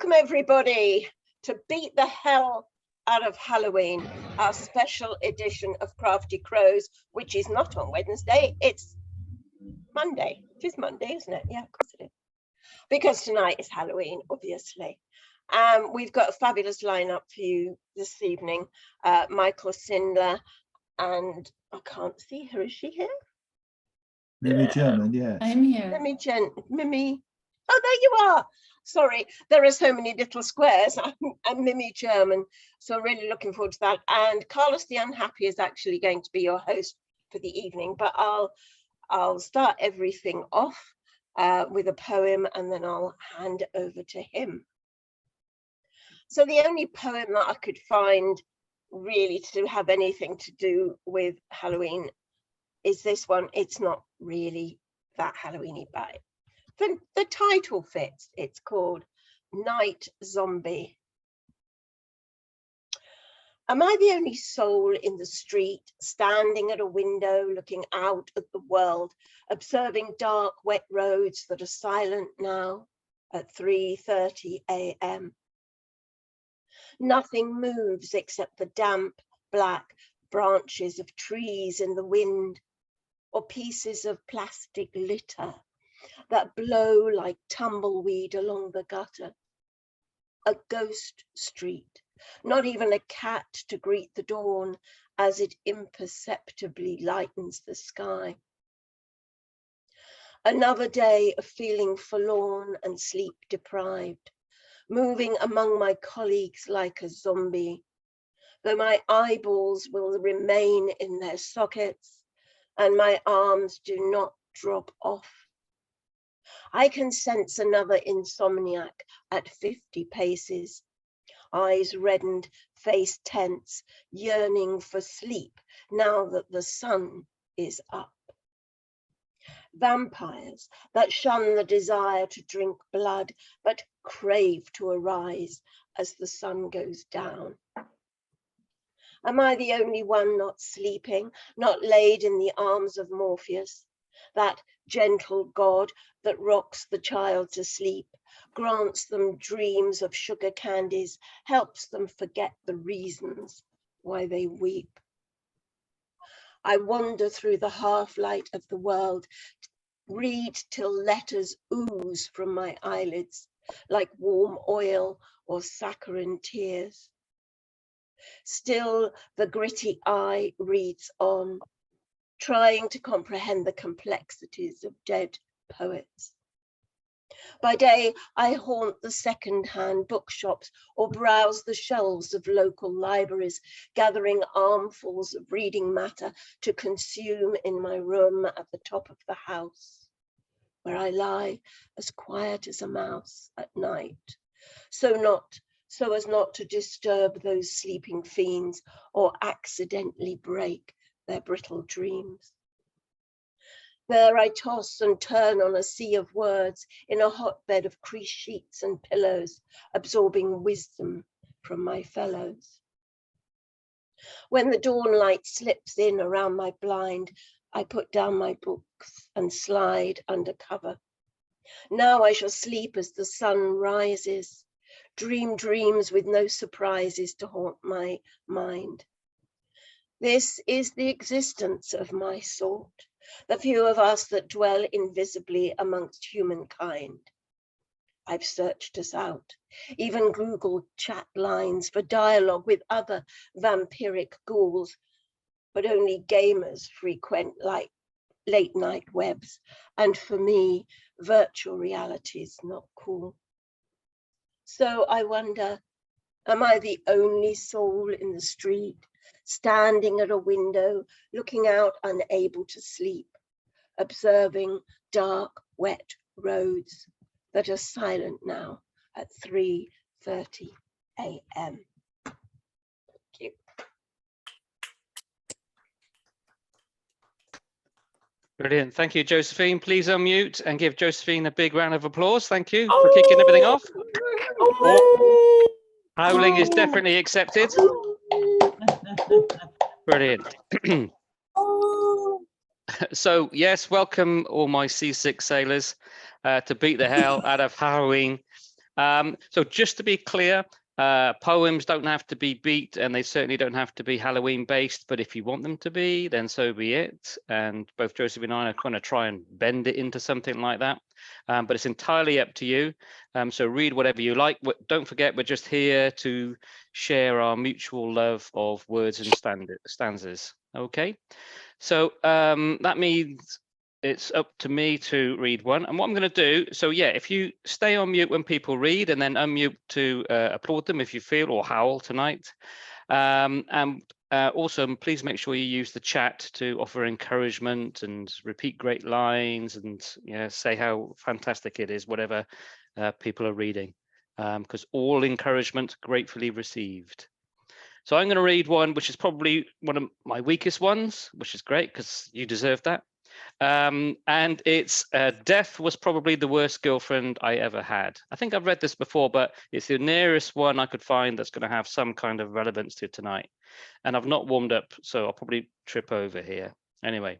Welcome everybody to Beat the Hell Out of Halloween, our special edition of Crafty Crows, which is not on Wednesday, it's Monday. It is Monday, isn't it? Yeah, of course it is. Because tonight is Halloween, obviously. We've got a fabulous lineup for you this evening. Michael Sindler, and I can't see her. Is she here? Mimi German, yes. I'm here. Mimi. Oh, there you are. Sorry, there are so many little squares. I'm Mimi German, so really looking forward to that. And Karlostheunhappy is actually going to be your host for the evening, but I'll start everything off with a poem, and then I'll hand over to him. So the only poem that I could find really to have anything to do with Halloween is this one. It's not really that Halloweeny, but the title fits. It's called Night Zombie. Am I the only soul in the street, standing at a window, looking out at the world, observing dark, wet roads that are silent now at 3:30 a.m.? Nothing moves except the damp, black branches of trees in the wind, or pieces of plastic litter that blow like tumbleweed along the gutter. A ghost street, not even a cat to greet the dawn as it imperceptibly lightens the sky. Another day of feeling forlorn and sleep deprived, moving among my colleagues like a zombie, though my eyeballs will remain in their sockets and my arms do not drop off. I can sense another insomniac at 50 paces, eyes reddened, face tense, yearning for sleep now that the sun is up. Vampires that shun the desire to drink blood, but crave to arise as the sun goes down. Am I the only one not sleeping, not laid in the arms of Morpheus, that gentle God that rocks the child to sleep, grants them dreams of sugar candies, helps them forget the reasons why they weep? I wander through the half-light of the world, read till letters ooze from my eyelids like warm oil or saccharine tears. Still, the gritty eye reads on, trying to comprehend the complexities of dead poets. By day, I haunt the second-hand bookshops or browse the shelves of local libraries, gathering armfuls of reading matter to consume in my room at the top of the house, where I lie as quiet as a mouse at night, so as not to disturb those sleeping fiends or accidentally break their brittle dreams. There I toss and turn on a sea of words in a hotbed of creased sheets and pillows, absorbing wisdom from my fellows. When the dawn light slips in around my blind, I put down my books and slide under cover. Now I shall sleep as the sun rises, dream dreams with no surprises to haunt my mind. This is the existence of my sort, the few of us that dwell invisibly amongst humankind. I've searched us out, even Googled chat lines for dialogue with other vampiric ghouls, but only gamers frequent like late night webs, and for me, virtual reality's not cool. So I wonder, am I the only soul in the street, standing at a window, looking out, unable to sleep, observing dark, wet roads that are silent now at 3:30 a.m. Thank you. Brilliant. Thank you, Josephine. Please unmute and give Josephine a big round of applause. Thank you for kicking everything off. Oh, howling is definitely accepted. Brilliant. So, yes, welcome all my seasick sailors to Beat the Hell Out of Halloween. So just to be clear, poems don't have to be beat, and they certainly don't have to be Halloween based, but if you want them to be, then so be it. And both Joseph and I are going to try and bend it into something like that. But it's entirely up to you. So read whatever you like. Don't forget, we're just here to share our mutual love of words and stanzas. Okay, so that means it's up to me to read one. And what I'm going to do, so yeah, if you stay on mute when people read and then unmute to applaud them if you feel, or howl tonight. And also, please make sure you use the chat to offer encouragement and repeat great lines and say how fantastic it is, whatever people are reading, because all encouragement gratefully received. So I'm going to read one which is probably one of my weakest ones, which is great because you deserve that. And it's death was probably the worst girlfriend I ever had. I think I've read this before, but it's the nearest one I could find that's going to have some kind of relevance to tonight. And I've not warmed up, so I'll probably trip over here. Anyway,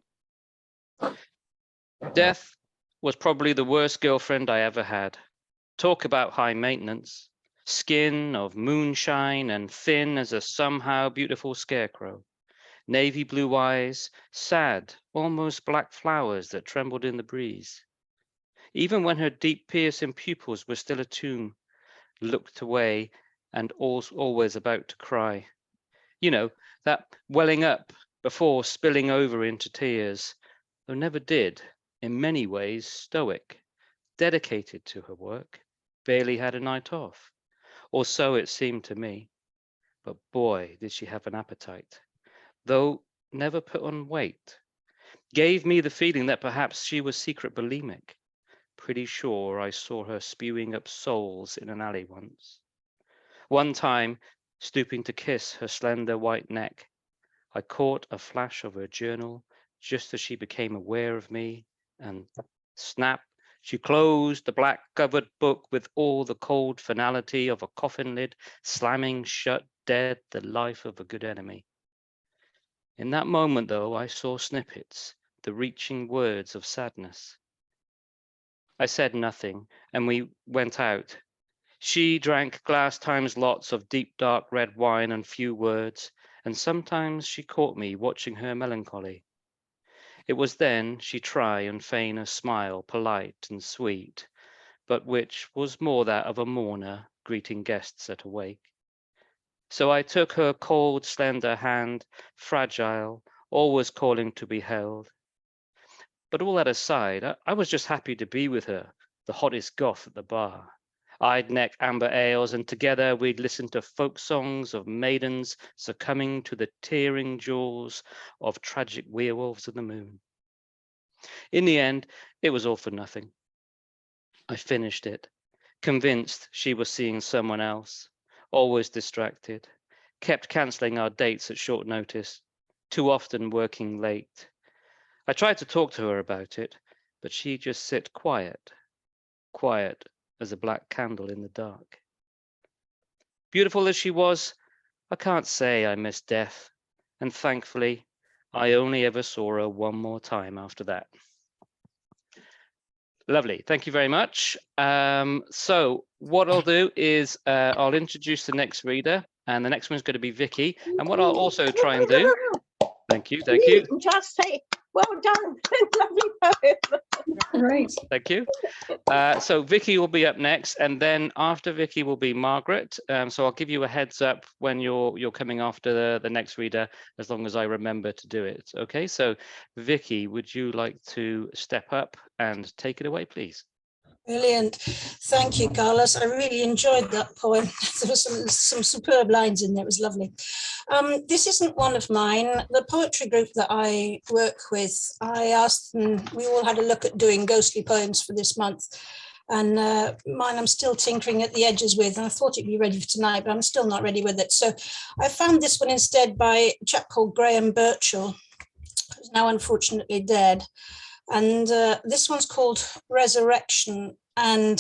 death was probably the worst girlfriend I ever had. Talk about high maintenance. Skin of moonshine and thin as a somehow beautiful scarecrow. Navy blue eyes, sad, almost black flowers that trembled in the breeze. Even when her deep piercing pupils were still atune, looked away and always about to cry. You know, that welling up before spilling over into tears, though never did, in many ways stoic, dedicated to her work, barely had a night off. Or so it seemed to me. But boy, did she have an appetite. Though never put on weight, gave me the feeling that perhaps she was secret bulimic. Pretty sure I saw her spewing up souls in an alley once. One time, stooping to kiss her slender white neck, I caught a flash of her journal just as she became aware of me, and snap, she closed the black covered book with all the cold finality of a coffin lid slamming shut dead the life of a good enemy. In that moment, though, I saw snippets, the reaching words of sadness. I said nothing, and we went out. She drank glass times lots of deep dark red wine and few words, and sometimes she caught me watching her melancholy. It was then she'd try and feign a smile, polite and sweet, but which was more that of a mourner greeting guests at a wake. So I took her cold, slender hand, fragile, always calling to be held. But all that aside, I was just happy to be with her, the hottest goth at the bar. I'd neck amber ales, and together we'd listen to folk songs of maidens succumbing to the tearing jaws of tragic werewolves of the moon. In the end, it was all for nothing. I finished it, convinced she was seeing someone else. Always distracted, kept cancelling our dates at short notice, too often working late. I tried to talk to her about it, but she just sit quiet, quiet as a black candle in the dark. Beautiful as she was, I can't say I missed death, and thankfully, I only ever saw her one more time after that. Lovely, thank you very much. So what I'll do is I'll introduce the next reader, and the next one's going to be Vicky. And what I'll also try and do, thank you. Just say, well done, lovely poem. Great. Thank you. So Vicky will be up next, and then after Vicky will be Margaret. So I'll give you a heads up when you're coming after the next reader, as long as I remember to do it. Okay, so Vicky, would you like to step up and take it away, please? Brilliant. Thank you, Carlos. I really enjoyed that poem. There was some superb lines in there. It was lovely. This isn't one of mine. The poetry group that I work with, I asked them, we all had a look at doing ghostly poems for this month. And mine I'm still tinkering at the edges with, and I thought it'd be ready for tonight, but I'm still not ready with it. So I found this one instead by a chap called Graham Birchall, who's now unfortunately dead. And this one's called Resurrection, and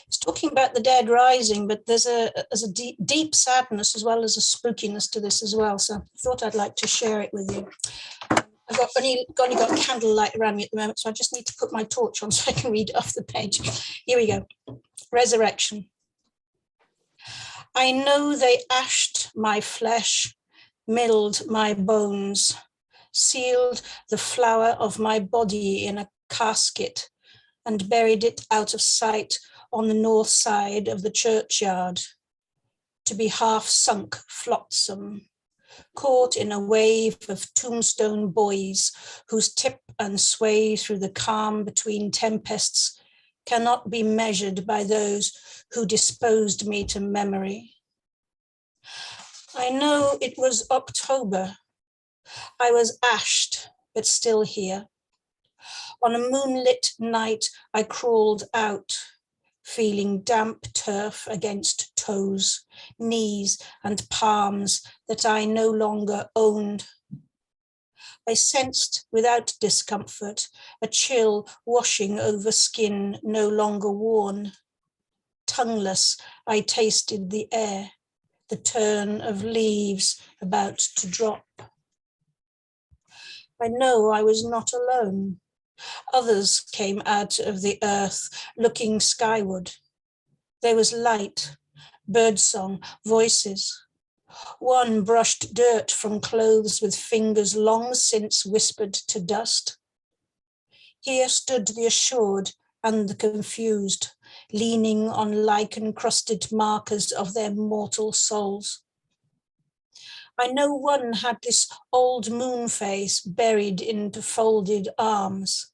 it's talking about the dead rising, but there's a deep sadness as well as a spookiness to this as well. So I thought I'd like to share it with you. I've only got candlelight around me at the moment, so I just need to put my torch on so I can read off the page. Here we go. Resurrection. I know they ashed my flesh, milled my bones, sealed the flower of my body in a casket and buried it out of sight on the north side of the churchyard, to be half sunk flotsam, caught in a wave of tombstone buoys whose tip and sway through the calm between tempests cannot be measured by those who disposed me to memory. I know it was October. I was ashed, but still here. On a moonlit night, I crawled out, feeling damp turf against toes, knees, and palms that I no longer owned. I sensed without discomfort a chill washing over skin no longer worn. Tongueless, I tasted the air, the turn of leaves about to drop. I know I was not alone. Others came out of the earth, looking skyward. There was light, birdsong, voices. One brushed dirt from clothes with fingers long since whispered to dust. Here stood the assured and the confused, leaning on lichen-crusted markers of their mortal souls. I know one had this old moon face buried into folded arms.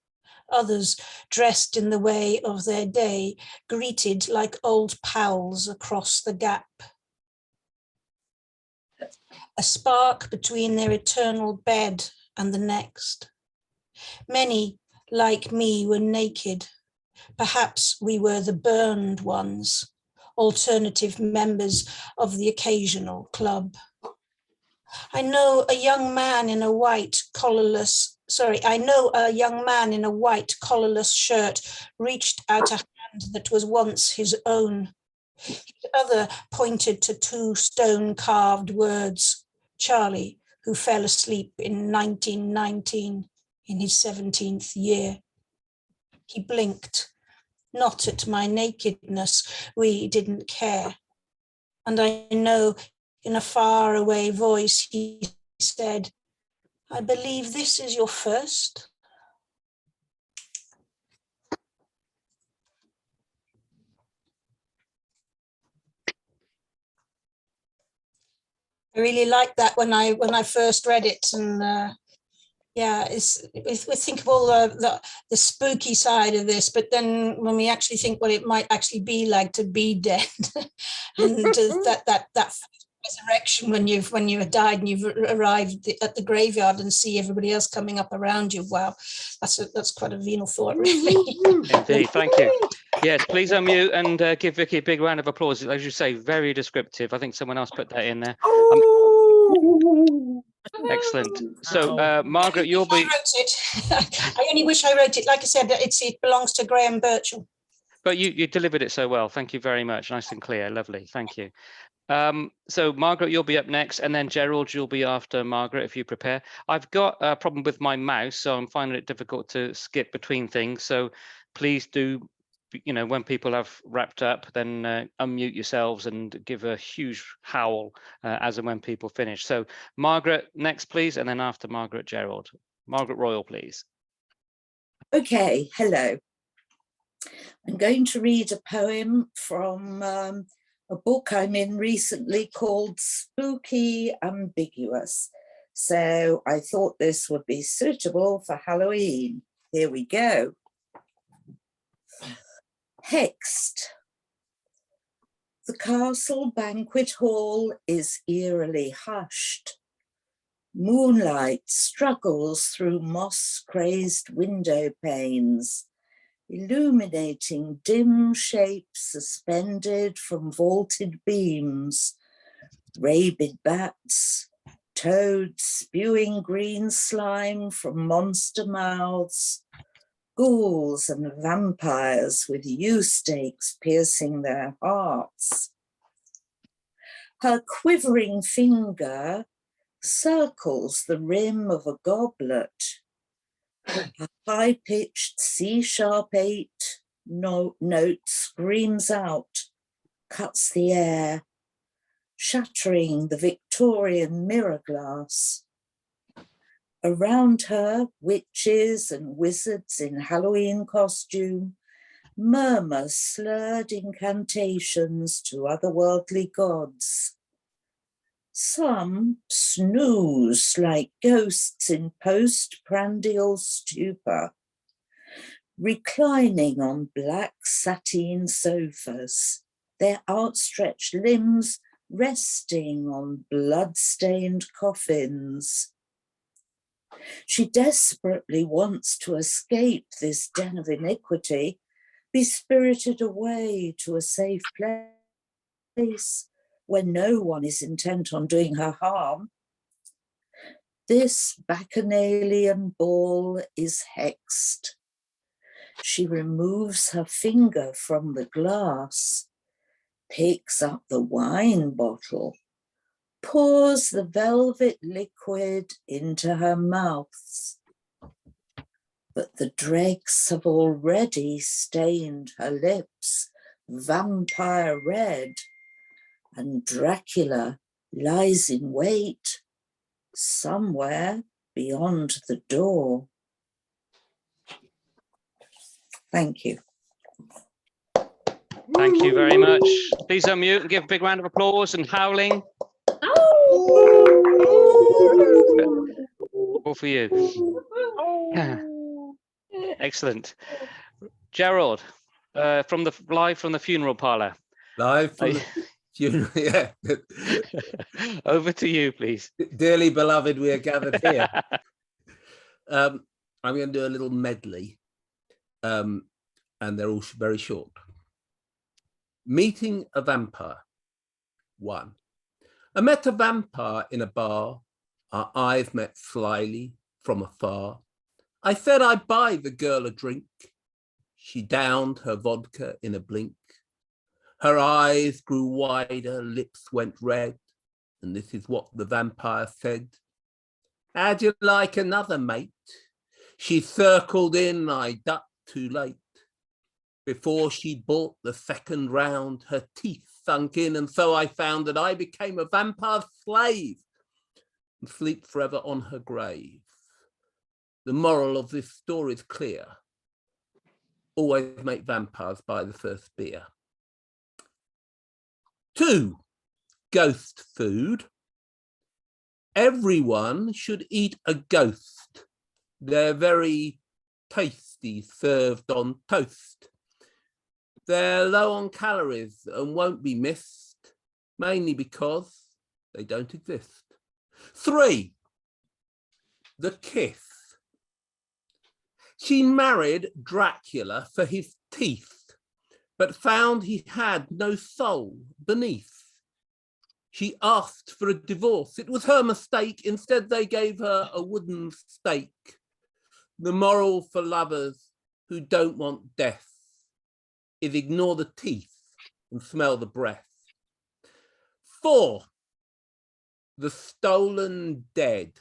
Others, dressed in the way of their day, greeted like old pals across the gap. A spark between their eternal bed and the next. Many, like me, were naked. Perhaps we were the burned ones, alternative members of the occasional club. I know a young man in a white collarless shirt reached out a hand that was once his own. His other pointed to two stone-carved words, Charlie, who fell asleep in 1919 in his 17th year. He blinked, not at my nakedness, we didn't care. And I know in a faraway voice he said, I believe this is your first. I really liked that when I first read it, and yeah, we think of all the spooky side of this, but then when we actually think what it might actually be like to be dead, and that resurrection when you've died and you've arrived at the graveyard and see everybody else coming up around you. Wow, that's quite a venal thought, really. Indeed, thank you. Yes, please unmute and give Vicky a big round of applause. As you say, very descriptive. I think someone else put that in there. Excellent. So, Margaret, you'll be. I wrote it. I only wish I wrote it. Like I said, it belongs to Graham Birchall. But you delivered it so well. Thank you very much. Nice and clear. Lovely. Thank you. So Margaret, you'll be up next, and then Gerald, you'll be after Margaret if you prepare. I've got a problem with my mouse, so I'm finding it difficult to skip between things. So please do, when people have wrapped up, then unmute yourselves and give a huge howl as and when people finish. So Margaret next, please, and then after Margaret, Gerald. Margaret Royal, please. Okay, hello. I'm going to read a poem from a book I'm in recently called Spooky Ambiguous. So I thought this would be suitable for Halloween. Here we go. Hexed. The castle banquet hall is eerily hushed. Moonlight struggles through moss-crazed window panes, illuminating dim shapes suspended from vaulted beams, rabid bats, toads spewing green slime from monster mouths, ghouls and vampires with yew stakes piercing their hearts. Her quivering finger circles the rim of a goblet. A high-pitched C-sharp 8 note screams out, cuts the air, shattering the Victorian mirror glass. Around her, witches and wizards in Halloween costume murmur slurred incantations to otherworldly gods. Some snooze like ghosts in post-prandial stupor, reclining on black sateen sofas, their outstretched limbs resting on blood-stained coffins. She desperately wants to escape this den of iniquity, be spirited away to a safe place where no one is intent on doing her harm. This bacchanalian ball is hexed. She removes her finger from the glass, picks up the wine bottle, pours the velvet liquid into her mouth. But the dregs have already stained her lips vampire red, and Dracula lies in wait somewhere beyond the door. Thank you. Thank you very much. Please unmute and give a big round of applause and howling. All for you. Excellent. Gerald, live from the funeral parlour. Live from the funeral, yeah. Over to you, please. Dearly beloved, we are gathered here. I'm going to do a little medley, and they're all very short. Meeting a vampire. 1. I met a vampire in a bar. Our eyes met slyly from afar. I said I'd buy the girl a drink. She downed her vodka in a blink. Her eyes grew wider, lips went red, and this is what the vampire said. How'd you like another, mate? She circled in, I ducked too late. Before she bought the second round, her teeth sunk in, and so I found that I became a vampire slave and sleep forever on her grave. The moral of this story is clear. Always make vampires by the first beer. 2, ghost food. Everyone should eat a ghost. They're very tasty, served on toast. They're low on calories and won't be missed, mainly because they don't exist. 3, the kiss. She married Dracula for his teeth, but found he had no soul beneath. She asked for a divorce. It was her mistake. Instead, they gave her a wooden stake. The moral for lovers who don't want death is ignore the teeth and smell the breath. 4, the stolen dead.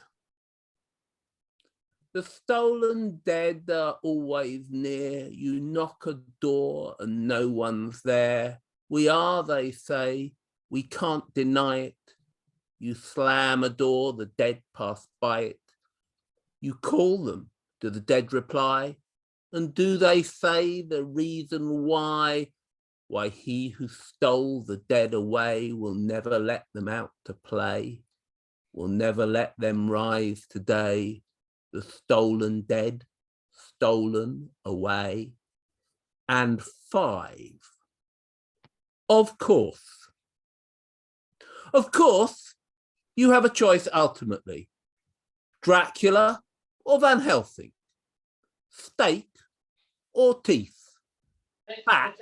The stolen dead are always near. You knock a door and no one's there. We are, they say, we can't deny it. You slam a door, the dead pass by it. You call them, do the dead reply? And do they say the reason why? Why he who stole the dead away will never let them out to play, will never let them rise today. The stolen dead, stolen away. And 5, of course, you have a choice ultimately. Dracula or Van Helsing, steak or teeth, fat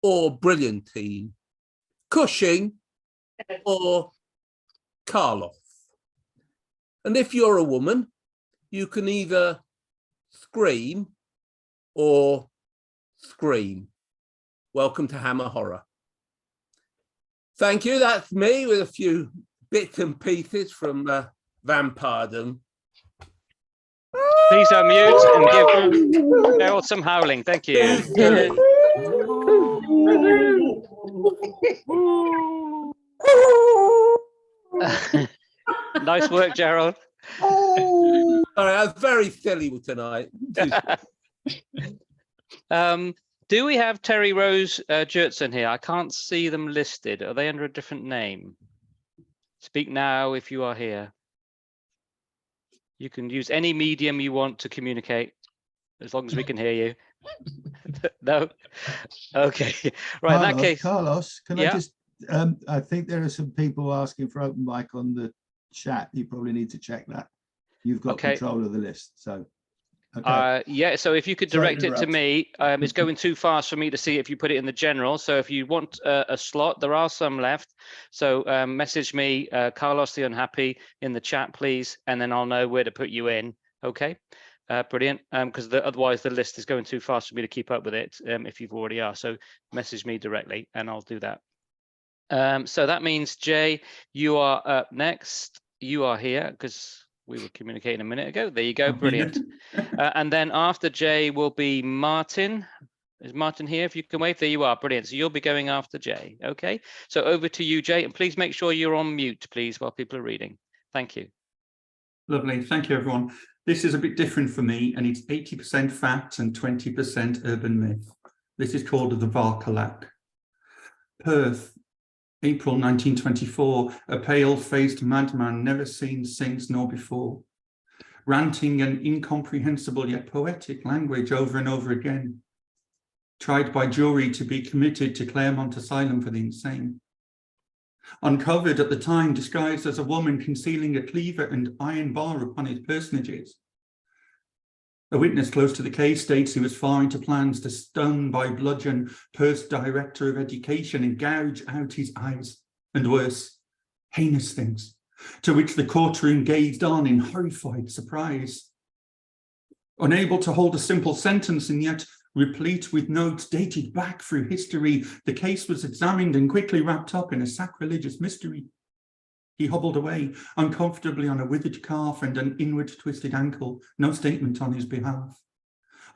or brilliantine, Cushing or Karloff. And if you're a woman, you can either scream or scream. Welcome to Hammer Horror. Thank you. That's me with a few bits and pieces from Vampiredom. Please unmute and give Cheryl some howling. Thank you. Nice work, Gerald. Sorry, I was very silly tonight. Do we have Terry Rose Jurtson here? I can't see them listed. Are they under a different name? Speak now if you are here. You can use any medium you want to communicate, as long as we can hear you. No? Okay. Right, in that case. Carlos, can Yeah. I just, I think there are some people asking for open mic on the chat. You probably need to check that. You've got control of the list, so. Okay. Yeah, so if you could Sorry direct to it to interrupt. me, it's going too fast for me to see if you put it in the general. So if you want a slot, there are some left. So message me, Karlostheunhappy, in the chat, please, and then I'll know where to put you in. Okay, brilliant. Because otherwise the list is going too fast for me to keep up with it. If you've already asked, so message me directly, and I'll do that. So that means Jay, you are up next. You are here because we were communicating a minute ago. There you go. Brilliant. And then after Jay will be Martin. Is Martin here? If you can wave. There you are. Brilliant. So you'll be going after Jay. Okay. So over to you, Jay. And please make sure you're on mute, please, while people are reading. Thank you. Lovely. Thank you, everyone. This is a bit different for me, and it's 80% fact and 20% urban myth. This is called the Varkalak. Perth, April 1924, a pale-faced madman never seen since nor before, ranting an incomprehensible yet poetic language over and over again, tried by jury to be committed to Claremont Asylum for the insane. Uncovered at the time, disguised as a woman concealing a cleaver and iron bar upon his personages. A witness close to the case states he was far into plans to stun by bludgeon Perth's Director of Education and gouge out his eyes, and worse, heinous things, to which the courtroom gazed on in horrified surprise. Unable to hold a simple sentence and yet replete with notes dated back through history, the case was examined and quickly wrapped up in a sacrilegious mystery. He hobbled away, uncomfortably on a withered calf and an inward twisted ankle, no statement on his behalf.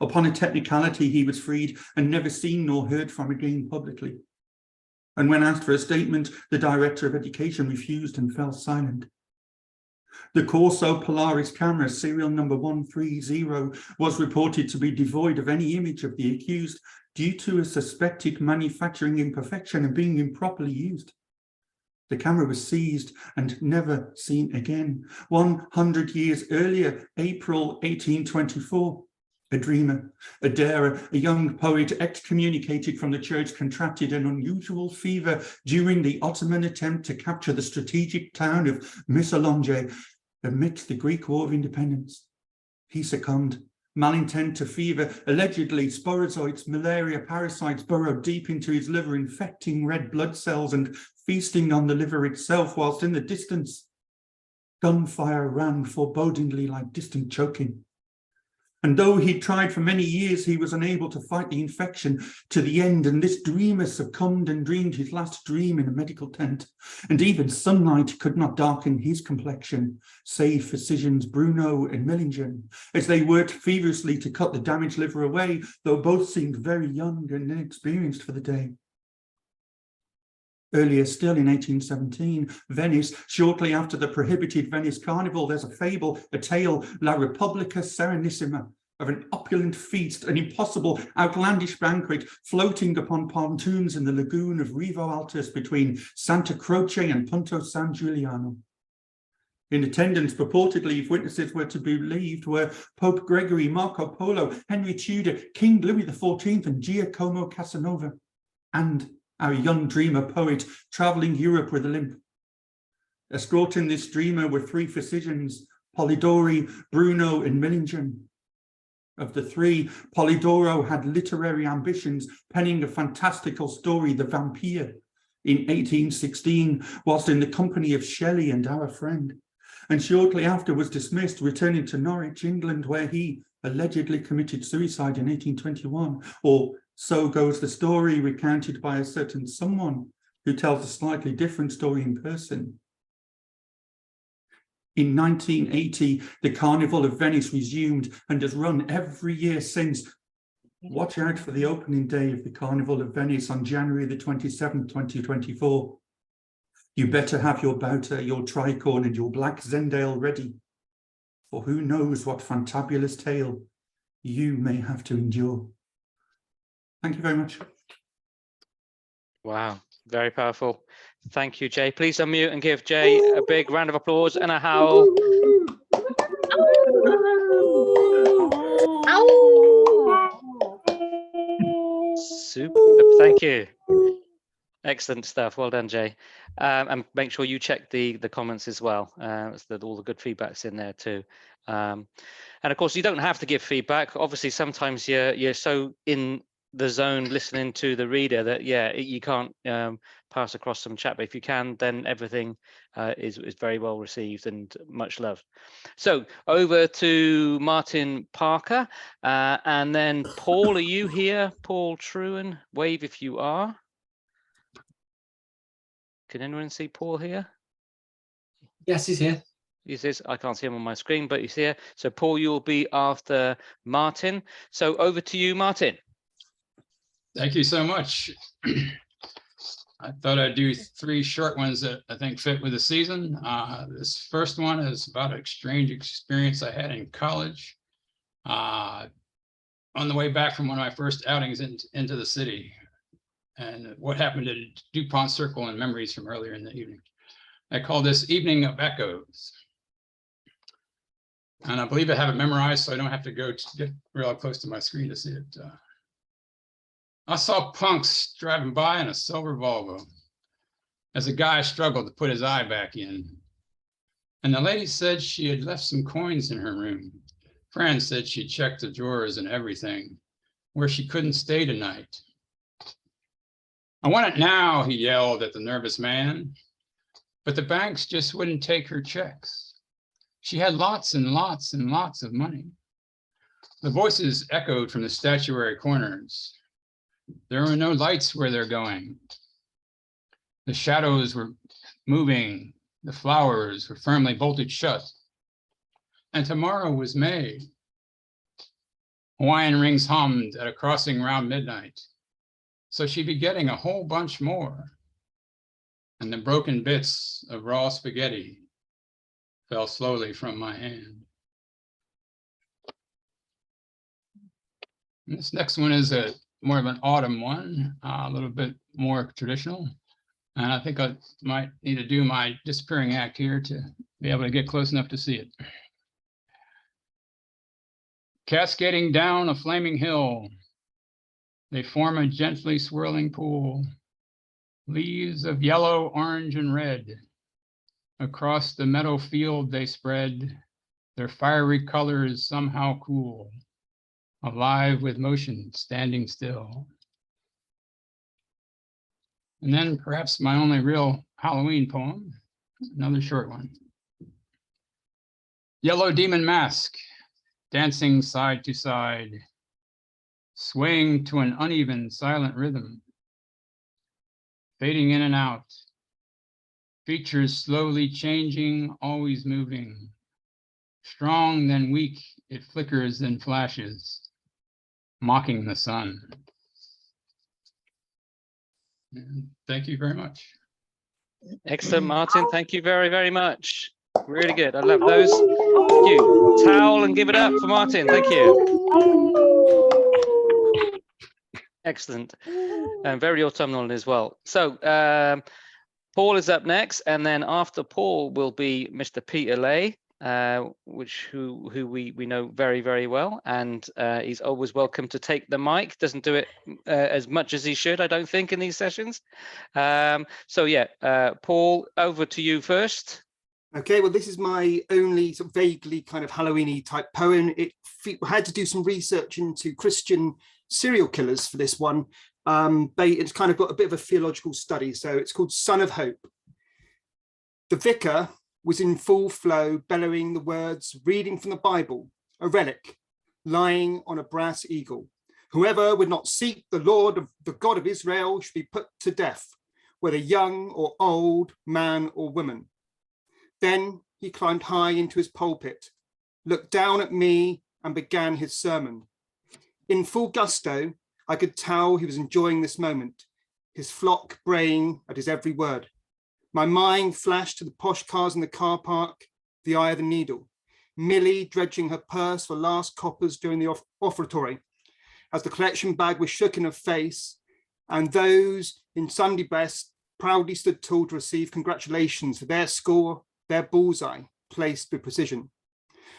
Upon a technicality, he was freed and never seen nor heard from again publicly. And when asked for a statement, the Director of Education refused and fell silent. The Corso Polaris camera, serial number 130, was reported to be devoid of any image of the accused due to a suspected manufacturing imperfection and being improperly used. The camera was seized and never seen again. 100 years earlier, April 1824, a dreamer, a darer, a young poet excommunicated from the church contracted an unusual fever during the Ottoman attempt to capture the strategic town of Missolonghi amidst the Greek War of Independence. He succumbed. Malintent to fever, allegedly sporozoites, malaria parasites burrowed deep into his liver, infecting red blood cells and feasting on the liver itself, whilst in the distance, gunfire ran forebodingly like distant choking. And though he tried for many years, he was unable to fight the infection to the end, and this dreamer succumbed and dreamed his last dream in a medical tent. And even sunlight could not darken his complexion, save physicians Bruno and Millingen, as they worked feverishly to cut the damaged liver away, though both seemed very young and inexperienced for the day. Earlier still, in 1817, Venice, shortly after the prohibited Venice Carnival, there's a fable, a tale, La Repubblica Serenissima, of an opulent feast, an impossible, outlandish banquet floating upon pontoons in the lagoon of Rivo Altus between Santa Croce and Punto San Giuliano. In attendance, purportedly, if witnesses were to be believed, were Pope Gregory, Marco Polo, Henry Tudor, King Louis XIV, and Giacomo Casanova, and our young dreamer poet travelling Europe with a limp. Escorting this dreamer were three physicians, Polidori, Bruno, and Millingen. Of the three, Polidoro had literary ambitions, penning a fantastical story, The Vampire, in 1816, whilst in the company of Shelley and our friend, and shortly after was dismissed, returning to Norwich, England, where he allegedly committed suicide in 1821, or so goes the story recounted by a certain someone who tells a slightly different story in person. In 1980, the Carnival of Venice resumed and has run every year since. Watch out for the opening day of the Carnival of Venice on January the 27th, 2024. You better have your Bauta, your tricorn and your black Zendale ready, for who knows what fantabulous tale you may have to endure. Thank you very much. Wow, very powerful. Thank you, Jay. Please unmute and give Jay a big round of applause and a howl. Super. Thank you. Excellent stuff. Well done, Jay. And make sure you check the comments as well. So that all the good feedback's in there too. And of course, you don't have to give feedback. Obviously, sometimes you're so in the zone listening to the reader that you can't pass across some chat. But if you can, then everything is very well received and much loved. So over to Martin Parker, and then Paul. Are you here? Paul Truen, wave if you are. Can anyone see Paul here? Yes, he's here. He says, I can't see him on my screen, but he's here. So Paul, you'll be after Martin. So over to you, Martin. Thank you so much. I thought I'd do 3 short ones that I think fit with the season. This first one is about an strange experience I had in college. On the way back from one of my first outings into the city, and what happened at DuPont Circle and memories from earlier in the evening. I call this Evening of Echoes. And I believe I have it memorized, so I don't have to get real close to my screen to see it. I saw punks driving by in a silver Volvo as a guy struggled to put his eye back in. And the lady said she had left some coins in her room. Fran said she checked the drawers and everything, where she couldn't stay tonight. I want it now, he yelled at the nervous man, but the banks just wouldn't take her checks. She had lots and lots and lots of money. The voices echoed from the statuary corners. There were no lights where they're going. The shadows were moving. The flowers were firmly bolted shut. And tomorrow was May. Hawaiian rings hummed at a crossing round midnight. So she'd be getting a whole bunch more. And the broken bits of raw spaghetti fell slowly from my hand. And this next one is more of an autumn one, a little bit more traditional. And I think I might need to do my disappearing act here to be able to get close enough to see it. Cascading down a flaming hill, they form a gently swirling pool. Leaves of yellow, orange, and red. Across the meadow field they spread, their fiery colors somehow cool, alive with motion, standing still. And then perhaps my only real Halloween poem, another short one. Yellow demon mask, dancing side to side, swaying to an uneven, silent rhythm, fading in and out, features slowly changing, always moving, strong then weak, it flickers then flashes, mocking the sun. And thank you very much. Excellent, Martin. Thank you very, very much. Really good. I love those. Thank you. Towel and give it up for Martin. Thank you. Excellent. And very autumnal as well. So Paul is up next, and then after Paul will be Mr. Peter Lay, who we know very, very well, and he's always welcome to take the mic. Doesn't do it as much as he should, I don't think, in these sessions. So yeah, Paul, over to you first. Okay, well, this is my only sort of vaguely kind of Halloween-y type poem. I had to do some research into Christian serial killers for this one. It's kind of got a bit of a theological study, so it's called Son of Hope. The vicar was in full flow, bellowing the words, reading from the Bible, a relic, lying on a brass eagle. Whoever would not seek the Lord, the God of Israel, should be put to death, whether young or old, man or woman. Then he climbed high into his pulpit, looked down at me and began his sermon. In full gusto, I could tell he was enjoying this moment, his flock braying at his every word. My mind flashed to the posh cars in the car park, the eye of the needle, Millie dredging her purse for last coppers during the offertory, as the collection bag was shook in her face, and those in Sunday best proudly stood tall to receive congratulations for their score, their bullseye, placed with precision.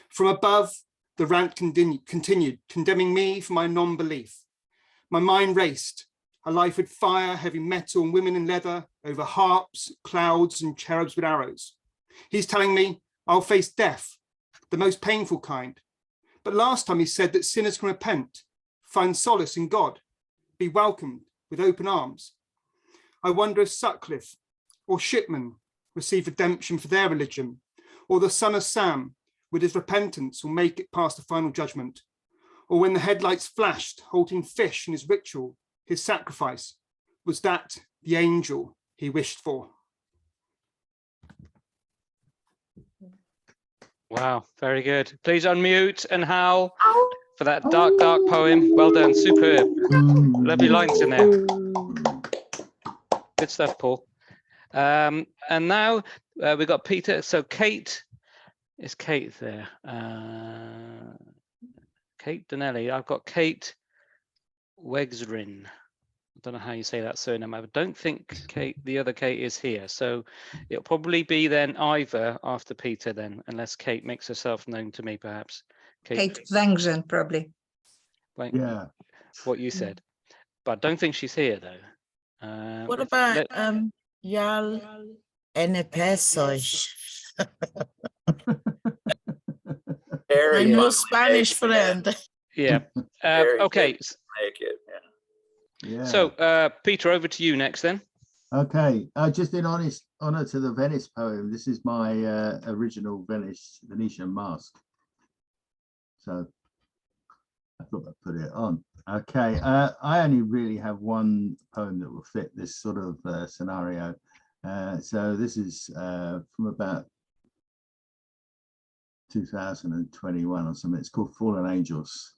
From above, the rant continued, condemning me for my non-belief. My mind raced, a life with fire, heavy metal, and women in leather, over harps, clouds, and cherubs with arrows. He's telling me I'll face death, the most painful kind. But last time he said that sinners can repent, find solace in God, be welcomed with open arms. I wonder if Sutcliffe or Shipman receive redemption for their religion, or the son of Sam with his repentance will make it past the final judgment, or when the headlights flashed, holding fish in his ritual, his sacrifice, was that the angel he wished for? Wow, very good. Please unmute and howl for that dark, dark poem. Well done, superb. Lovely lines in there. Good stuff, Paul. And now we've got Peter. So Kate, is Kate there? Kate Donnelly. I've got Kate Wegsrin. I don't know how you say that surname. I don't think Kate, the other Kate, is here. So it'll probably be then Ivor after Peter then, unless Kate makes herself known to me, perhaps. Kate Wegsrin, probably. Like Yeah. what you said. But I don't think she's here though. What about Yal Enepesos? I know Spanish friend. Yeah. Okay. Yeah. So Peter, over to you next then. Okay. Just in honest honor to the Venice poem, this is my original Venetian mask. So I thought I'd put it on. Okay. I only really have one poem that will fit this sort of scenario. So this is from about 2021 or something. It's called Fallen Angels.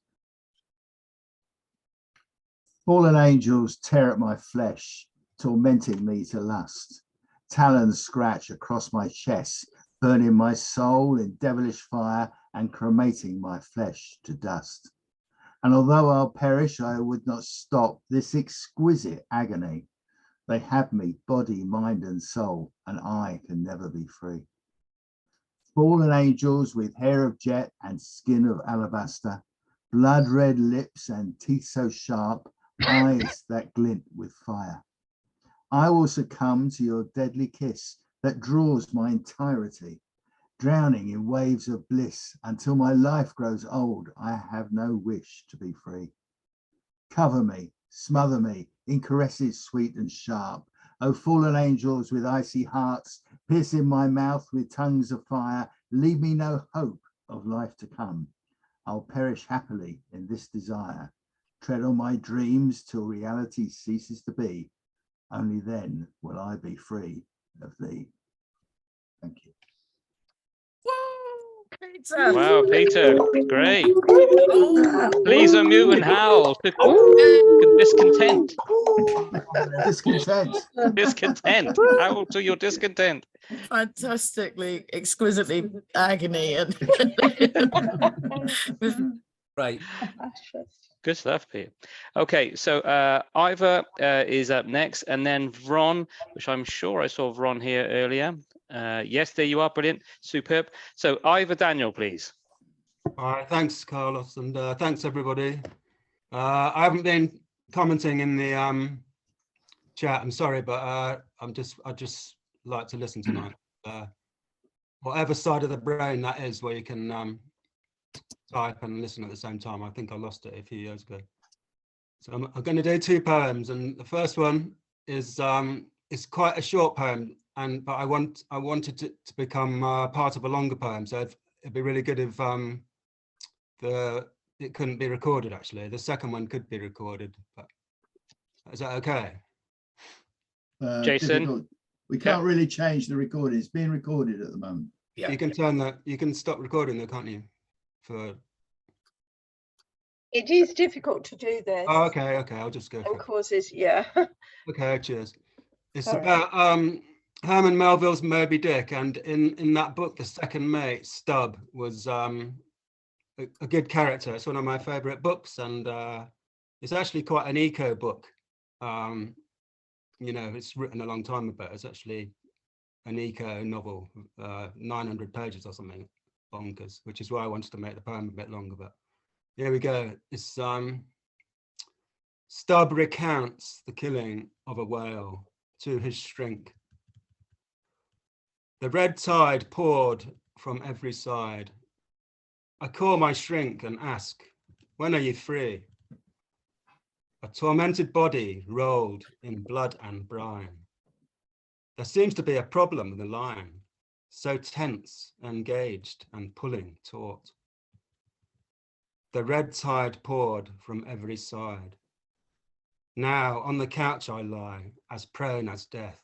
Fallen angels tear at my flesh, tormenting me to lust. Talons scratch across my chest, burning my soul in devilish fire and cremating my flesh to dust. And although I'll perish, I would not stop this exquisite agony. They have me, body, mind, and soul, and I can never be free. Fallen angels with hair of jet and skin of alabaster, blood red lips and teeth so sharp, eyes that glint with fire. I will succumb to your deadly kiss that draws my entirety, drowning in waves of bliss until my life grows old. I have no wish to be free. Cover me, smother me in caresses sweet and sharp. O fallen angels with icy hearts, piercing my mouth with tongues of fire, leave me no hope of life to come. I'll perish happily in this desire. Tread on my dreams till reality ceases to be. Only then will I be free of thee. Thank you. Wow, Peter, great. Please unmute and howl. Discontent. Discontent. Discontent. Howl to your discontent. Fantastically, exquisitely agony and Right. Good stuff, Peter. Okay, so Ivor is up next, and then Vron, which I'm sure I saw Vron here earlier. Yes, there you are, brilliant, superb. So Ivor Daniel, please. All right, thanks, Carlos, and thanks everybody. I haven't been commenting in the chat. I'm sorry, but I just like to listen tonight. Whatever side of the brain that is, where you can type and listen at the same time. I think I lost it a few years ago. So I'm going to do two poems, and the first one is it's quite a short poem, but I wanted it to become part of a longer poem. So it'd be really good if it couldn't be recorded. Actually, the second one could be recorded, but is that okay? Jason, difficult. We can't really change the recording. It's being recorded at the moment. Yeah. You can turn that. You can stop recording though, can't you? For It is difficult to do this. oh, okay, I'll just go. And For it. causes, yeah. Okay, cheers. It's Sorry. about Herman Melville's Moby Dick, and in that book, the second mate Stubb was a good character. It's one of my favorite books, and it's actually quite an eco book. You know, it's written a long time ago. It's actually an eco novel, 900 pages or something, bonkers, which is why I wanted to make the poem a bit longer. But here we go. It's Stubb recounts the killing of a whale to his shrink. The red tide poured from every side. I call my shrink and ask, when are you free? A tormented body rolled in blood and brine. There seems to be a problem with the line, so tense, engaged and pulling taut. The red tide poured from every side. Now on the couch I lie, as prone as death.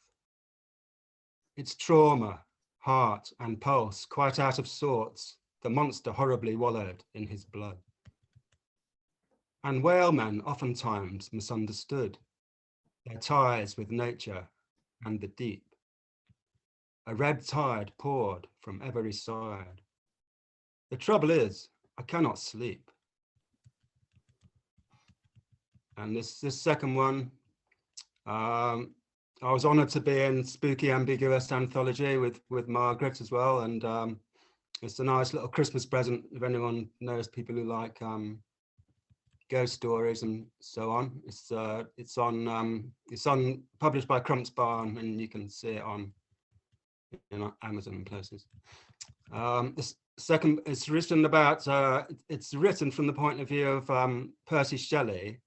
It's trauma, heart and pulse quite out of sorts, the monster horribly wallowed in his blood. And whalemen oftentimes misunderstood their ties with nature and the deep. A red tide poured from every side. The trouble is, I cannot sleep. And this second one, I was honoured to be in Spooky Ambiguous Anthology with Margaret as well, and it's a nice little Christmas present if anyone knows people who like ghost stories and so on. It's on published by Crump's Barn, and you can see it on Amazon and places. This second, it's written about. It's written from the point of view of Percy Shelley,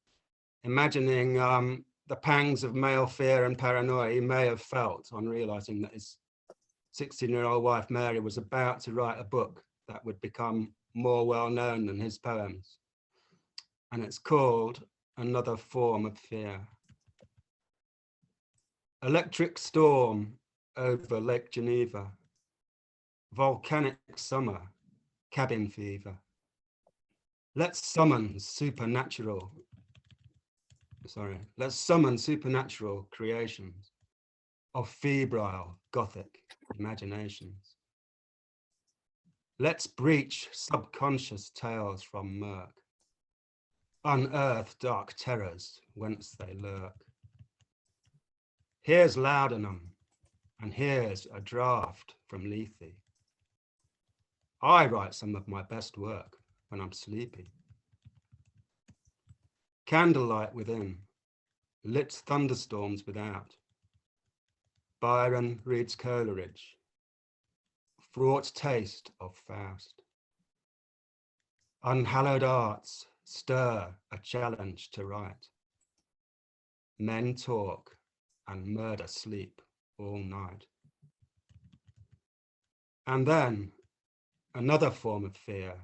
imagining the pangs of male fear and paranoia he may have felt on realizing that his 16-year-old wife Mary was about to write a book that would become more well known than his poems. And it's called Another Form of Fear. Electric storm over Lake Geneva, volcanic summer, cabin fever. Let's summon supernatural creations of febrile Gothic imaginations. Let's breach subconscious tales from murk, unearth dark terrors whence they lurk. Here's laudanum, and here's a draft from Lethe. I write some of my best work when I'm sleepy. Candlelight within, lit thunderstorms without. Byron reads Coleridge, fraught taste of Faust. Unhallowed arts stir a challenge to write. Men talk and murder sleep all night. And then another form of fear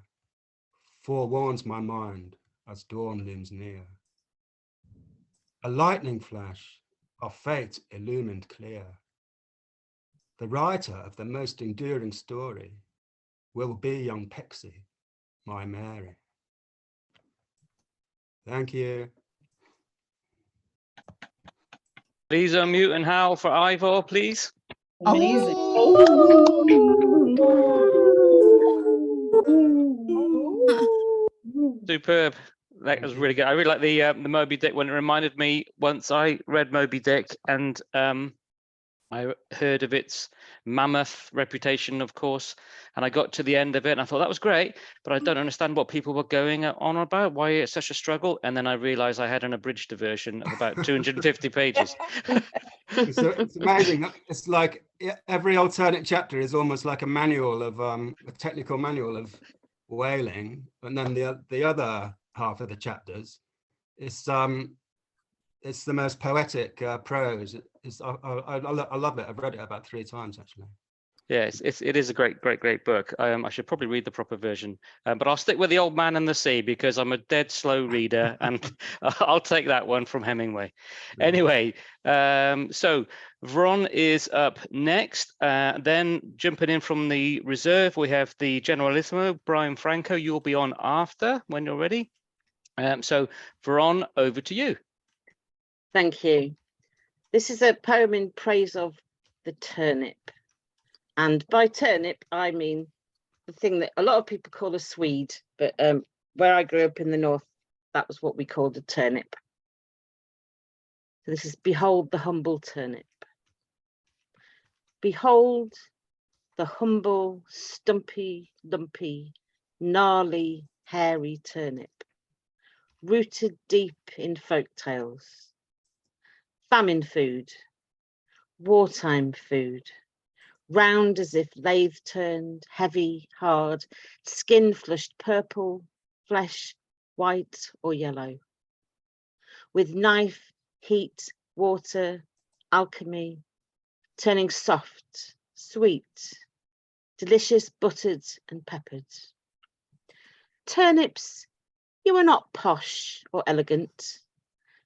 forewarns my mind as dawn looms near. A lightning flash of fate illumined clear. The writer of the most enduring story will be young Pixie, my Mary. Thank you. Please unmute and howl for Ivor, please. Amazing. Superb. That was really good. I really like the Moby Dick one. It reminded me once I read Moby Dick, and I heard of its mammoth reputation, of course, and I got to the end of it and I thought that was great, but I don't understand what people were going on about, why it's such a struggle. And then I realized I had an abridged version of about 250 pages. It's amazing. It's like every alternate chapter is almost like a manual of a technical manual of whaling, and then the other half of the chapters is it's the most poetic prose. I love it. I've read it about 3 times actually. Yes, it is a great book. I should probably read the proper version, but I'll stick with The Old Man and the Sea because I'm a dead slow reader, and I'll take that one from Hemingway. Anyway, so Vron is up next. Then jumping in from the reserve, we have the Generalissimo, Brian Franco. You'll be on after when you're ready. So Vron, over to you. Thank you. This is a poem in praise of the turnip. And by turnip, I mean the thing that a lot of people call a swede, but where I grew up in the north, that was what we called a turnip. So this is Behold the Humble Turnip. Behold the humble, stumpy, lumpy, gnarly, hairy turnip, rooted deep in folk tales. Famine food, wartime food, round as if lathe turned, heavy, hard, skin flushed purple, flesh white or yellow. With knife, heat, water, alchemy, turning soft, sweet, delicious, buttered and peppered. Turnips, you are not posh or elegant.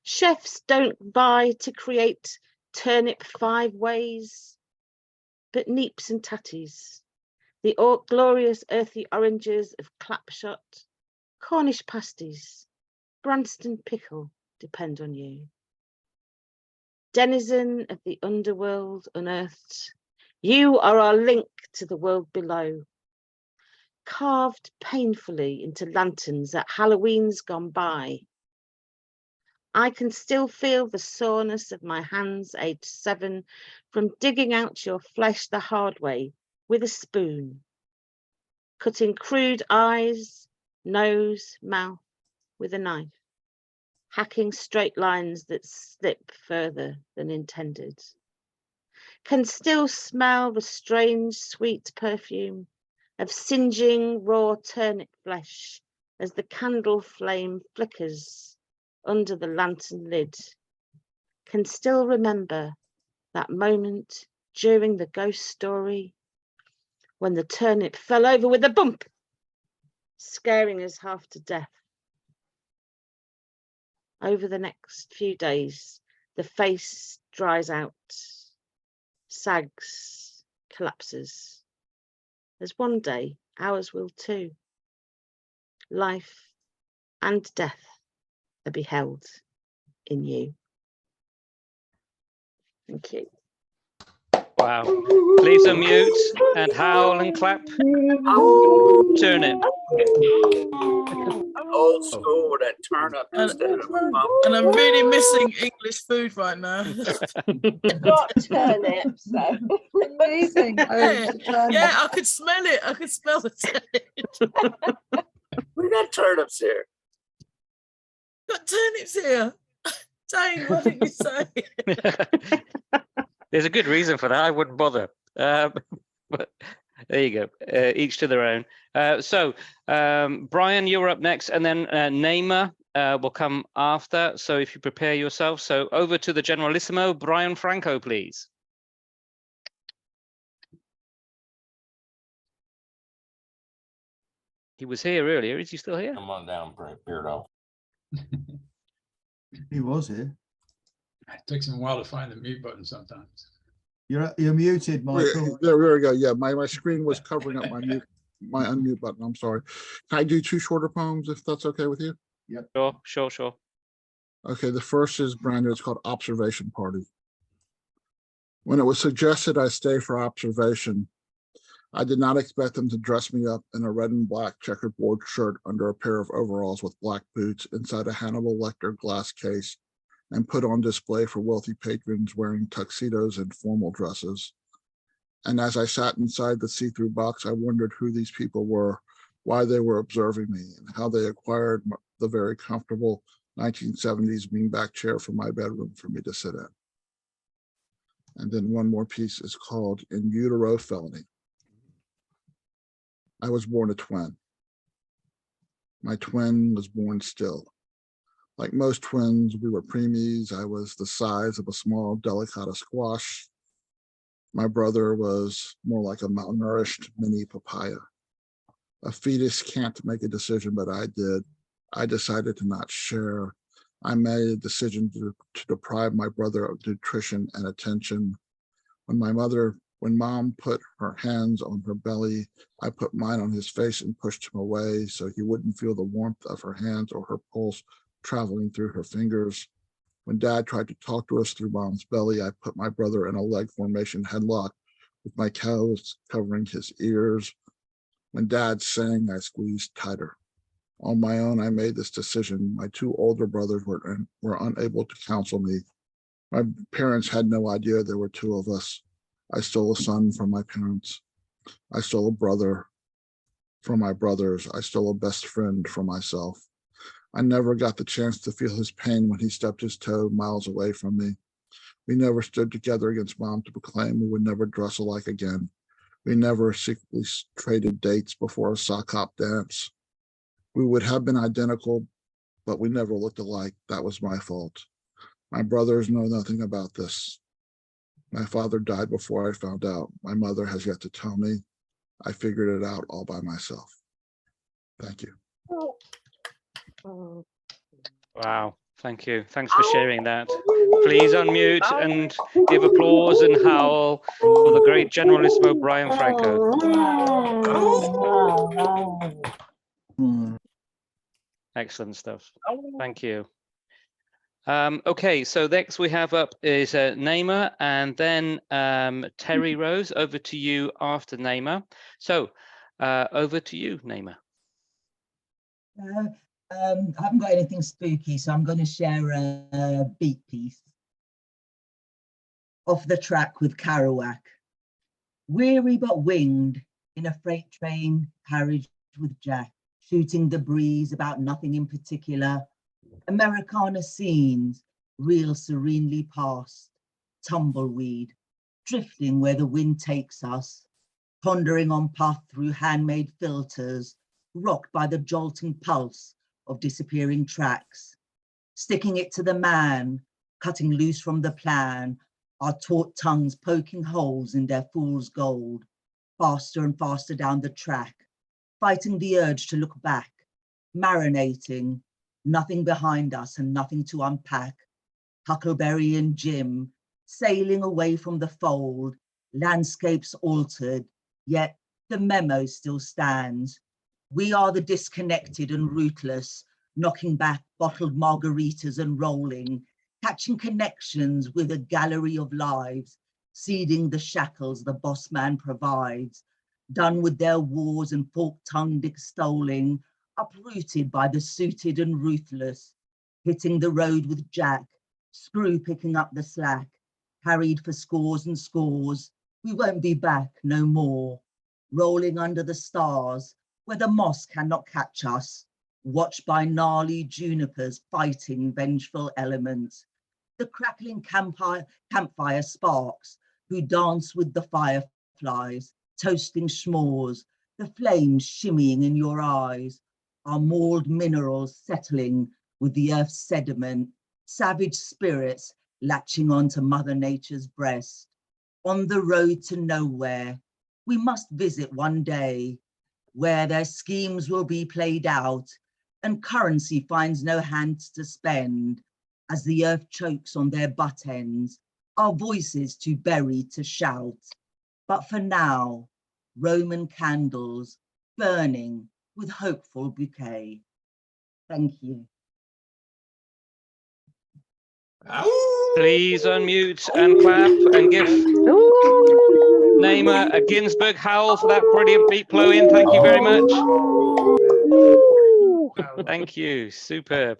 Chefs don't vie to create turnip 5 ways, but neeps and tatties, the glorious earthy oranges of Clapshot, Cornish pasties, Branston pickle depend on you. Denizen of the underworld unearthed, you are our link to the world below, carved painfully into lanterns at Halloween's gone by. I can still feel the soreness of my hands aged 7 from digging out your flesh the hard way with a spoon, cutting crude eyes, nose, mouth with a knife, hacking straight lines that slip further than intended. Can still smell the strange sweet perfume of singeing raw turnip flesh as the candle flame flickers under the lantern lid. Can still remember that moment during the ghost story when the turnip fell over with a bump, scaring us half to death. Over the next few days, the face dries out, sags, collapses. As one day, ours will too. Life and death are beheld in you. Thank you. Wow. Please unmute and howl and clap. Turnip. Old school with that turnip instead of a bump. And I'm really missing English food right now. I've got turnips, so Amazing. Yeah, I could smell it. I could smell the turnip. We got turnips here. Got turnips here. Dane, what did you say? There's a good reason for that. I wouldn't bother. But there you go. Each to their own. So Brian, you're up next, and then Naima will come after. So if you prepare yourself. So over to the Generalissimo, Brian Franco, please. He was here earlier. Is he still here? Come on down, Beardo. He was here. It takes him a while to find the mute button sometimes. You're muted, Michael. There we go. Yeah, my screen was covering up my unmute button. I'm sorry. Can I do 2 shorter poems if that's okay with you? Yep. Sure. Okay, the first is brand new. It's called Observation Party. When it was suggested I stay for observation, I did not expect them to dress me up in a red and black checkerboard shirt under a pair of overalls with black boots inside a Hannibal Lecter glass case and put on display for wealthy patrons wearing tuxedos and formal dresses. And as I sat inside the see-through box, I wondered who these people were, why they were observing me, and how they acquired the very comfortable 1970s beanbag chair from my bedroom for me to sit in. And then one more piece is called In Utero Felony. I was born a twin. My twin was born still. Like most twins, we were preemies. I was the size of a small delicata squash. My brother was more like a malnourished mini papaya. A fetus can't make a decision, but I did. I decided to not share. I made a decision to deprive my brother of nutrition and attention. When mom put her hands on her belly, I put mine on his face and pushed him away so he wouldn't feel the warmth of her hands or her pulse traveling through her fingers. When dad tried to talk to us through mom's belly, I put my brother in a leg formation headlock with my toes covering his ears. When dad sang, I squeezed tighter. On my own, I made this decision. My two older brothers were unable to counsel me. My parents had no idea there were two of us. I stole a son from my parents. I stole a brother from my brothers. I stole a best friend from myself. I never got the chance to feel his pain when he stubbed his toe miles away from me. We never stood together against mom to proclaim we would never dress alike again. We never secretly traded dates before a sock hop dance. We would have been identical, but we never looked alike. That was my fault. My brothers know nothing about this. My father died before I found out. My mother has yet to tell me. I figured it out all by myself. Thank you. Wow, thank you. Thanks for sharing that. Please unmute and give applause and howl for the great Generalissimo Brian Franco. Excellent stuff. Thank you. Okay, so next we have up is Naima, and then Terry Rose. Over to you after Naima. So over to you, Naima. I haven't got anything spooky, so I'm going to share a beat piece. Off the track with Kerouac. Weary but winged in a freight train carriage with Jack, shooting the breeze about nothing in particular. Americana scenes reel serenely past, tumbleweed, drifting where the wind takes us, pondering on path through handmade filters, rocked by the jolting pulse of disappearing tracks, sticking it to the man, cutting loose from the plan, our taut tongues poking holes in their fool's gold, faster and faster down the track, fighting the urge to look back, marinating, nothing behind us and nothing to unpack, Huckleberry and Jim, sailing away from the fold, landscapes altered, yet the memo still stands. We are the disconnected and rootless, knocking back bottled margaritas and rolling, catching connections with a gallery of lives, seeding the shackles the boss man provides, done with their wars and fork-tongued extolling, uprooted by the suited and ruthless, hitting the road with Jack, Screw picking up the slack, carried for scores and scores, we won't be back no more, rolling under the stars, where the moss cannot catch us, watched by gnarly junipers fighting vengeful elements, the crackling campfire sparks, who dance with the fireflies, toasting s'mores, the flames shimmying in your eyes, our mauled minerals settling with the earth's sediment, savage spirits latching onto Mother Nature's breast. On the road to nowhere, we must visit one day, where their schemes will be played out and currency finds no hands to spend, as the earth chokes on their butt ends, our voices too buried to shout. But for now, Roman candles burning with hopeful bouquet. Thank you. Please unmute and clap and give Naima a Ginsberg howl for that brilliant beat blow-in. Thank you very much. Thank you. Superb.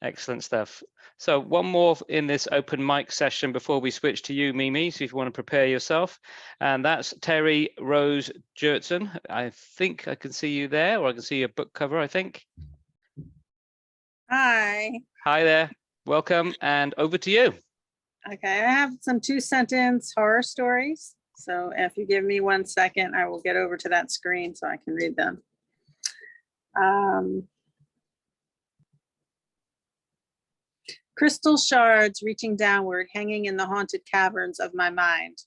Excellent stuff. So one more in this open mic session before we switch to you, Mimi, so if you want to prepare yourself. And that's Terry Rose Jurtson. I think I can see you there, or I can see your book cover, I think. Hi. Hi there. Welcome, and over to you. Okay, I have some 2-sentence horror stories. So if you give me 1 second, I will get over to that screen so I can read them. Crystal shards reaching downward, hanging in the haunted caverns of my mind.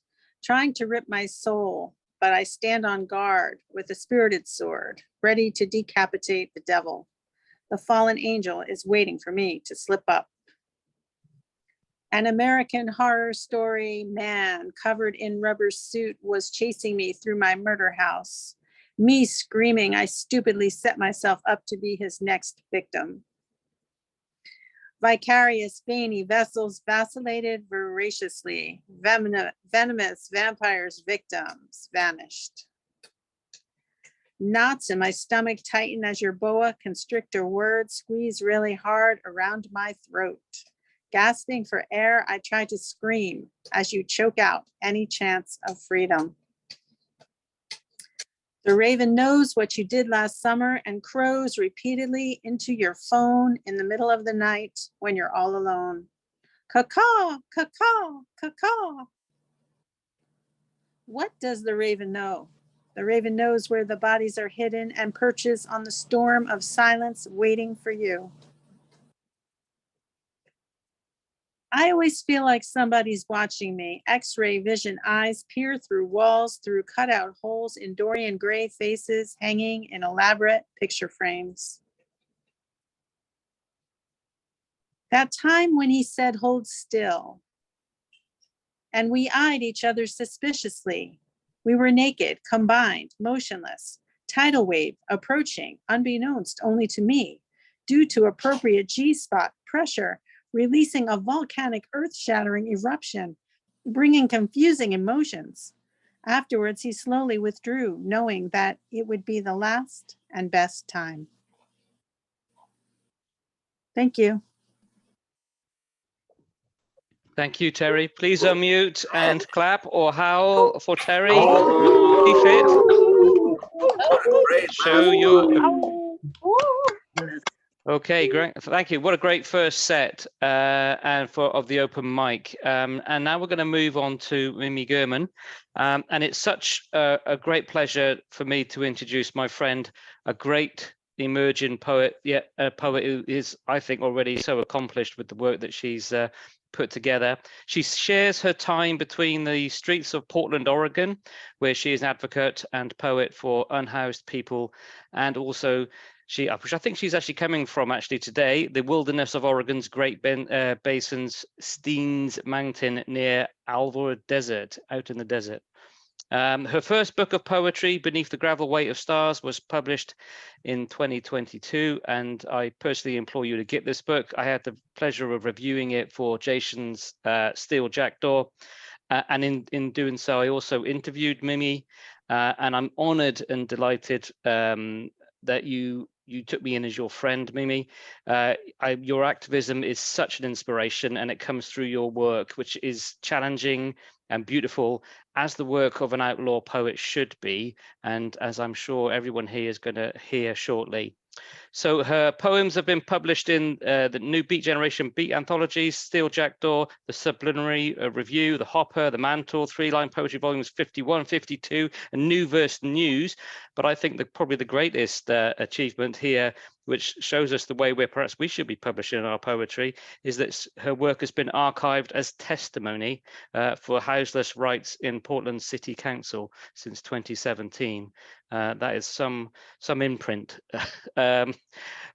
trying to rip my soul, but I stand on guard with a spirited sword, ready to decapitate the devil. The fallen angel is waiting for me to slip up. An American Horror Story man covered in rubber suit was chasing me through my murder house. Me screaming, I stupidly set myself up to be his next victim. Vicarious, veiny vessels vacillated voraciously. Venomous vampires' victims vanished. Knots in my stomach tighten as your boa constrictor words squeeze really hard around my throat. Gasping for air, I try to scream as you choke out any chance of freedom. The raven knows what you did last summer and crows repeatedly into your phone in the middle of the night when you're all alone. Caw-caw, caw-caw, caw-caw. What does the raven know? The raven knows where the bodies are hidden and perches on the storm of silence waiting for you. I always feel like somebody's watching me. X-ray vision eyes peer through walls, through cutout holes in Dorian Gray faces hanging in elaborate picture frames. That time when he said, hold still. And we eyed each other suspiciously. We were naked, combined, motionless, tidal wave approaching, unbeknownst only to me, due to appropriate G-spot pressure, releasing a volcanic earth-shattering eruption, bringing confusing emotions. Afterwards, he slowly withdrew, knowing that it would be the last and best time. Thank you. Thank you, Terry. Please unmute and clap or howl for Terry. Be fit. Show your... Okay, great. Thank you. What a great first set of the open mic. And now we're going to move on to Mimi Gurman. And it's such a great pleasure for me to introduce my friend, a great emerging poet, yet a poet who is, I think, already so accomplished with the work that she's put together. She shares her time between the streets of Portland, Oregon, where she is an advocate and poet for unhoused people, and also which I think she's actually coming from today, the wilderness of Oregon's Great Basins, Steens Mountain near Alvord Desert, out in the desert. Her first book of poetry, Beneath the Gravel Weight of Stars, was published in 2022, and I personally implore you to get this book. I had the pleasure of reviewing it for Jason's Steel Jackdaw, and in doing so, I also interviewed Mimi, and I'm honored and delighted that you took me in as your friend, Mimi. Your activism is such an inspiration, and it comes through your work, which is challenging and beautiful, as the work of an outlaw poet should be, and as I'm sure everyone here is going to hear shortly. So her poems have been published in the new Beat Generation Beat anthologies, Steel Jackdaw, the Sublunary Review, the Hopper, the Mantle, 3-line poetry volumes 51, 52, and New Verse News. But I think that probably the greatest achievement here, which shows us the way where perhaps we should be publishing our poetry, is that her work has been archived as testimony for houseless rights in Portland City Council since 2017. That is some imprint. And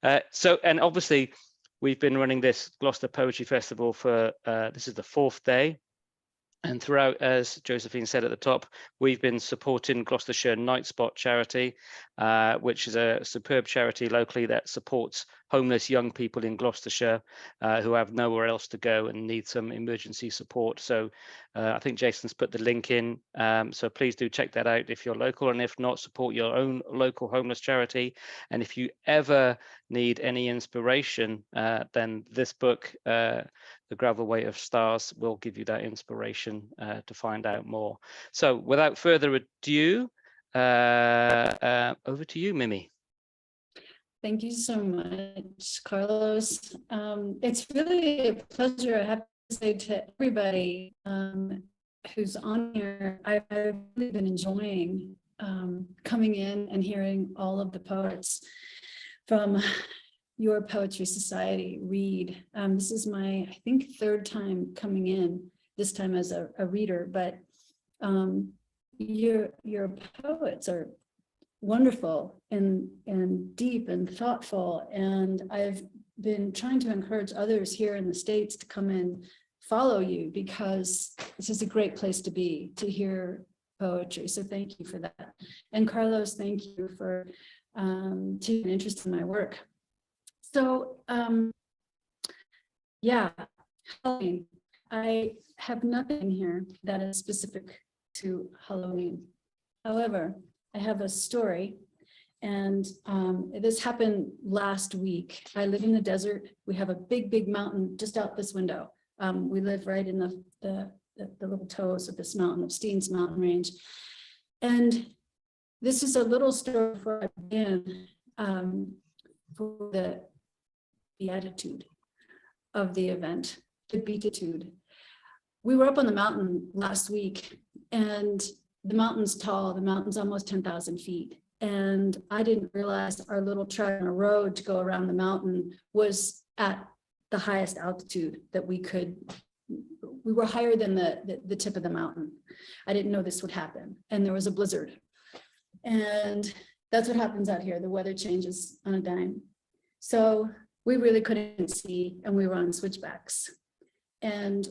obviously we've been running this Gloucester Poetry Festival for this is the 4th day. And throughout, as Josephine said at the top, we've been supporting Gloucestershire Night Spot charity, which is a superb charity locally that supports homeless young people in Gloucestershire who have nowhere else to go and need some emergency support. So I think Jason's put the link in. So please do check that out if you're local, and if not, support your own local homeless charity. And if you ever need any inspiration, then this book, The Gravel Weight of Stars, will give you that inspiration to find out more. So without further ado, over to you, Mimi. Thank you so much, Carlos. It's really a pleasure, I have to say, to everybody who's on here. I've really been enjoying coming in and hearing all of the poets from your Poetry Society read. This is my, I think, 3rd time coming in, this time as a reader, but Your poets are wonderful and deep and thoughtful. And I've been trying to encourage others here in the States to come and follow you, because this is a great place to be, to hear poetry. So thank you for that. And Carlos, thank you for taking an interest in my work. So yeah, Halloween. I have nothing here that is specific to Halloween. However, I have a story, and this happened last week. I live in the desert. We have a big mountain just out this window. We live right in the little toes of this mountain, of Steen's mountain range. And this is a little story before I begin, for the beatitude of the event, the beatitude. We were up on the mountain last week, and the mountain's tall. The mountain's almost 10,000 feet. And I didn't realize our little track on a road to go around the mountain was at the highest altitude that we could. We were higher than the tip of the mountain. I didn't know this would happen. And there was a blizzard. And that's what happens out here. The weather changes on a dime. So we really couldn't see, and we were on switchbacks. And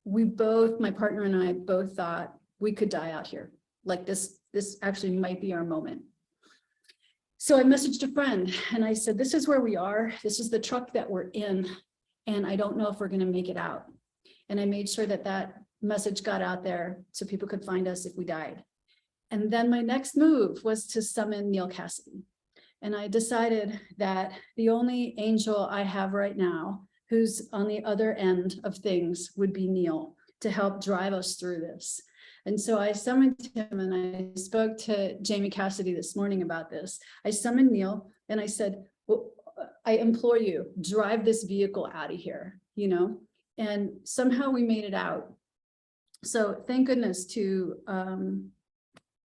we both, my partner and I both thought we could die out here. Like this actually might be our moment. So I messaged a friend and I said, this is where we are. This is the truck that we're in. And I don't know if we're going to make it out. And I made sure that that message got out there so people could find us if we died. And then my next move was to summon Neil Cassidy. And I decided that the only angel I have right now who's on the other end of things would be Neil, to help drive us through this. And so I summoned him, and I spoke to Jamie Cassidy this morning about this. I summoned Neil and I said, well, I implore you, drive this vehicle out of here, you know? And somehow we made it out. So thank goodness to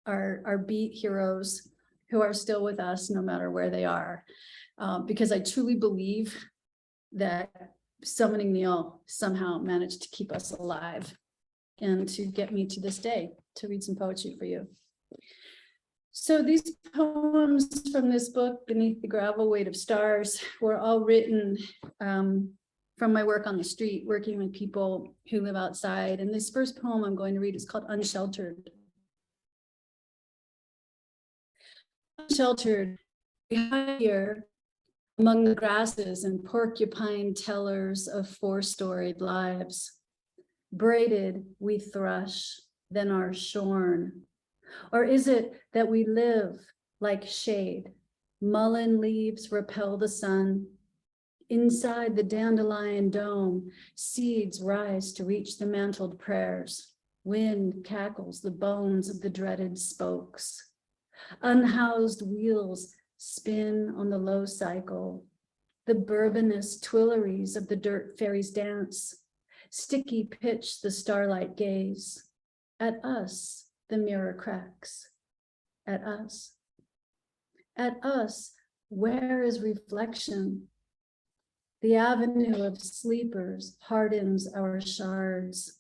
our beat heroes who are still with us no matter where they are, because I truly believe that summoning Neil somehow managed to keep us alive and to get me to this day to read some poetry for you. So these poems from this book, Beneath the Gravel Weight of Stars, were all written from my work on the street, working with people who live outside. And this first poem I'm going to read is called Unsheltered. Unsheltered, behind here, among the grasses and porcupine tellers of four-storied lives. Braided we thrush, then are shorn. Or is it that we live like shade? Mullein leaves repel the sun. Inside the dandelion dome, seeds rise to reach the mantled prayers. Wind cackles the bones of the dreaded spokes. Unhoused wheels spin on the low cycle. The bourbonous Tuileries of the dirt fairies dance. Sticky pitch the starlight gaze. At us, the mirror cracks. At us. At us, where is reflection? The avenue of sleepers hardens our shards.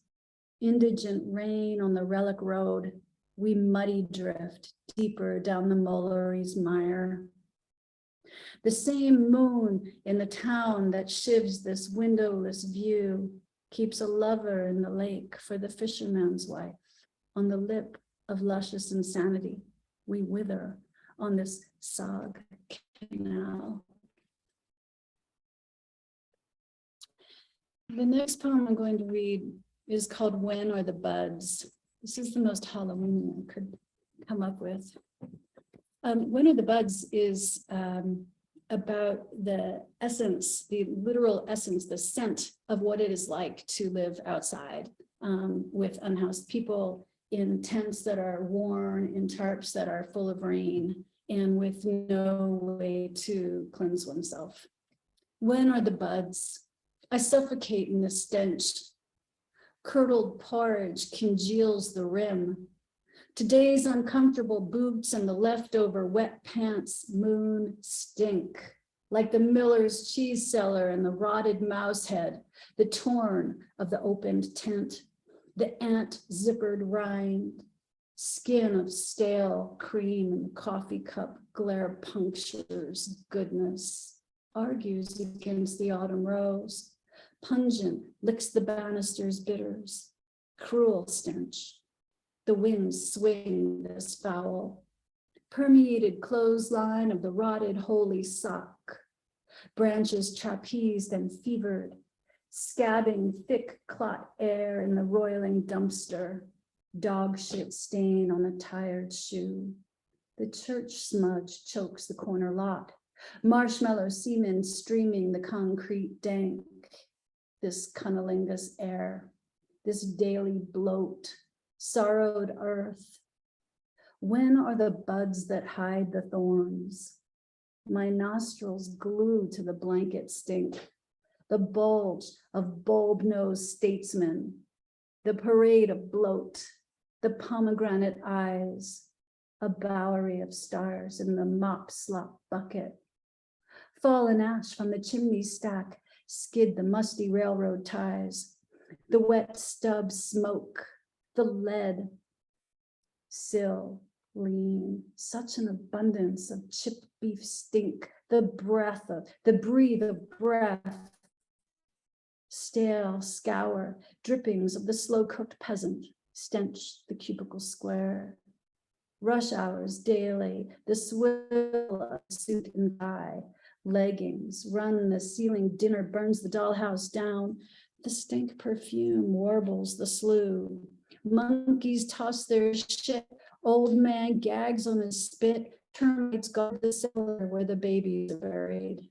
Indigent rain on the relic road, we muddy drift deeper down the Mullery's mire. The same moon in the town that shivs this windowless view keeps a lover in the lake for the fisherman's wife. On the lip of luscious insanity, we wither on this sog canal. The next poem I'm going to read is called When Are the Buds? This is the most Halloween I could come up with. When Are the Buds is about the essence, the literal essence, the scent of what it is like to live outside with unhoused people in tents that are worn, in tarps that are full of rain, and with no way to cleanse oneself. When are the buds? I suffocate in the stench. Curdled porridge congeals the rim. Today's uncomfortable boots and the leftover wet pants moon stink, like the miller's cheese cellar and the rotted mouse head, the torn of the opened tent, the ant zippered rind, Skin of stale cream in the coffee cup, glare punctures goodness, argues against the autumn rose, pungent, licks the banisters bitters, cruel stench. The winds swing this foul, permeated clothesline of the rotted holy sock, branches trapezed and fevered, scabbing thick clot air in the roiling dumpster, dog shit stain on a tired shoe. The church smudge chokes the corner lot, marshmallow semen streaming the concrete dank. This cunnilingus air, this daily bloat, sorrowed earth. When are the buds that hide the thorns? My nostrils glue to the blanket stink, the bulge of bulb-nosed statesmen, the parade of bloat, the pomegranate eyes, a bowery of stars in the mop slop bucket. Fallen ash from the chimney stack skid the musty railroad ties, the wet stub smoke, the lead sill lean, such an abundance of chipped beef stink, the breathe of breath, stale scour, drippings of the slow-cooked peasant, stench the cubicle square. Rush hours daily, the swivel of suit and tie, leggings, run the ceiling, dinner burns the dollhouse down, the stink perfume warbles the slough. Monkeys toss their shit, old man gags on his spit, termites guard the cellar where the babies are buried.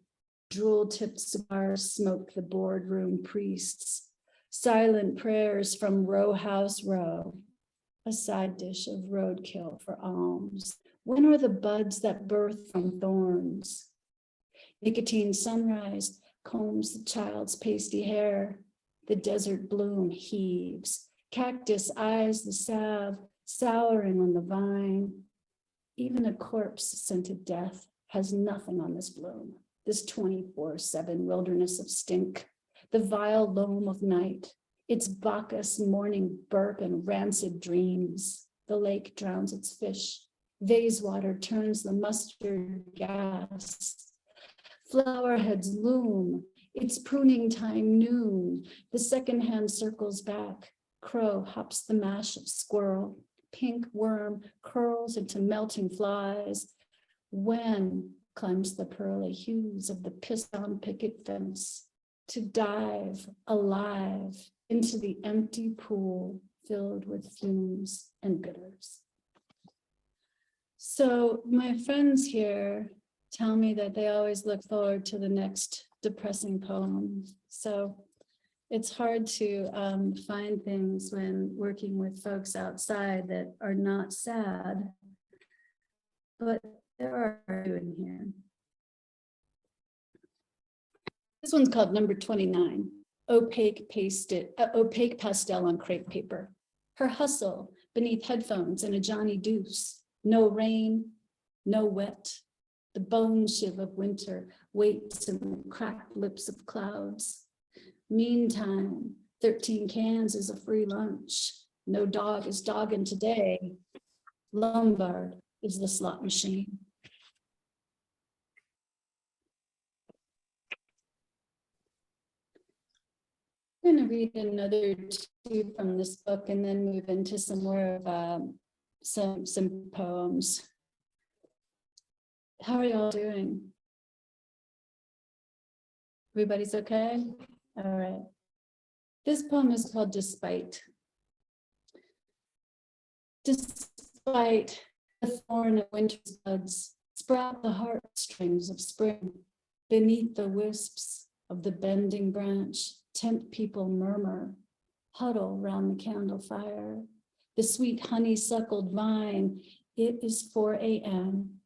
Drool-tipped cigars smoke the boardroom priests, silent prayers from row house row, a side dish of roadkill for alms. When are the buds that birth from thorns? Nicotine sunrise combs the child's pasty hair. The desert bloom heaves. Cactus eyes the salve, souring on the vine. Even a corpse scented death has nothing on this bloom, this 24/7 wilderness of stink, the vile loam of night, its Bacchus morning burp and rancid dreams. The lake drowns its fish. Vase water turns the mustard gas. Flower heads loom. It's pruning time noon. The second hand circles back. Crow hops the mash of squirrel. Pink worm curls into melting flies. When climbs the pearly hues of the piston picket fence to dive alive into the empty pool filled with fumes and bitters. So my friends here tell me that they always look forward to the next depressing poem. So it's hard to find things when working with folks outside that are not sad, but there are in here. This one's called Number 29, opaque pastel on crepe paper. Her hustle beneath headphones and a Johnny Deuce. No rain, no wet. The bone shiv of winter waits in the cracked lips of clouds. Meantime, 13 cans is a free lunch. No dog is dogging today. Lombard is the slot machine. I'm going to read another two from this book and then move into some more of some poems. How are y'all doing? Everybody's okay? All right. This poem is called Despite. Despite the thorn of winter's buds, sprout the heartstrings of spring. Beneath the wisps of the bending branch, tent people murmur, huddle round the candle fire. The sweet honeysuckled vine, it is 4 a.m.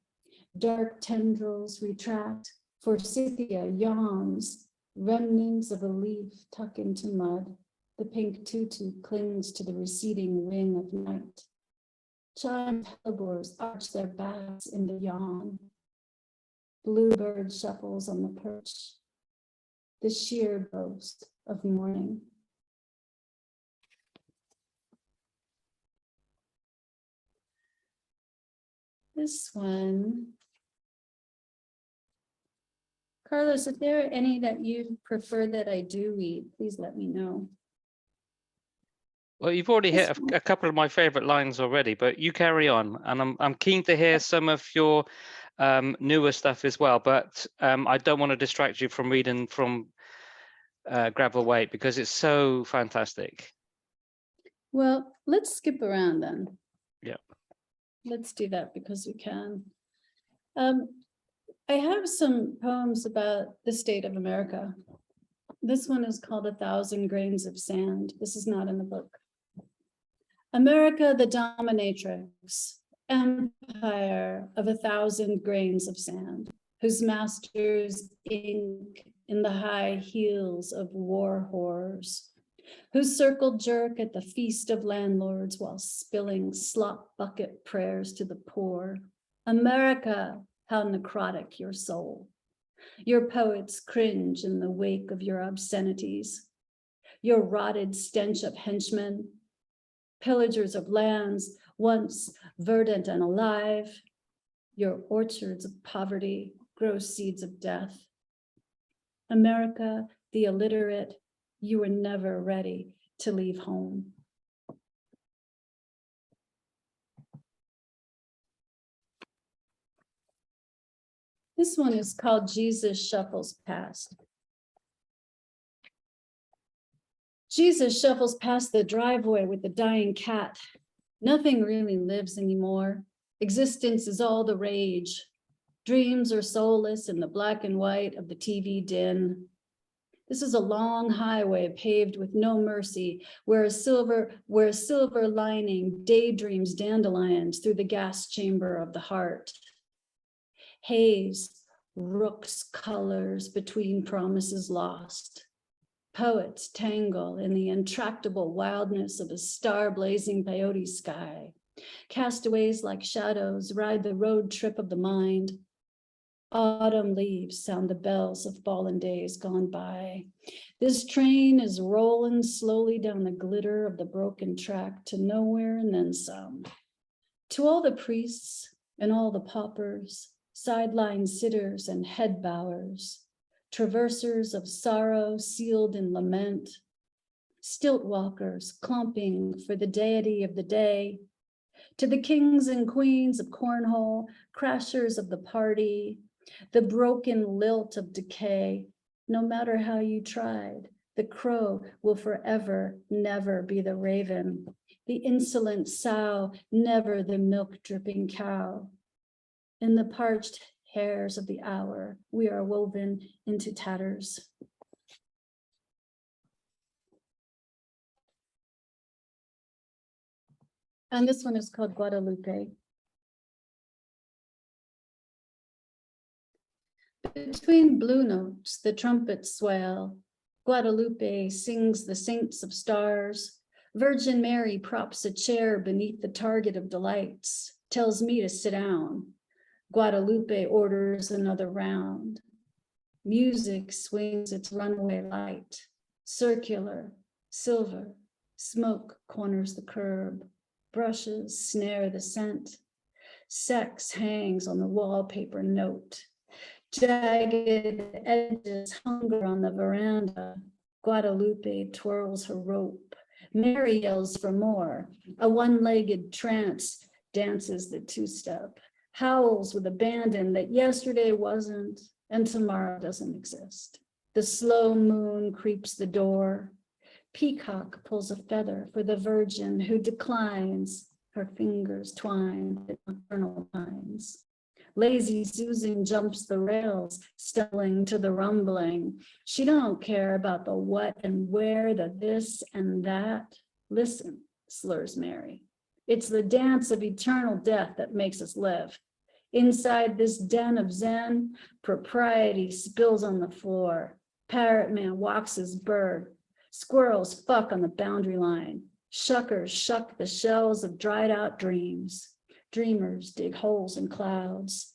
Dark tendrils retract, forsythia yawns, remnants of a leaf tuck into mud. The pink tutu clings to the receding wing of night. Chimed hellebores arch their backs in the yawn. Bluebird shuffles on the perch, the sheer boast of morning. This one. Carlos, if there are any that you prefer that I do read, please let me know. Well, you've already hit a couple of my favorite lines already, but you carry on, and I'm keen to hear some of your newer stuff as well. But I don't want to distract you from reading from Gravel Weight because it's so fantastic. Well, let's skip around then. Yeah. Let's do that because we can. I have some poems about the state of America. This one is called 1,000 Grains of Sand. This is not in the book. America, the dominatrix, empire of 1,000 grains of sand, whose masters ink in the high heels of war whores, whose circle jerk at the feast of landlords while spilling slop bucket prayers to the poor. America, how necrotic your soul. Your poets cringe in the wake of your obscenities. Your rotted stench of henchmen, pillagers of lands once verdant and alive. Your orchards of poverty grow seeds of death. America, the illiterate, you were never ready to leave home. This one is called Jesus Shuffles Past. Jesus shuffles past the driveway with the dying cat. Nothing really lives anymore. Existence is all the rage. Dreams are soulless in the black and white of the TV din. This is a long highway paved with no mercy, where a silver lining daydreams dandelions through the gas chamber of the heart. Haze, rooks colors between promises lost. Poets tangle in the intractable wildness of a star-blazing peyote sky. Castaways like shadows ride the road trip of the mind. Autumn leaves sound the bells of fallen days gone by. This train is rolling slowly down the glitter of the broken track to nowhere and then some. To all the priests and all the paupers, sideline sitters and head bowers, traversers of sorrow sealed in lament, stilt walkers clumping for the deity of the day, to the kings and queens of cornhole, crashers of the party, the broken lilt of decay. No matter how you tried, the crow will forever never be the raven, the insolent sow, never the milk-dripping cow. In the parched hairs of the hour, we are woven into tatters. And this one is called Guadalupe. Between blue notes, the trumpets swell. Guadalupe sings the saints of stars. Virgin Mary props a chair beneath the target of delights, tells me to sit down. Guadalupe orders another round. Music swings its runaway light, circular, silver, smoke corners the curb, brushes snare the scent. Sex hangs on the wallpaper note. Jagged edges hunger on the veranda. Guadalupe twirls her rope. Mary yells for more. A one-legged trance dances the two-step. Howls with abandon that yesterday wasn't and tomorrow doesn't exist. The slow moon creeps the door. Peacock pulls a feather for the virgin who declines, her fingers twined in nocturnal pines. Lazy Susan jumps the rails, stumbling to the rumbling. She don't care about the what and where, the this and that. Listen, slurs Mary. It's the dance of eternal death that makes us live. Inside this den of Zen, propriety spills on the floor. Parrot man walks his bird. Squirrels fuck on the boundary line. Shuckers shuck the shells of dried out dreams. Dreamers dig holes in clouds.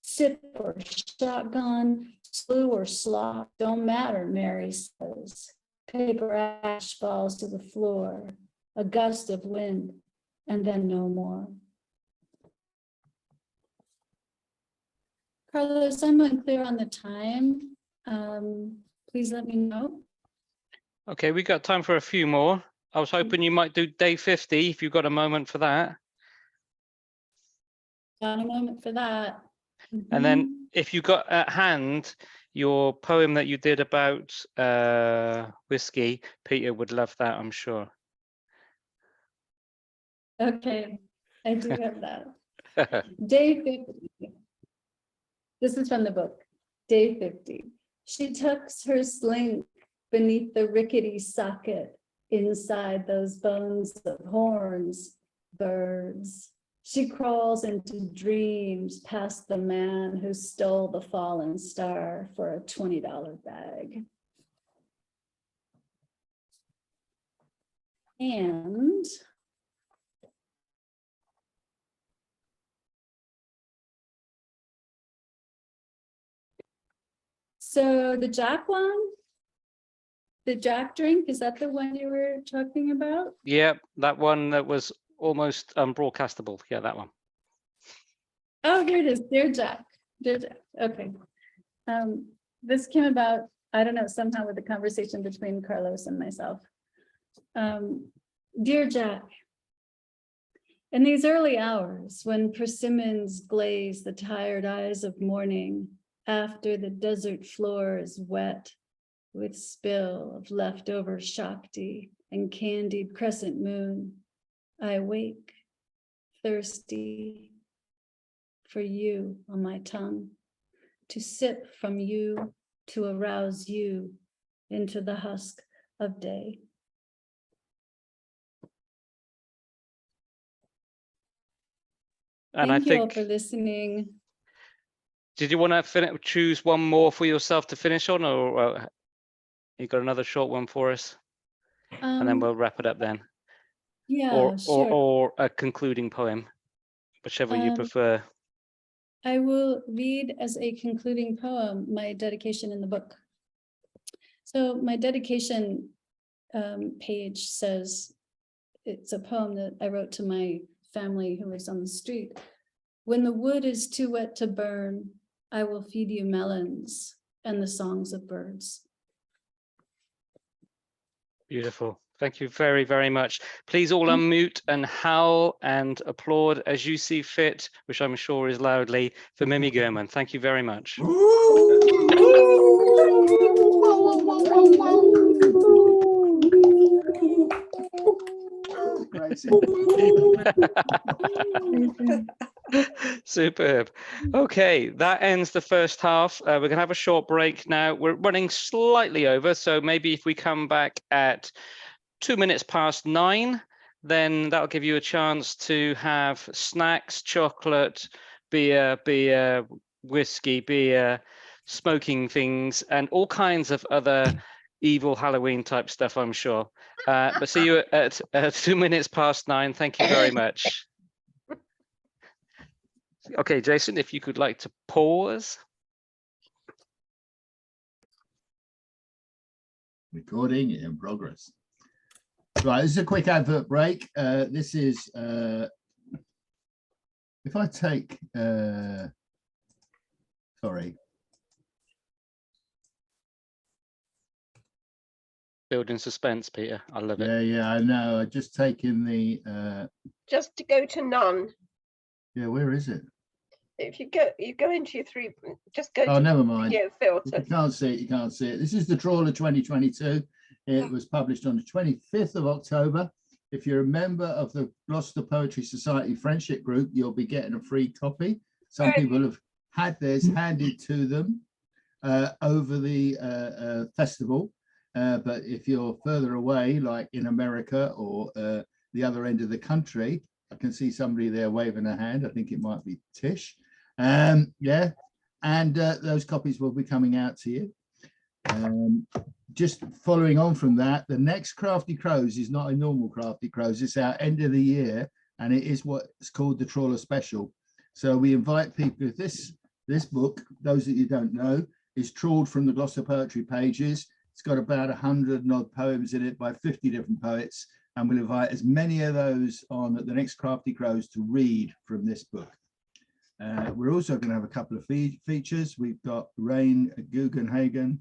Sip or shotgun, slew or slop, don't matter, Mary says. Paper ash falls to the floor. A gust of wind, and then no more. Carlos, I'm unclear on the time. Please let me know. Okay, we got time for a few more. I was hoping you might do day 50 if you've got a moment for that. Got a moment for that. And then if you got at hand your poem that you did about whiskey, Peter would love that, I'm sure. Okay, I do have that. Day 50. This is from the book. Day 50. She tucks her slink beneath the rickety socket inside those bones of horns, birds. She crawls into dreams past the man who stole the fallen star for a $20 bag. And so the Jack one, the Jack drink, is that the one you were talking about? Yeah, that one that was almost unbroadcastable. Yeah, that one. Oh, here it is. Dear Jack. Dear Jack. Okay. This came about, I don't know, somehow with the conversation between Carlos and myself. Dear Jack, in these early hours when persimmons glaze the tired eyes of morning, after the desert floor is wet with spill of leftover Shakti and candied crescent moon, I wake, thirsty for you on my tongue, to sip from you, to arouse you into the husk of day. And Thank I you all think, for listening. did you want to choose one more for yourself to finish on, or you got another short one for us? And then we'll wrap it up then. Yeah, sure. Or a concluding poem, whichever you prefer. I will read as a concluding poem my dedication in the book. So my dedication page says, it's a poem that I wrote to my family who lives on the street. When the wood is too wet to burn, I will feed you melons and the songs of birds. Beautiful. Thank you very, very much. Please all unmute and howl and applaud as you see fit, which I'm sure is loudly, for Mimi German. Thank you very much. Superb. Okay, that ends the first half. We're going to have a short break now. We're running slightly over, so maybe if we come back at 2 minutes past 9, then that'll give you a chance to have snacks, chocolate, beer, whiskey, beer, smoking things, and all kinds of other evil Halloween type stuff, I'm sure. But see you at 2 minutes past 9. Thank you very much. Okay, Jason, if you could like to pause. Recording in progress. Right, this is a quick advert break. This is, if I take, sorry. Building suspense, Peter. I love it. Yeah, I know. I just taken the. Just to go to none. Yeah, where is it? If you go into your three, just go Oh, to never mind. video filter. You can't see it, you can't see it. This is the Trawler 2022. It was published on the 25th of October. If you're a member of the Gloucester Poetry Society Friendship Group, you'll be getting a free copy. Some people have had theirs handed to them over the festival. But if you're further away, like in America or the other end of the country, I can see somebody there waving a hand. I think it might be Tish. Yeah, and those copies will be coming out to you. Just following on from that, the next Crafty Crows is not a normal Crafty Crows. It's our end of the year, and it is what's called the Trawler Special. So we invite people. This book, those that you don't know, is trawled from the Gloucester Poetry pages. It's got about 100 odd poems in it by 50 different poets, and we'll invite as many of those on at the next Crafty Crows to read from this book. We're also going to have a couple of features. We've got Rain Guggenhagen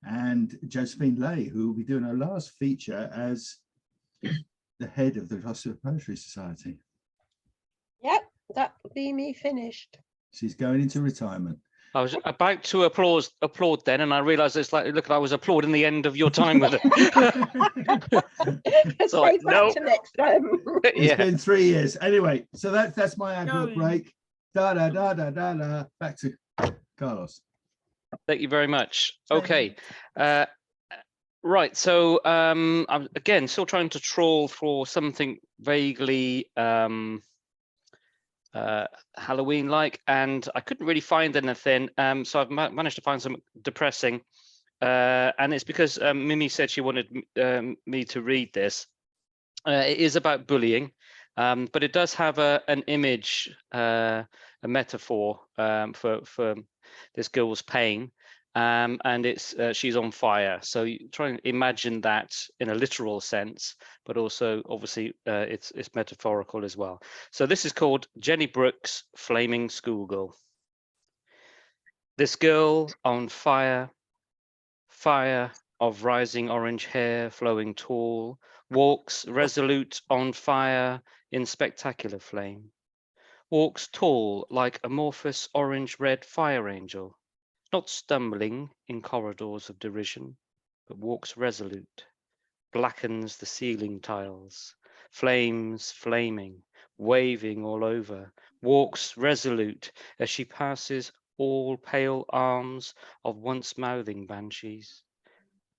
and Josephine Lay, who will be doing her last feature as the head of the Gloucester Poetry Society. Yep, that would be me finished. She's going into retirement. I was about to applaud then, and I realised it's like, look, I was applauding the end of your time with it. So Save that to next time. It's been 3 years. Anyway, so that's my advert break. Back to Carlos. Thank you very much. Okay. Right. So I'm again still trying to trawl for something vaguely Halloween-like, and I couldn't really find anything. So I've managed to find some depressing, and it's because Mimi said she wanted me to read this. It is about bullying, but it does have an image, a metaphor for this girl's pain, and it's she's on fire. So you try and imagine that in a literal sense, but also obviously it's metaphorical as well. So this is called Jenny Brooks' Flaming Schoolgirl. This girl on fire, fire of rising orange hair flowing tall, walks resolute on fire in spectacular flame, walks tall like amorphous orange-red fire angel, not stumbling in corridors of derision, but walks resolute, blackens the ceiling tiles, flames flaming, waving all over, walks resolute as she passes all pale arms of once mouthing banshees,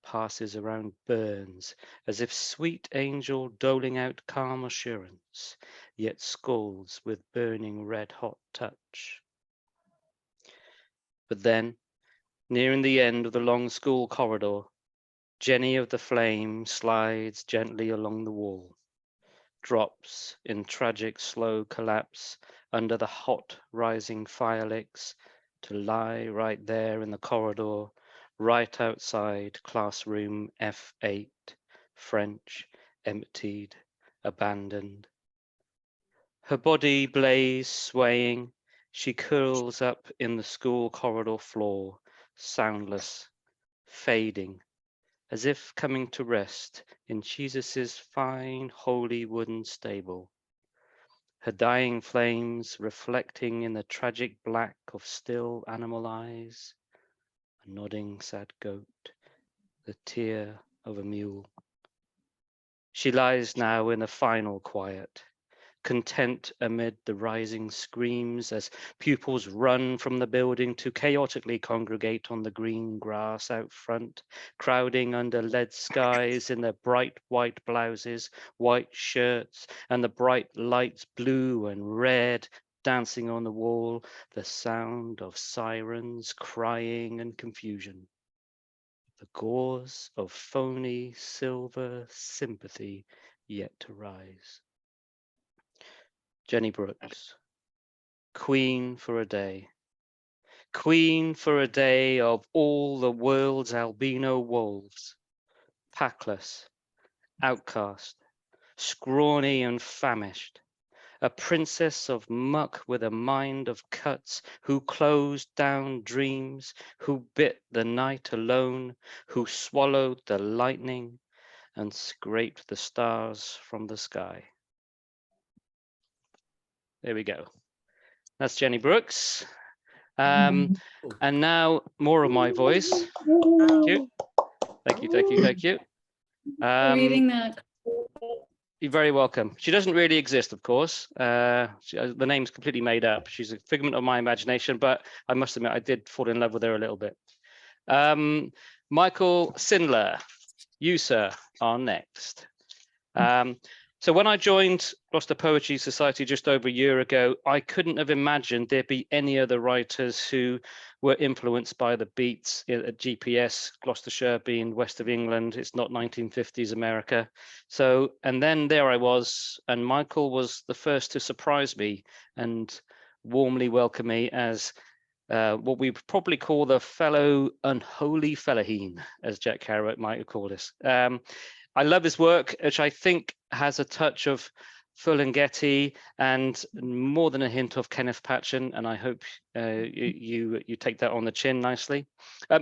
passes around burns as if sweet angel doling out calm assurance, yet scolds with burning red-hot touch. But then, nearing the end of the long school corridor, Jenny of the flame slides gently along the wall, drops in tragic slow collapse under the hot rising firelicks to lie right there in the corridor, right outside classroom F8, French, emptied, abandoned. Her body blaze swaying, she curls up in the school corridor floor, soundless, fading, as if coming to rest in Jesus's fine, holy wooden stable. Her dying flames reflecting in the tragic black of still animal eyes, a nodding sad goat, the tear of a mule. She lies now in a final quiet, content amid the rising screams as pupils run from the building to chaotically congregate on the green grass out front, crowding under lead skies in their bright white blouses, white shirts, and the bright lights blue and red dancing on the wall, the sound of sirens, crying and confusion. The gauze of phony silver sympathy yet to rise. Jenny Brooks, queen for a day. Queen for a day of all the world's albino wolves, packless, outcast, scrawny and famished, a princess of muck with a mind of cuts, who closed down dreams, who bit the night alone, who swallowed the lightning and scraped the stars from the sky. There we go. That's Jenny Brooks. And now more of my voice. Thank you. Thank you, thank you, thank you. Reading that. You're very welcome. She doesn't really exist, of course. The name's completely made up. She's a figment of my imagination, but I must admit, I did fall in love with her a little bit. Michael Sindler, you, sir, are next. So when I joined Gloucester Poetry Society just over a year ago, I couldn't have imagined there'd be any other writers who were influenced by the beats at GPS, Gloucestershire being west of England. It's not 1950s America. So, and then there I was, and Michael was the first to surprise me and warmly welcome me as what we probably call the fellow unholy fellaheen, as Jack Kerouac might have called us. I love his work, which I think has a touch of Ferlinghetti, and more than a hint of Kenneth Patchen, and I hope you take that on the chin nicely.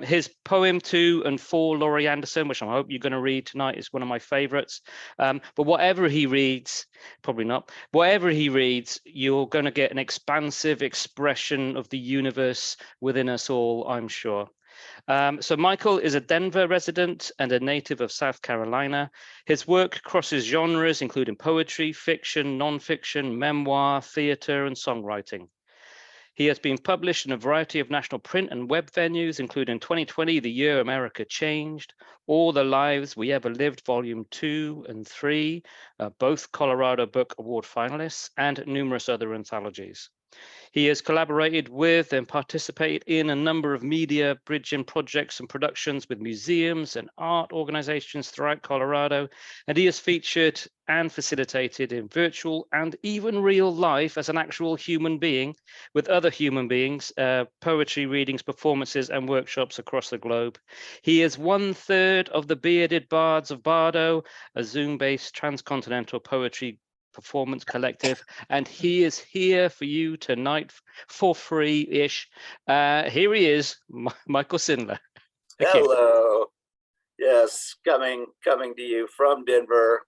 His poem 2 and 4, Laurie Anderson, which I hope you're going to read tonight, is one of my favorites. But whatever he reads, probably not, whatever he reads, you're going to get an expansive expression of the universe within us all, I'm sure. So Michael is a Denver resident and a native of South Carolina. His work crosses genres, including poetry, fiction, nonfiction, memoir, theater, and songwriting. He has been published in a variety of national print and web venues, including 2020, The Year America Changed, All the Lives We Ever Lived, Volume 2 and 3, both Colorado Book Award finalists, and numerous other anthologies. He has collaborated with and participated in a number of media bridging projects and productions with museums and art organizations throughout Colorado, and he has featured and facilitated in virtual and even real life as an actual human being with other human beings, poetry readings, performances, and workshops across the globe. He is 1/3 of the Bearded Bards of Bardo, a Zoom-based transcontinental poetry performance collective, and he is here for you tonight for free-ish. Here he is, Michael Sindler. Hello. Yes, coming to you from Denver,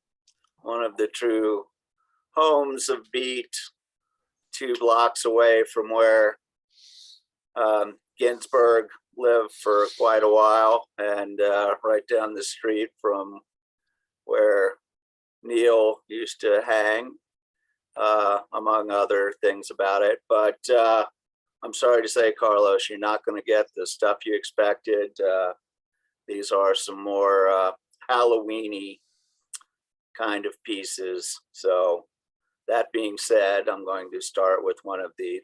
one of the true homes of Beat, 2 blocks away from where Ginsberg lived for quite a while, and right down the street from where Neil used to hang, among other things about it. But I'm sorry to say, Carlos, you're not going to get the stuff you expected. These are some more Halloween-y kind of pieces. So that being said, I'm going to start with one of the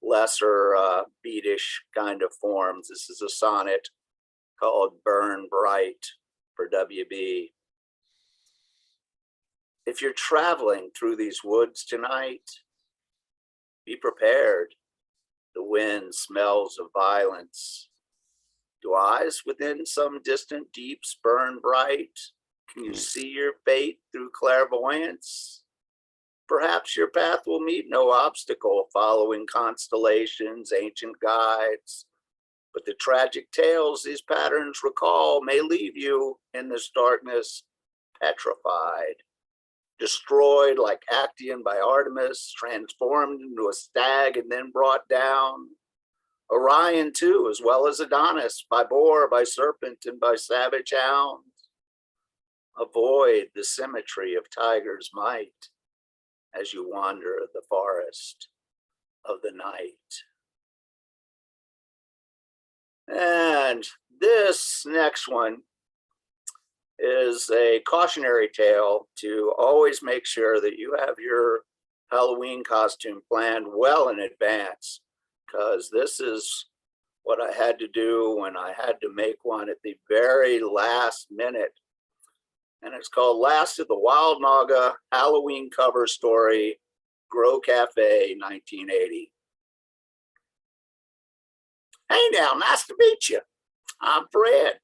lesser beatish kind of forms. This is a sonnet called Burn Bright for WB. If you're traveling through these woods tonight, be prepared. The wind smells of violence. Do eyes within some distant deeps burn bright? Can you see your fate through clairvoyance? Perhaps your path will meet no obstacle following constellations, ancient guides. But the tragic tales these patterns recall may leave you in this darkness petrified. Destroyed like Actaeon by Artemis, transformed into a stag and then brought down. Orion too, as well as Adonis, by boar, by serpent, and by savage hound. Avoid the symmetry of tiger's might as you wander the forest of the night. And this next one is a cautionary tale to always make sure that you have your Halloween costume planned well in advance, because this is what I had to do when I had to make one at the very last minute. And it's called Last of the Wild Naga Halloween Cover Story, Grow Cafe, 1980. Hey now, nice to meet you. I'm Fred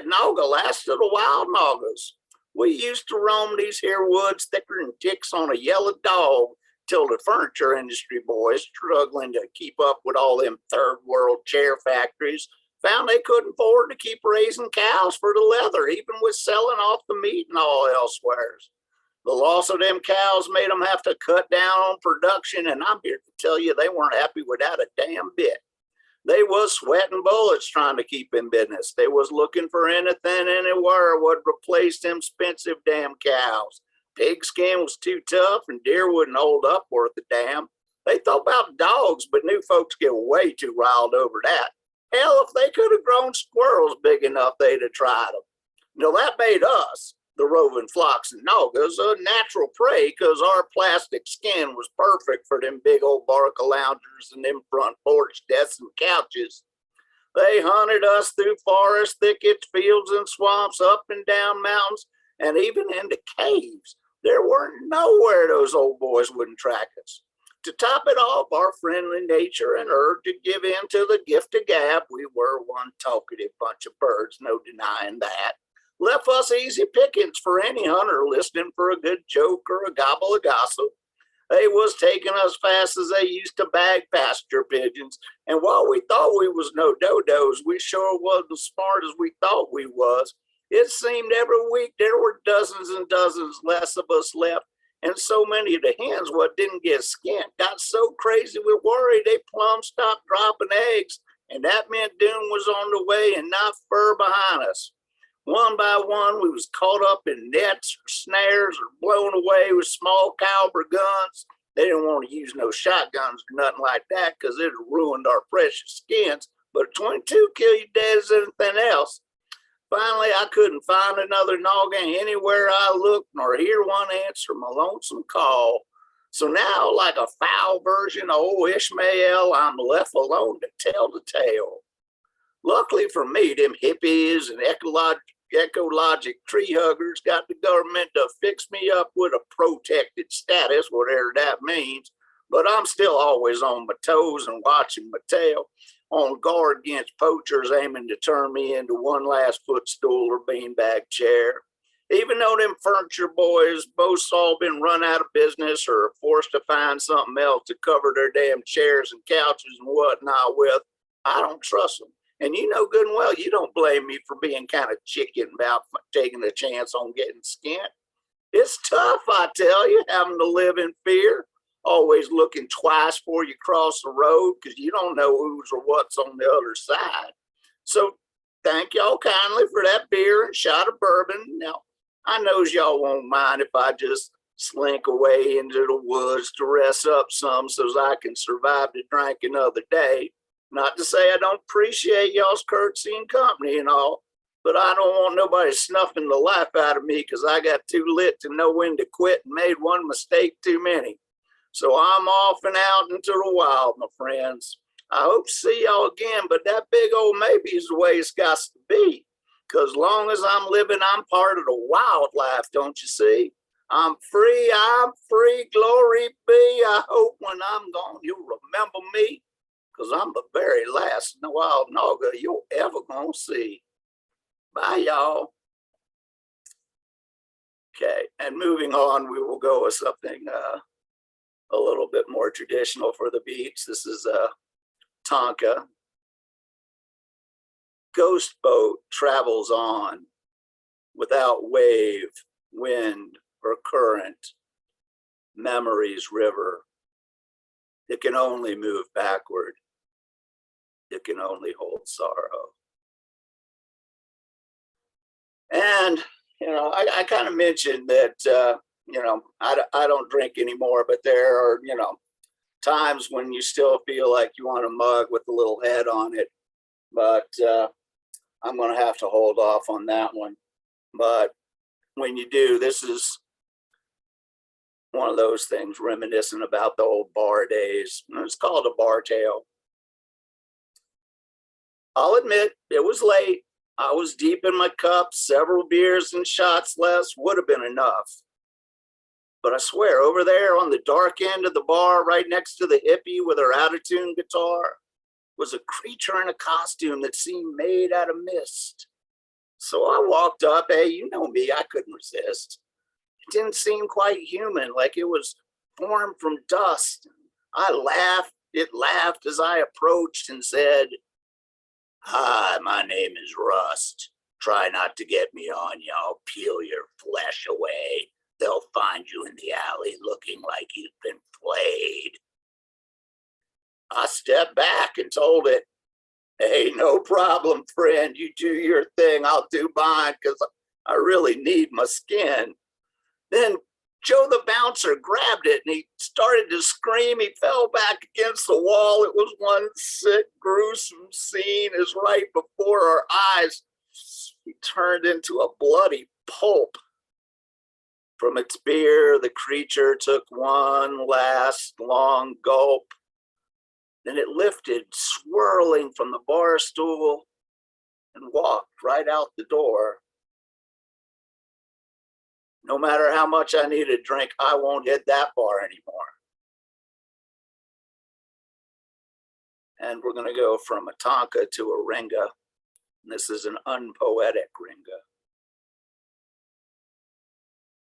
Naga, last of the wild Nagas. We used to roam these here woods thicker than ticks on a yellow dog till the furniture industry boys, struggling to keep up with all them third world chair factories, found they couldn't afford to keep raising cows for the leather, even with selling off the meat and all elsewheres. The loss of them cows made them have to cut down on production, and I'm here to tell you they weren't happy with that a damn bit. They was sweating bullets trying to keep in business. They was looking for anything, anywhere would replace them expensive damn cows. Pigskin was too tough and deer wouldn't hold up worth a damn. They thought about dogs, but new folks get way too riled over that. Hell, if they could have grown squirrels big enough, they'd have tried them. Now that made us, the roving flocks and Nagas, a natural prey, because our plastic skin was perfect for them big old barca loungers and them front porch desks and couches. They hunted us through forests, thickets, fields, and swamps, up and down mountains, and even into caves. There weren't nowhere those old boys wouldn't track us. To top it off, our friendly nature and urge to give in to the gift of gab, we were one talkative bunch of birds, no denying that. left us easy pickings for any hunter listening for a good joke or a gobble of gossip. They was taking us fast as they used to bag pasture pigeons. And while we thought we was no dodos, we sure wasn't as smart as we thought we was. It seemed every week there were dozens and dozens less of us left. And so many of the hens what didn't get skint got so crazy with worry they plumb stopped dropping eggs. And that meant doom was on the way and not fur behind us. One by one, we was caught up in nets or snares or blown away with small caliber guns. They didn't want to use no shotguns or nothing like that because it had ruined our precious skins. But a 22 kill you dead as anything else. Finally, I couldn't find another noggin anywhere I looked nor hear one answer my lonesome call. So now, like a foul version of old Ishmael, I'm left alone to tell the tale. Luckily for me, them hippies and ecologic tree huggers got the government to fix me up with a protected status, whatever that means. But I'm still always on my toes and watching my tail, on guard against poachers aiming to turn me into one last footstool or beanbag chair. Even though them furniture boys both all been run out of business or forced to find something else to cover their damn chairs and couches and whatnot with, I don't trust them. And you know good and well, you don't blame me for being kind of chicken about taking a chance on getting skint. It's tough, I tell you, having to live in fear, always looking twice before you cross the road because you don't know who's or what's on the other side. So thank y'all kindly for that beer and shot of bourbon. Now, I knows y'all won't mind if I just slink away into the woods to rest up some so as I can survive the drink another day. Not to say I don't appreciate y'all's courtesy and company and all, but I don't want nobody snuffing the life out of me because I got too lit to know when to quit and made one mistake too many. So I'm off and out into the wild, my friends. I hope to see y'all again, but that big old maybe is the way it's got to be. Because long as I'm living, I'm part of the wildlife, don't you see? I'm free, glory be. I hope when I'm gone, you'll remember me. Because I'm the very last wild nogger you'll ever gonna see. Bye, y'all. Okay, and moving on, we will go with something a little bit more traditional for the beach. This is Tonka. Ghost boat travels on without wave, wind, or current. Memory's river. It can only move backward. It can only hold sorrow. And, you know, I kind of mentioned that, you know, I don't drink anymore, but there are, you know, times when you still feel like you want a mug with a little head on it. But I'm going to have to hold off on that one. But when you do, this is one of those things reminiscent about the old bar days. It's called a bar tale. I'll admit it was late. I was deep in my cup. Several beers and shots less would have been enough. But I swear, over there on the dark end of the bar, right next to the hippie with her out-of-tune guitar, was a creature in a costume that seemed made out of mist. So I walked up. Hey, you know me, I couldn't resist. It didn't seem quite human, like it was formed from dust. I laughed. It laughed as I approached and said, "Hi, my name is Rust. Try not to get me on, y'all. Peel your flesh away. They'll find you in the alley looking like you've been flayed." I stepped back and told it, "Hey, no problem, friend. You do your thing. I'll do mine because I really need my skin." Then Joe the bouncer grabbed it and he started to scream. He fell back against the wall. It was one sick, gruesome scene as right before our eyes, he turned into a bloody pulp. From its beer, the creature took one last long gulp. Then it lifted, swirling from the bar stool, and walked right out the door. No matter how much I need a drink, I won't hit that bar anymore. And we're going to go from a Tonka to a Ringa. And this is an unpoetic Ringa.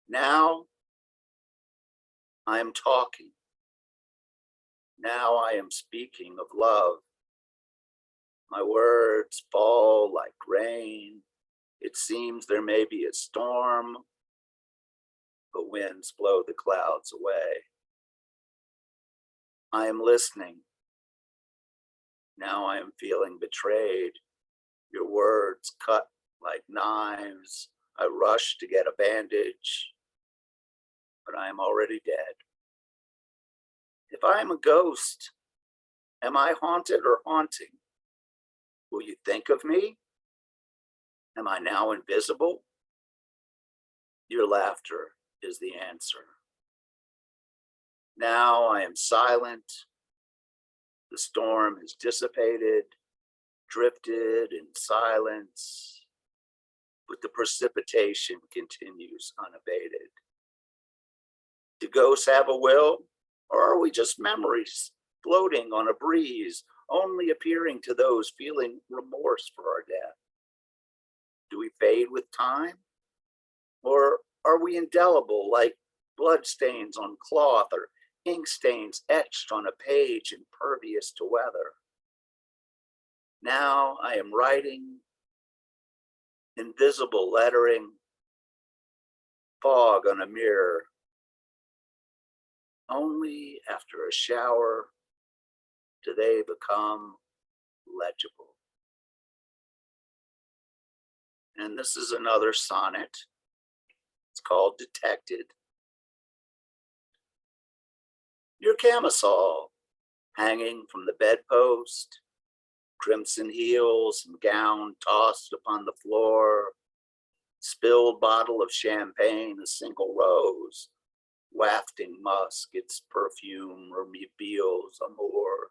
Now I am talking. Now I am speaking of love. My words fall like rain. It seems there may be a storm, but winds blow the clouds away. I am listening. Now I am feeling betrayed. Your words cut like knives. I rush to get a bandage, but I am already dead. If I am a ghost, am I haunted or haunting? Will you think of me? Am I now invisible? Your laughter is the answer. Now I am silent. The storm has dissipated, drifted in silence, but the precipitation continues unabated. Do ghosts have a will, or are we just memories floating on a breeze, only appearing to those feeling remorse for our death? Do we fade with time, or are we indelible like bloodstains on cloth or ink stains etched on a page impervious to weather? Now I am writing invisible lettering, fog on a mirror. Only after a shower do they become legible. And this is another sonnet. It's called Detected. Your camisole hanging from the bedpost, crimson heels and gown tossed upon the floor, spilled bottle of champagne, a single rose, wafting musk, its perfume reveals amour.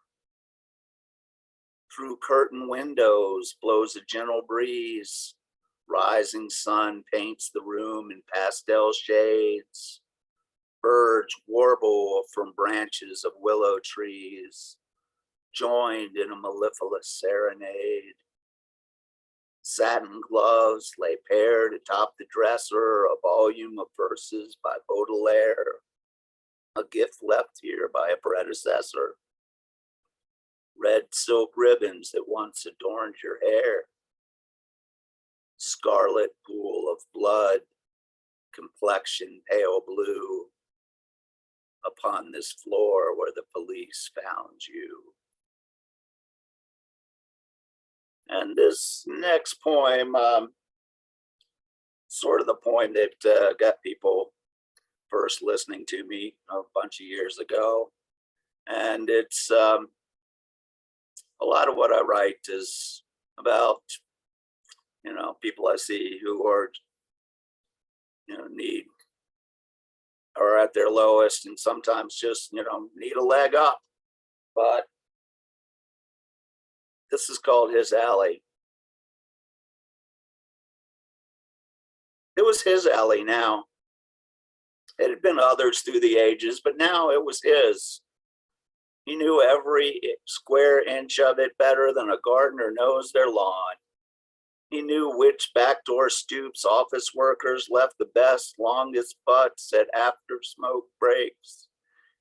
Through curtain windows blows a gentle breeze, rising sun paints the room in pastel shades. Birds warble from branches of willow trees, joined in a mellifluous serenade. Satin gloves lay paired atop the dresser, a volume of verses by Baudelaire, a gift left here by a predecessor. Red silk ribbons that once adorned your hair. Scarlet pool of blood, complexion pale blue, upon this floor where the police found you. And this next poem, sort of the poem that got people first listening to me a bunch of years ago. And it's a lot of what I write is about, people I see who are, need or at their lowest, and sometimes just, need a leg up. But this is called His Alley. It was his alley now. It had been others through the ages, but now it was his. He knew every square inch of it better than a gardener knows their lawn. He knew which backdoor stoops office workers left the best, longest butts at after smoke breaks.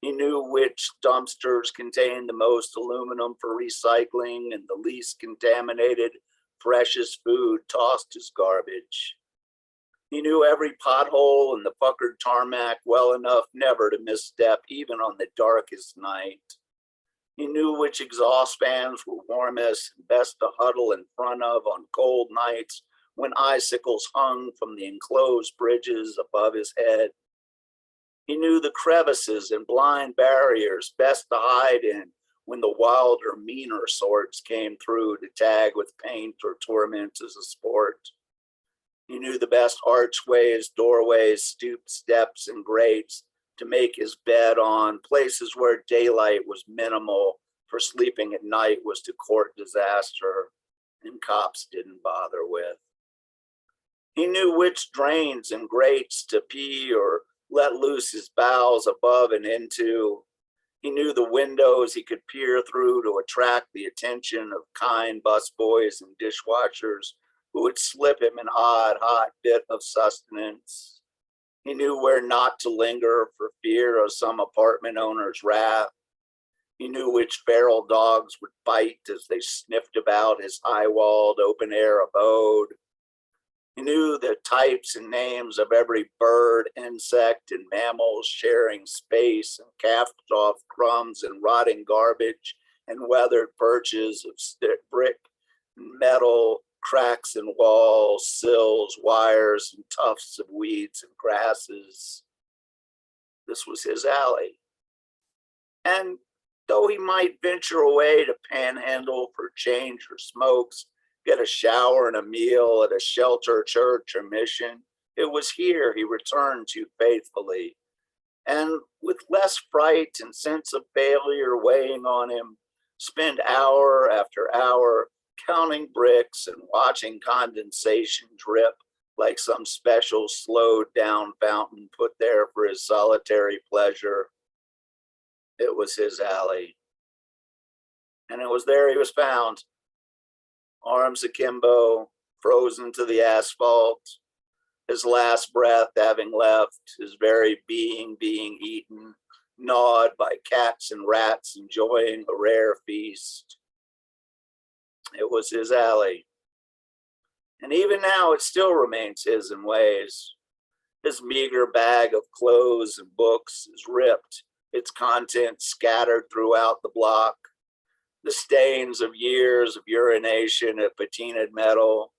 He knew which dumpsters contained the most aluminum for recycling and the least contaminated precious food tossed as garbage. He knew every pothole in the puckered tarmac well enough never to misstep even on the darkest night. He knew which exhaust fans were warmest and best to huddle in front of on cold nights when icicles hung from the enclosed bridges above his head. He knew the crevices and blind barriers best to hide in when the wilder, meaner sorts came through to tag with paint or torment as a sport. He knew the best archways, doorways, stoop steps, and grates to make his bed on, places where daylight was minimal, for sleeping at night was to court disaster, and cops didn't bother with. He knew which drains and grates to pee or let loose his bowels above and into. He knew the windows he could peer through to attract the attention of kind busboys and dishwashers who would slip him an odd, hot bit of sustenance. He knew where not to linger for fear of some apartment owner's wrath. He knew which feral dogs would bite as they sniffed about his high-walled open-air abode. He knew the types and names of every bird, insect, and mammal sharing space and cast-off crumbs and rotting garbage and weathered perches of brick, metal, cracks in walls, sills, wires, and tufts of weeds and grasses. This was his alley. And though he might venture away to panhandle for change or smokes, get a shower and a meal at a shelter, church, or mission, it was here he returned to faithfully. And with less fright and sense of failure weighing on him, spend hour after hour counting bricks and watching condensation drip like some special slowed down fountain put there for his solitary pleasure. It was his alley. And it was there he was found, arms akimbo, frozen to the asphalt, his last breath having left, his very being eaten, gnawed by cats and rats enjoying a rare feast. It was his alley. And even now it still remains his in ways. His meager bag of clothes and books is ripped, its contents scattered throughout the block. The stains of years of urination at patinaed metal,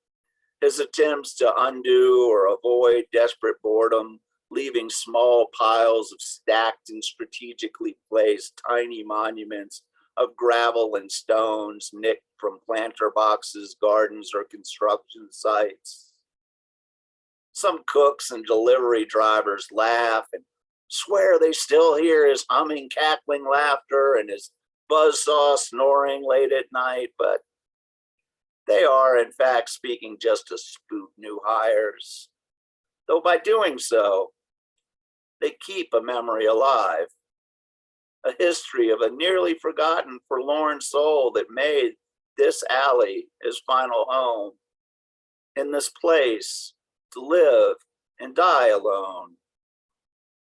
his attempts to undo or avoid desperate boredom, leaving small piles of stacked and strategically placed tiny monuments of gravel and stones nicked from planter boxes, gardens, or construction sites. Some cooks and delivery drivers laugh and swear they still hear his humming, cackling laughter and his buzzsaw snoring late at night, but they are in fact speaking just to spook new hires. Though by doing so, they keep a memory alive, a history of a nearly forgotten, forlorn soul that made this alley his final home, in this place to live and die alone,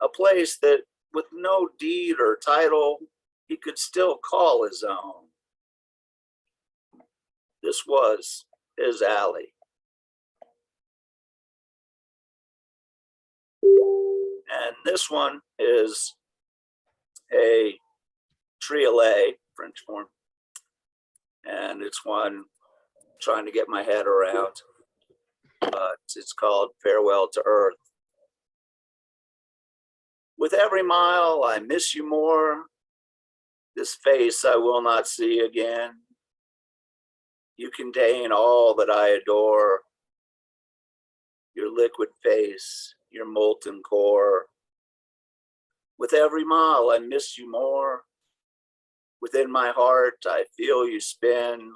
a place that with no deed or title he could still call his own. This was his alley. And this one is a triolet, French form. And it's one trying to get my head around. It's called Farewell to Earth. With every mile, I miss you more. This face I will not see again. You contain all that I adore. Your liquid face, your molten core. With every mile, I miss you more. Within my heart, I feel you spin.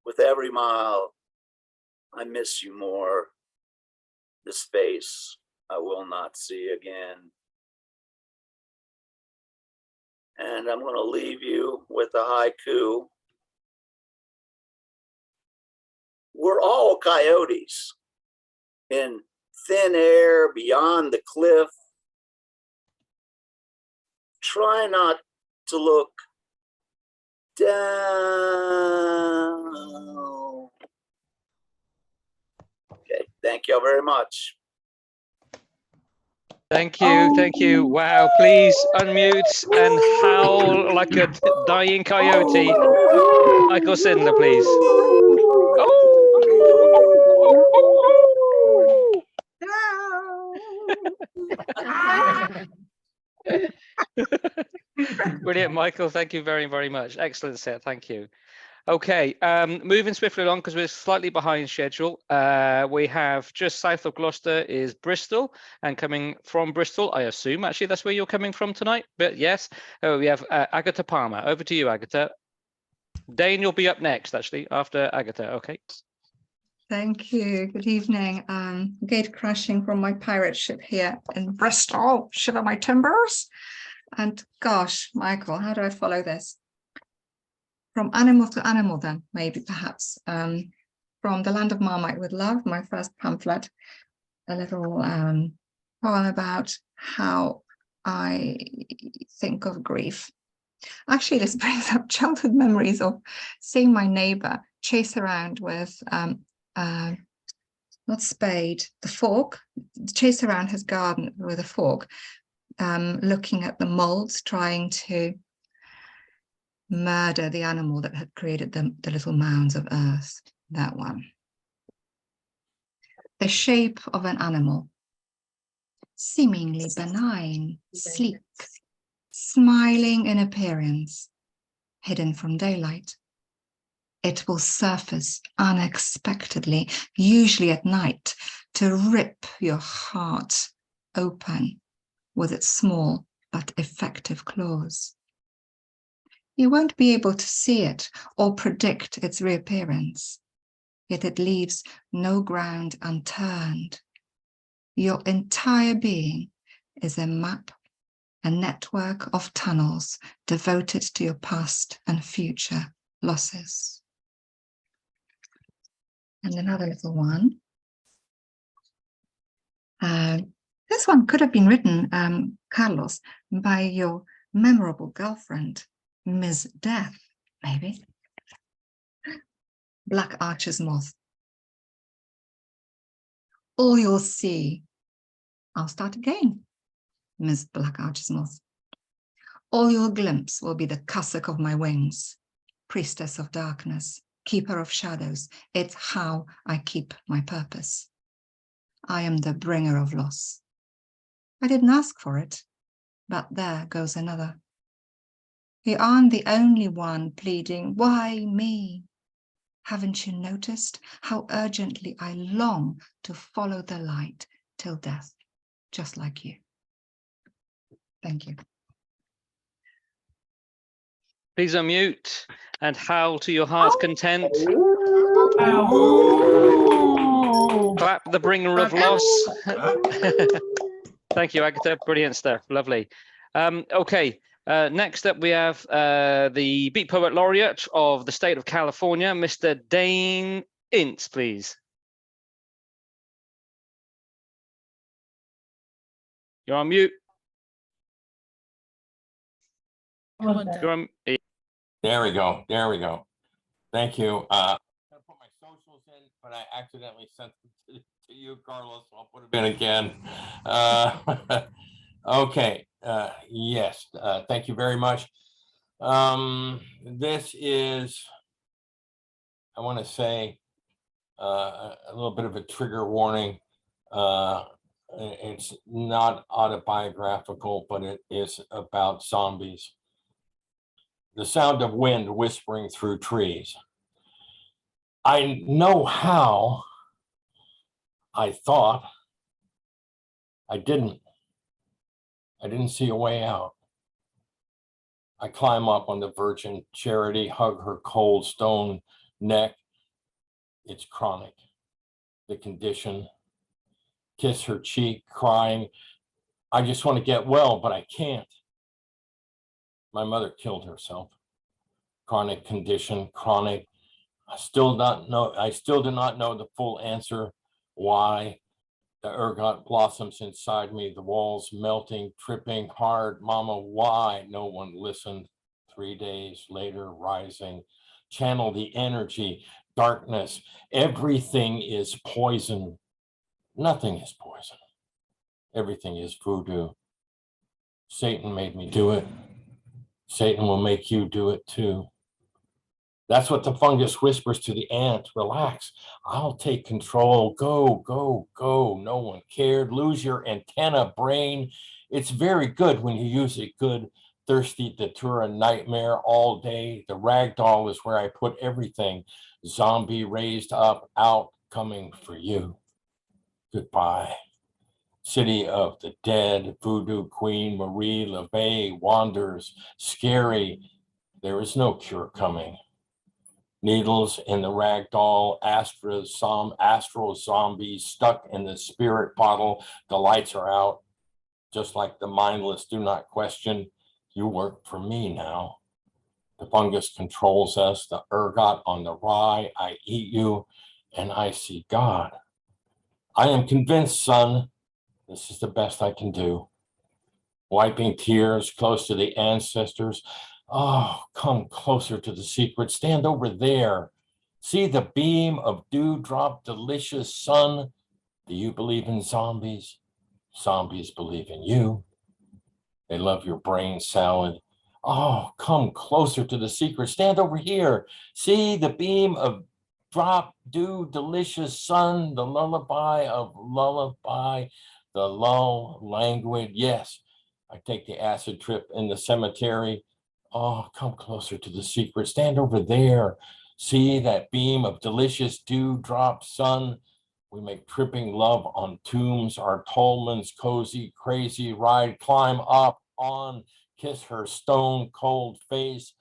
With every mile, I miss you more. This face I will not see again. And I'm going to leave you with a haiku. We're all coyotes in thin air beyond the cliff. Try not to look down. Okay, thank you very much. Thank you, thank you. Wow, please unmute and howl like a dying coyote. Michael Sindler, please. Brilliant, Michael. Thank you very, very much. Excellent set. Thank you. Okay, moving swiftly along because we're slightly behind schedule. We have just south of Gloucester is Bristol, and coming from Bristol, I assume actually that's where you're coming from tonight. But yes, we have Agatha Palmer. Over to you, Agatha. Dane, you'll be up next actually after Agatha. Okay. Thank you. Good evening. Gate crashing from my pirate ship here in Bristol. Shiver my timbers. And gosh, Michael, how do I follow this? From animal to animal, then maybe perhaps. From The Land of Marmite with Love, my first pamphlet. a little poem about how I think of grief. Actually, this brings up childhood memories of seeing my neighbor chase around with, not spade, the fork, chase around his garden with a fork, looking at the molds, trying to murder the animal that had created the little mounds of earth. That one. The shape of an animal, seemingly benign, sleek, smiling in appearance, hidden from daylight. It will surface unexpectedly, usually at night, to rip your heart open with its small but effective claws. You won't be able to see it or predict its reappearance, yet it leaves no ground unturned. Your entire being is a map, a network of tunnels devoted to your past and future losses. And another little one. This one could have been written, Carlos, by your memorable girlfriend, Ms. Death, maybe. Black Archer's Moth. All you'll see, I'll start again, Ms. Black Archer's Moth. All you'll glimpse will be the cassock of my wings, priestess of darkness, keeper of shadows. It's how I keep my purpose. I am the bringer of loss. I didn't ask for it, but there goes another. You aren't the only one pleading, why me? Haven't you noticed how urgently I long to follow the light till death, just like you? Thank you. Please unmute and howl to your heart's content. Clap the bringer of loss. Thank you, Agatha. Brilliant stuff. Lovely. Okay. Next up, we have the Beat Poet Laureate of the state of California, Mr. Dane Ince, please. You're on mute. You're on. There we go. There we go. Thank you. I put my socials in, but I accidentally sent them to you, Carlos. So I'll put them in again. Okay. Yes. Thank you very much. This is, I want to say, a little bit of a trigger warning. It's not autobiographical, but it is about zombies. The sound of wind whispering through trees. I know how. I thought. I didn't see a way out. I climb up on the Virgin Charity, hug her cold stone neck. It's chronic. The condition. Kiss her cheek, crying. I just want to get well, but I can't. My mother killed herself. Chronic condition, chronic. I still do not know the full answer why. The ergot blossoms inside me, the walls melting, tripping hard. Mama, why? No one listened. 3 days later, rising. Channel the energy, darkness. Everything is poison. Nothing is poison. Everything is voodoo. Satan made me do it. Satan will make you do it too. That's what the fungus whispers to the ant. Relax. I'll take control. Go, go, go. No one cared. Lose your antenna brain. It's very good when you use it good. Thirsty Datura nightmare all day. The ragdoll is where I put everything. Zombie raised up, out, coming for you. Goodbye. City of the dead, voodoo queen Marie LeVay wanders, scary. There is no cure coming. Needles in the ragdoll, astral zombies stuck in the spirit bottle. The lights are out, just like the mindless do not question. You work for me now. The fungus controls us, the ergot on the rye. I eat you and I see God. I am convinced, son, this is the best I can do. Wiping tears close to the ancestors. Oh, come closer to the secret. Stand over there. See the beam of dewdrop, delicious sun. Do you believe in zombies? Zombies believe in you. They love your brain salad. Oh, come closer to the secret. Stand over here. See the beam of drop, dew, delicious sun, the lullaby of lullaby, the lull, languid. Yes, I take the acid trip in the cemetery. Oh, come closer to the secret. Stand over there. See that beam of delicious dewdrop sun. We make tripping love on tombs, our Tolman's cozy, crazy ride, climb up on, kiss her stone cold face,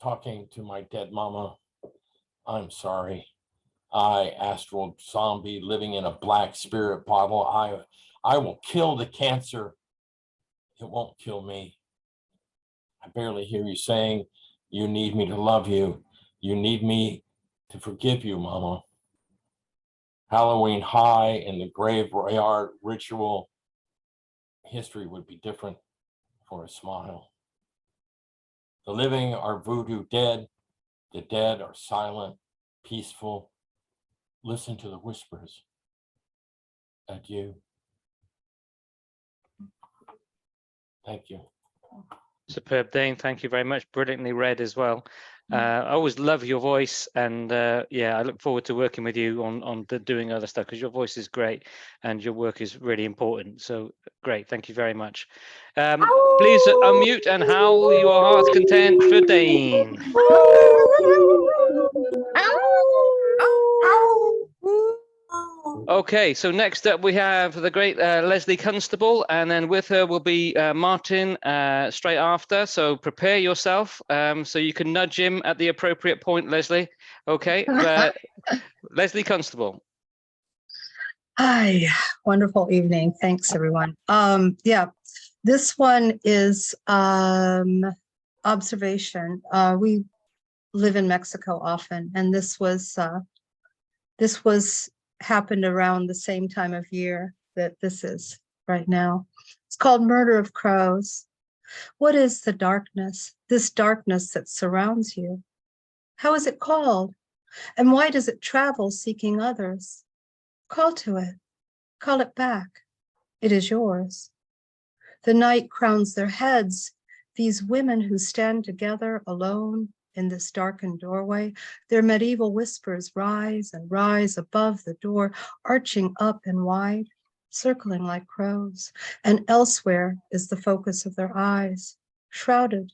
talking to my dead mama. I'm sorry. I, astral zombie living in a black spirit bottle, I will kill the cancer. It won't kill me. I barely hear you saying, you need me to love you. You need me to forgive you, mama. Halloween high in the graveyard ritual. History would be different for a smile. The living are voodoo dead. The dead are silent, peaceful. Listen to the whispers. Adieu. Thank you. Superb, Dane. Thank you very much. Brilliantly read as well. I always love your voice, and yeah, I look forward to working with you on doing other stuff, because your voice is great and your work is really important. So great, thank you very much. Please unmute and howl your heart's content for Dane. Okay, so next up we have the great Leslie Constable, and then with her will be Martin straight after. So prepare yourself so you can nudge him at the appropriate point, Leslie. Okay, Leslie Constable. Hi, wonderful evening. Thanks, everyone. Yeah, this one is observation. We live in Mexico often, and this was happened around the same time of year that this is right now. It's called Murder of Crows. What is the darkness, this darkness that surrounds you? How is it called? And why does it travel seeking others? Call to it, call it back. It is yours. The night crowns their heads, these women who stand together alone in this darkened doorway. Their medieval whispers rise and rise above the door, arching up and wide, circling like crows. And elsewhere is the focus of their eyes, shrouded,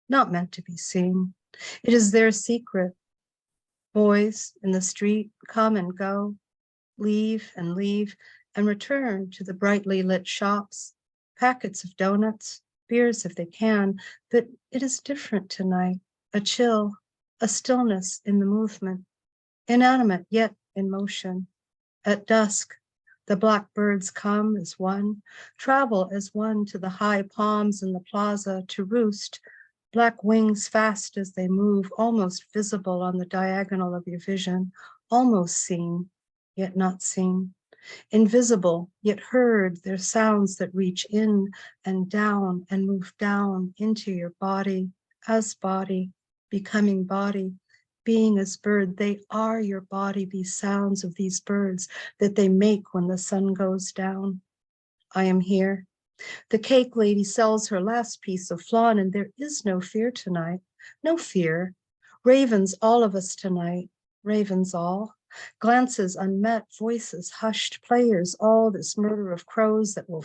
not meant to be seen. It is their secret. Boys in the street come and go, leave and return to the brightly lit shops, packets of donuts, beers if they can, but it is different tonight. A chill, a stillness in the movement, inanimate yet in motion. At dusk, the black birds come as one, travel as one to the high palms in the plaza to roost, black wings fast as they move, almost visible on the diagonal of your vision, almost seen, yet not seen. Invisible, yet heard, their sounds that reach in and down and move down into your body, as body, becoming body, being as bird. They are your body, these sounds of these birds that they make when the sun goes down. I am here. The cake lady sells her last piece of flan, and there is no fear tonight, no fear. Ravens, all of us tonight, ravens all. Glances unmet, voices hushed, players, all this murder of crows that will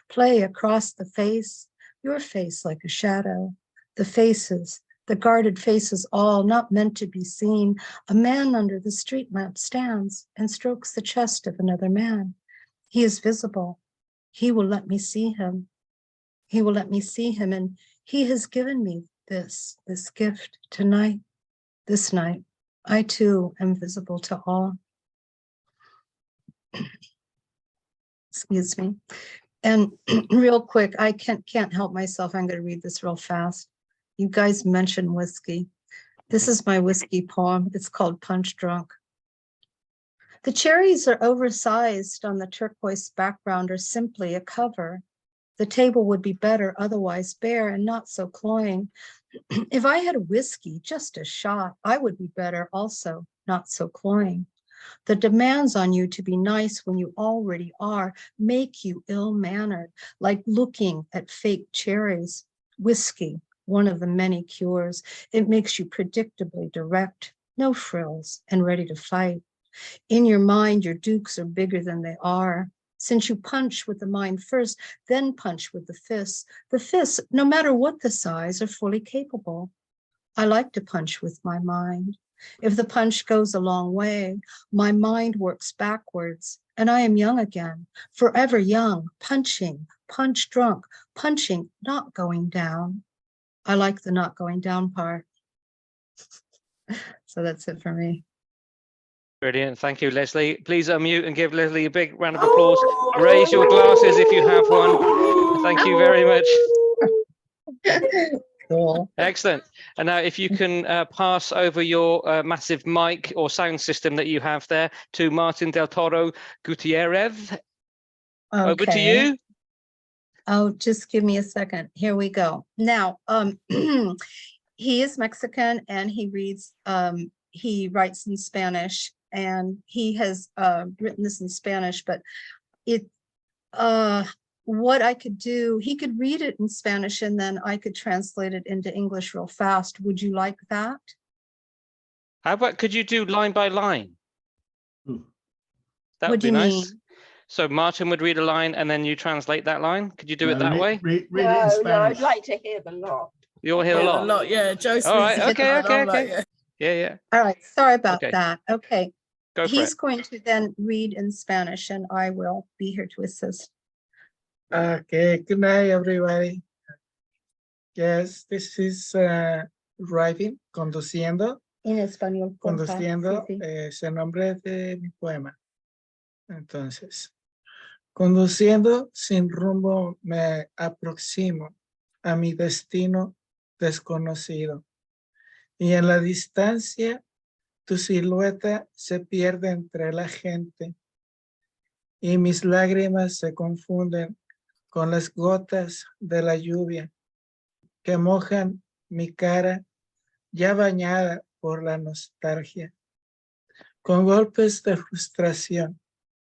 play across the face, your face like a shadow. The faces, the guarded faces, all not meant to be seen. A man under the street lamp stands and strokes the chest of another man. He is visible. He will let me see him. He will let me see him, and he has given me this gift tonight, this night. I too am visible to all. Excuse me. And real quick, I can't help myself. I'm going to read this real fast. You guys mentioned whiskey. This is my whiskey poem. It's called Punch Drunk. The cherries are oversized on the turquoise background or simply a cover. The table would be better otherwise bare and not so cloying. If I had a whiskey, just a shot, I would be better also, not so cloying. The demands on you to be nice when you already are make you ill-mannered, like looking at fake cherries. Whiskey, one of the many cures. It makes you predictably direct, no frills, and ready to fight. In your mind, your dukes are bigger than they are. Since you punch with the mind first, then punch with the fists, no matter what the size, are fully capable. I like to punch with my mind. If the punch goes a long way, my mind works backwards, and I am young again, forever young, punching, punch drunk, punching, not going down. I like the not going down part. So that's it for me. Brilliant. Thank you, Leslie. Please unmute and give Leslie a big round of applause. Raise your glasses if you have one. Thank you very much. Cool. Excellent. And now if you can pass over your massive mic or sound system that you have there to Martin Del Toro Gutierrez. Over to you. Oh, just give me a second. Here we go. Now, he is Mexican and he reads, he writes in Spanish, and he has written this in Spanish, but what I could do, he could read it in Spanish and then I could translate it into English real fast. Would you like that? How about, could you do line by line? That would be nice. Mean? So Martin would read a line and then you translate that line. Could you do it that way? Read it in Spanish. No, I'd like to hear the lot. You'll hear a lot. Yeah, Joe. All right. Okay. Like, Yeah. All right. Sorry about that. Okay. Go for He's it. going to then read in Spanish and I will be here to assist. Okay. Good night, everybody. Yes, this is Writing, Conduciendo. En español. Conduciendo Sí. es el nombre de mi poema. Entonces, conduciendo sin rumbo me aproximo a mi destino desconocido. Y en la distancia tu silueta se pierde entre la gente y mis lágrimas se confunden con las gotas de la lluvia que mojan mi cara ya bañada por la nostalgia. Con golpes de frustración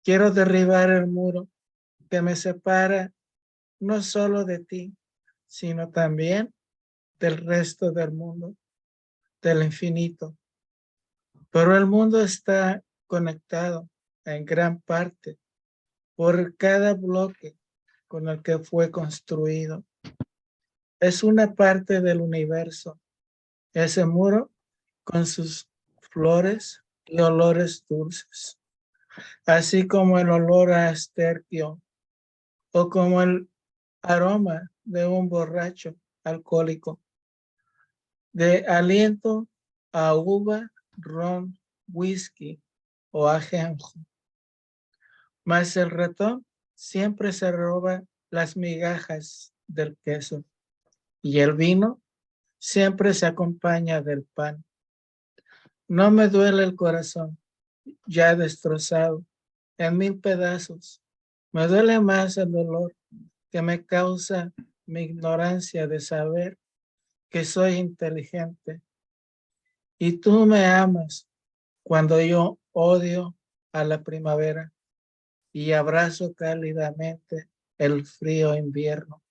quiero derribar el muro que me separa no solo de ti, sino también del resto del mundo, del infinito. Pero el mundo está conectado en gran parte por cada bloque con el que fue construido. Es una parte del universo, ese muro con sus flores y olores dulces, así como el olor a esterquio o como el aroma de un borracho alcohólico, de aliento a uva, ron, whisky o ajenjo. Mas el ratón siempre se roba las migajas del queso y el vino siempre se acompaña del pan. No me duele el corazón, ya destrozado en 1000 pedazos. Me duele más el dolor que me causa mi ignorancia de saber que soy inteligente. Y tú me amas cuando yo odio a la primavera y abrazo cálidamente el frío invierno.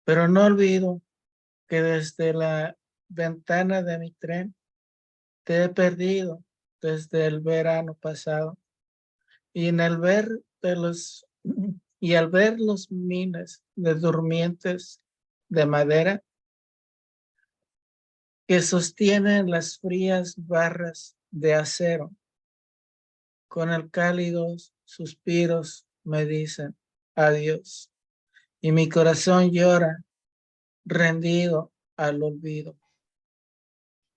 Pero no olvido que desde la ventana de mi tren te he perdido desde el verano pasado. Y al ver los miles de durmientes de madera que sostienen las frías barras de acero, con el cálidos suspiros me dicen adiós. Y mi corazón llora rendido al olvido.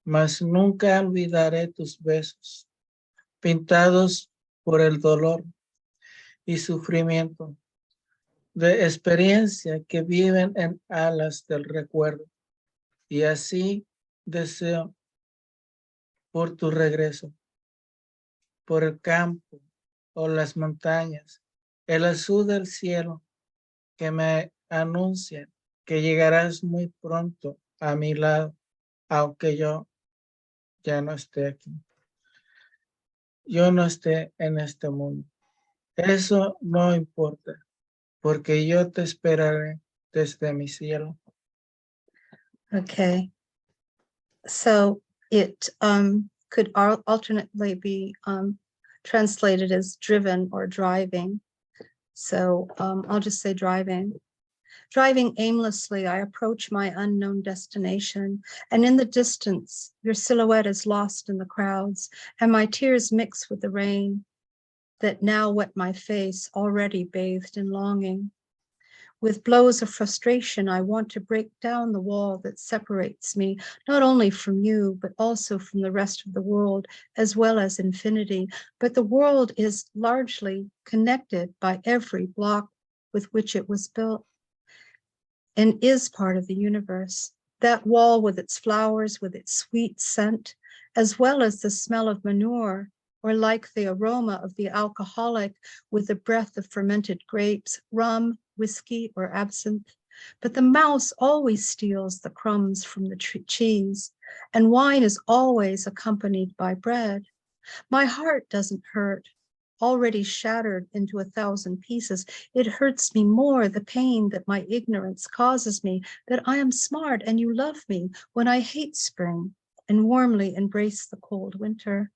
Mas nunca olvidaré tus besos, pintados por el dolor y sufrimiento, de experiencia que viven en alas del recuerdo. Y así deseo por tu regreso. por el campo o las montañas, el azul del cielo que me anuncian que llegarás muy pronto a mi lado, aunque yo ya no esté aquí. Yo no esté en este mundo. Eso no importa, porque yo te esperaré desde mi cielo. Okay. So it could alternately be translated as driven or driving. So I'll just say driving. Driving aimlessly, I approach my unknown destination, and in the distance, your silhouette is lost in the crowds, and my tears mix with the rain that now wet my face, already bathed in longing. With blows of frustration, I want to break down the wall that separates me, not only from you, but also from the rest of the world, as well as infinity. But the world is largely connected by every block with which it was built, and is part of the universe. That wall with its flowers, with its sweet scent, as well as the smell of manure, or like the aroma of the alcoholic with the breath of fermented grapes, rum, whiskey, or absinthe. But the mouse always steals the crumbs from the cheese, and wine is always accompanied by bread. My heart doesn't hurt, already shattered into 1,000 pieces. It hurts me more, the pain that my ignorance causes me, that I am smart and you love me when I hate spring and warmly embrace the cold winter.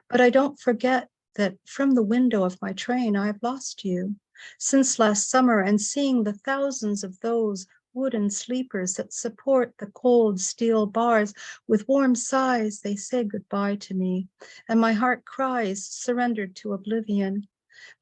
But I don't forget that from the window of my train, I have lost you since last summer, and seeing the thousands of those wooden sleepers that support the cold steel bars, with warm sighs, they say goodbye to me, and my heart cries, surrendered to oblivion.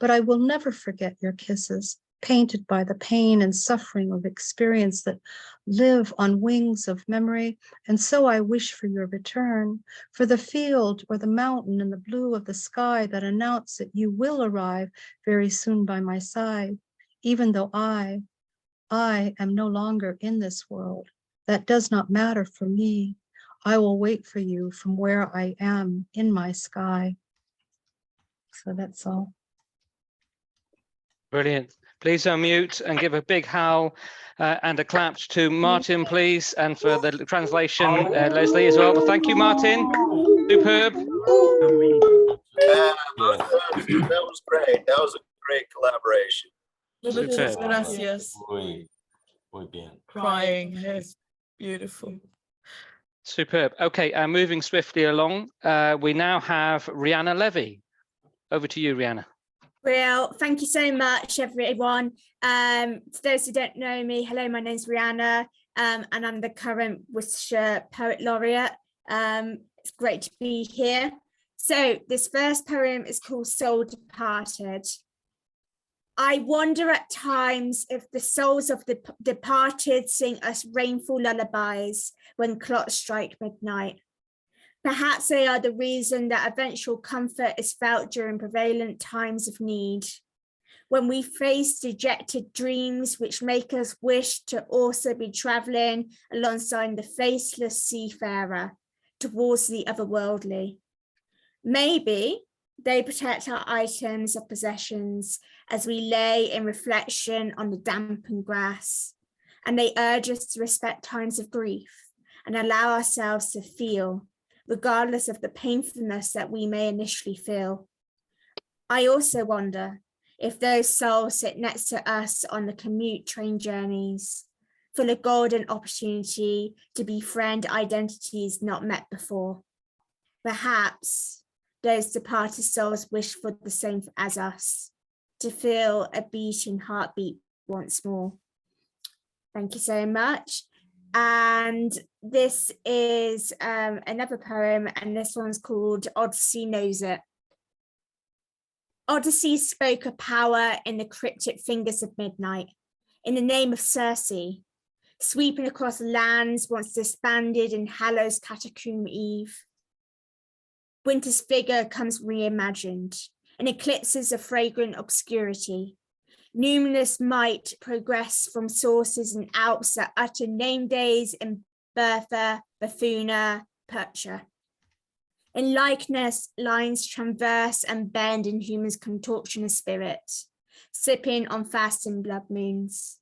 But I will never forget your kisses, painted by the pain and suffering of experience that live on wings of memory. And so I wish for your return, for the field or the mountain and the blue of the sky that announce that you will arrive very soon by my side, even though I am no longer in this world. That does not matter for me. I will wait for you from where I am in my sky. So that's all. Brilliant. Please unmute and give a big howl and a clap to Martin, please, and for the translation, Leslie as well. But thank you, Martin. Superb. That was great. That was a great collaboration. Muchas gracias. Muy bien. Crying is beautiful. Superb. Okay, moving swiftly along, we now have Rihanna Levy. Over to you, Rihanna. Well, thank you so much, everyone. For those who don't know me, hello, my name's Rihanna, and I'm the current Worcestershire Poet Laureate. It's great to be here. So this first poem is called Soul Departed. I wonder at times if the souls of the departed sing us rainful lullabies when clocks strike midnight. Perhaps they are the reason that eventual comfort is felt during prevalent times of need, when we face dejected dreams which make us wish to also be travelling alongside the faceless seafarer towards the otherworldly. Maybe they protect our items of possessions as we lay in reflection on the dampened grass, and they urge us to respect times of grief and allow ourselves to feel, regardless of the painfulness that we may initially feel. I also wonder if those souls sit next to us on the commute train journeys, full of golden opportunity to befriend identities not met before. Perhaps those departed souls wish for the same as us, to feel a beating heartbeat once more. Thank you so much. And this is another poem, and this one's called Odyssey Knows It. Odyssey spoke of power in the cryptic fingers of midnight, in the name of Circe, sweeping across lands once disbanded in Hallow's catacomb eve. Winter's figure comes reimagined and eclipses a fragrant obscurity. Numinous might progress from sources in Alps that utter name days in Bertha, Buffoona, Percha. In likeness, lines transverse and bend in humans' contortion of spirit, sipping on fasting blood moons.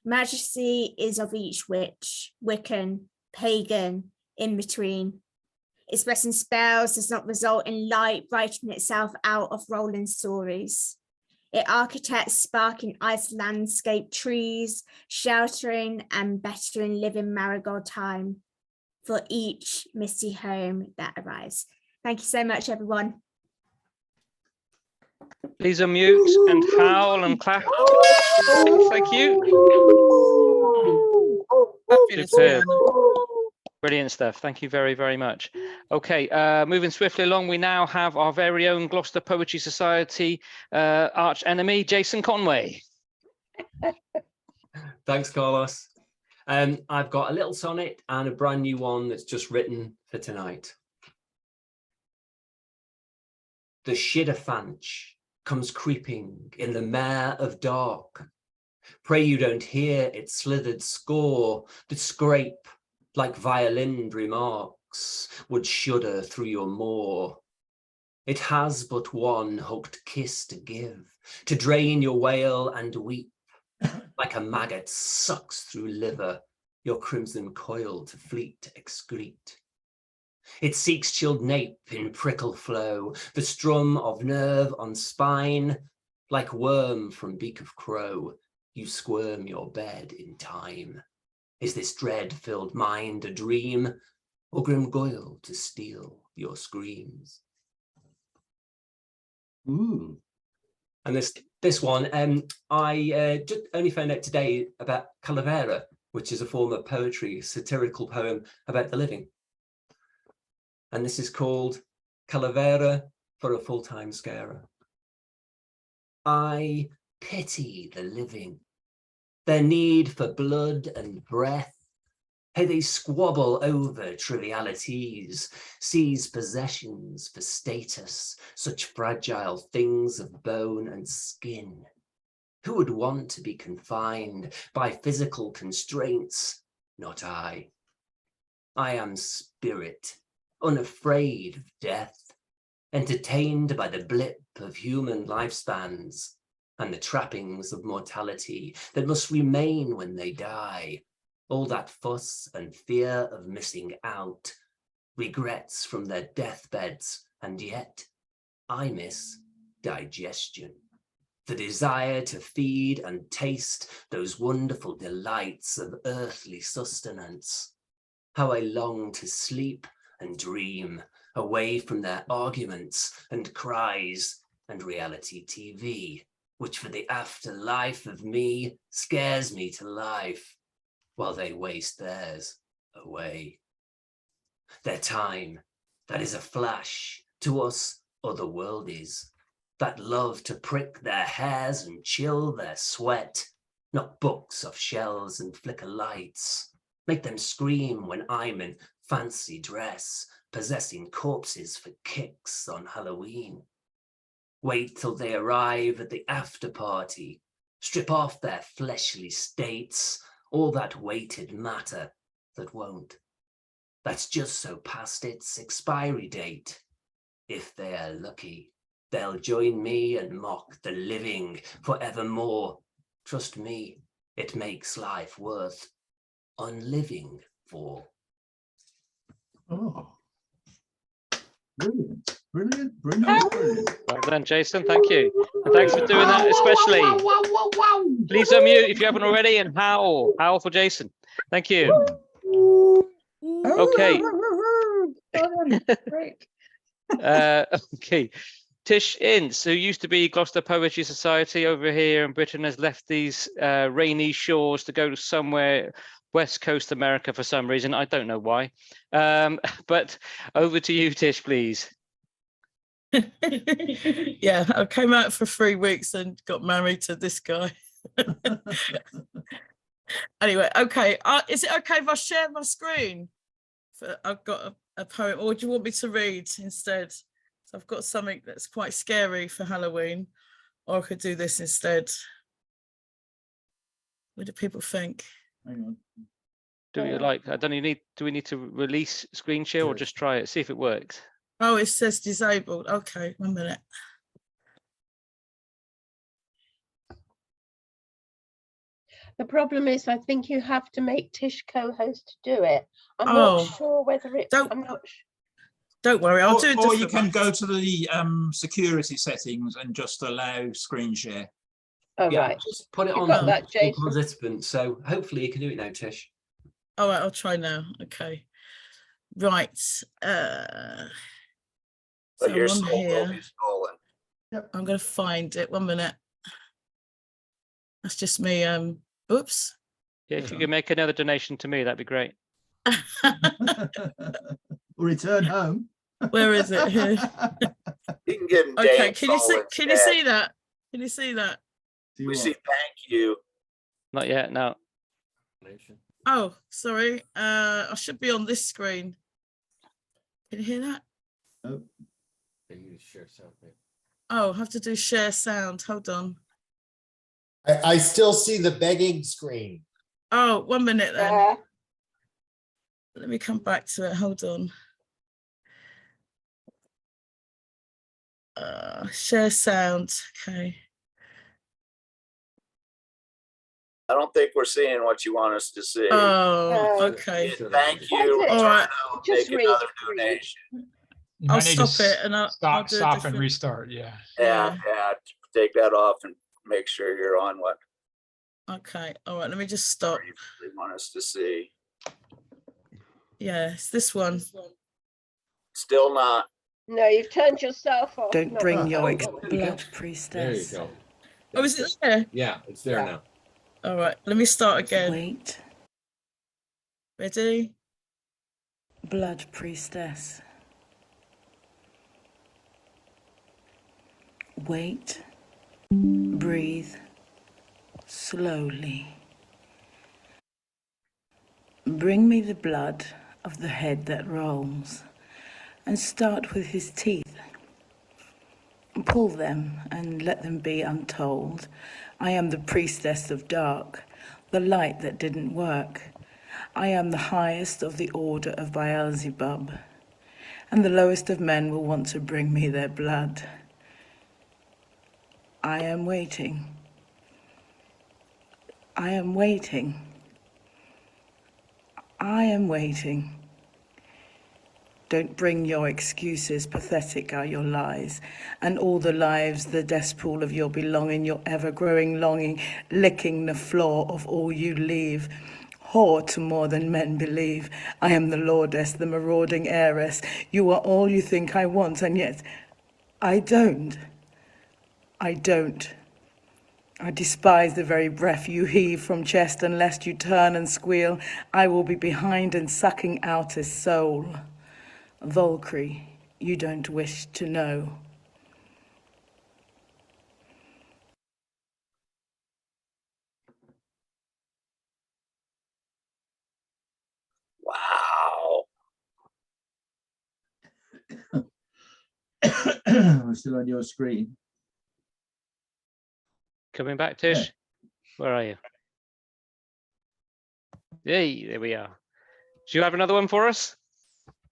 Majesty is of each witch, Wiccan, pagan, in between. Expressing spells does not result in light writing itself out of rolling stories. It architects sparking ice landscape trees, sheltering and bettering living marigold time for each misty home that arrives. Thank you so much, everyone. Please unmute and howl and clap. Thank you. Superb. Brilliant stuff. Thank you very, very much. Okay, moving swiftly along, we now have our very own Gloucester Poetry Society arch enemy, Jason Conway. Thanks, Carlos. I've got a little sonnet and a brand new one that's just written for tonight. The Shidderfanch comes creeping in the mare of dark. Pray you don't hear its slithered score that scrape like violined remarks would shudder through your maw. It has but one hooked kiss to give, to drain your wail and weep, like a maggot sucks through liver, your crimson coil to fleet excrete. It seeks chilled nape in prickle flow, the strum of nerve on spine, like worm from beak of crow, you squirm your bed in time. Is this dread-filled mind a dream, or grim Goyle to steal your screams? Ooh. And this one, I just only found out today about Calavera, which is a form of poetry, satirical poem about the living. And this is called Calavera for a Full-Time Scarer. I pity the living, their need for blood and breath, how they squabble over trivialities, seize possessions for status, such fragile things of bone and skin. Who would want to be confined by physical constraints? Not I. I am spirit, unafraid of death, entertained by the blip of human lifespans and the trappings of mortality that must remain when they die. All that fuss and fear of missing out, regrets from their deathbeds, and yet I miss digestion. The desire to feed and taste those wonderful delights of earthly sustenance. How I long to sleep and dream away from their arguments and cries and reality TV, which for the afterlife of me scares me to life, while they waste theirs away. Their time, that is a flash, to us otherworldies, that love to prick their hairs and chill their sweat, not books of shells and flicker lights, make them scream when I'm in fancy dress, possessing corpses for kicks on Halloween. Wait till they arrive at the after party, strip off their fleshly states, all that weighted matter that won't, that's just so past its expiry date. If they are lucky, they'll join me and mock the living forevermore. Trust me, it makes life worth unliving for. Oh, brilliant, brilliant, brilliant, brilliant. Well done, Jason. Thank you. And thanks for doing that, especially. Please unmute if you haven't already and howl. Howl for Jason. Thank you. Okay. Great. Okay. Tish Ince, who used to be Gloucester Poetry Society over here in Britain, has left these rainy shores to go to somewhere West Coast America for some reason. I don't know why. But over to you, Tish, please. Yeah, I came out for 3 weeks and got married to this guy. Anyway, okay. Is it okay if I share my screen? I've got a poem, or do you want me to read instead? So I've got something that's quite scary for Halloween, or I could do this instead. What do people think? Hang on. Do you like? I don't need. Do we need to release screen share or just try it? See if it works. Oh, it says disabled. Okay, 1 minute. The problem is, I think you have to make Tish co-host to do it. I'm Oh. not sure whether it. I'm not. Don't worry, I'll do it. Or you can go to the security settings and just allow screen share. Oh, Yeah, right. just put it You've on got for that, multiple Jason. participants. So hopefully you can do it now, Tish. All right, I'll try now. Okay. Right. But So your I'm on soul will here. be stolen. I'm going to find it. 1 minute. That's just me. Oops. Yeah, if you could make another donation to me, that'd be great. Return home. Where is it? Here. You can get Okay, can you see that? Can you see that? We see thank you. Not yet, no. Oh, sorry. I should be on this screen. Can you hear that? Oh. Oh, I have to do share sound. Hold on. I still see the begging screen. Oh, 1 minute then. Let me come back to it. Hold on. Share sound. Okay. I don't think we're seeing what you want us to see. Oh, okay. Thank you. All right. Make another donation. You I'll might need to stop it and I'll stop, do a stop and different- restart. Yeah. Yeah, take that off and make sure you're on what Okay. All right. Let me just stop. they want us to see. Yeah, it's this one. Still not. No, you've turned yourself off. Don't No. bring your Oh, blood There you priestess. go. Oh, is it there? Yeah, it's there now. All right. Let me start again. Wait. Ready? Blood priestess. Wait. Breathe. Slowly. Bring me the blood of the head that rolls, and start with his teeth. Pull them and let them be untold. I am the priestess of dark, the light that didn't work. I am the highest of the order of Beelzebub, and the lowest of men will want to bring me their blood. I am waiting. I am waiting. I am waiting. Don't bring your excuses, pathetic are your lies, and all the lives, the despool of your belonging, your ever-growing longing, licking the floor of all you leave. Whore to more than men believe. I am the lordess, the marauding heiress. You are all you think I want, and yet I don't. I don't. I despise the very breath you heave from chest, and lest you turn and squeal, I will be behind and sucking out his soul. Valkyrie, you don't wish to know. Wow. I'm still on your screen. Coming back, Tish. Where are you? Hey, there we are. Do you have another one for us?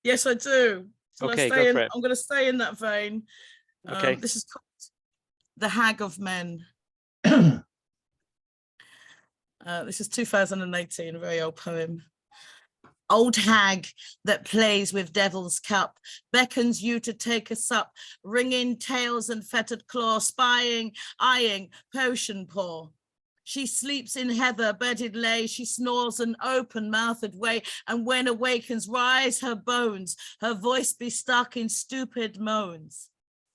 Yes, I do. Okay, go for it. I'm going to stay in that vein. Okay. This is called The Hag of Men. This is 2018, a very old poem. Old hag that plays with devil's cup, beckons you to take a sup, ringing tails and fettered claw, spying, eyeing, potion pour. She sleeps in heather, bedded lay, she snores an open-mouthed way, and when awakens, rise her bones, her voice be stuck in stupid moans.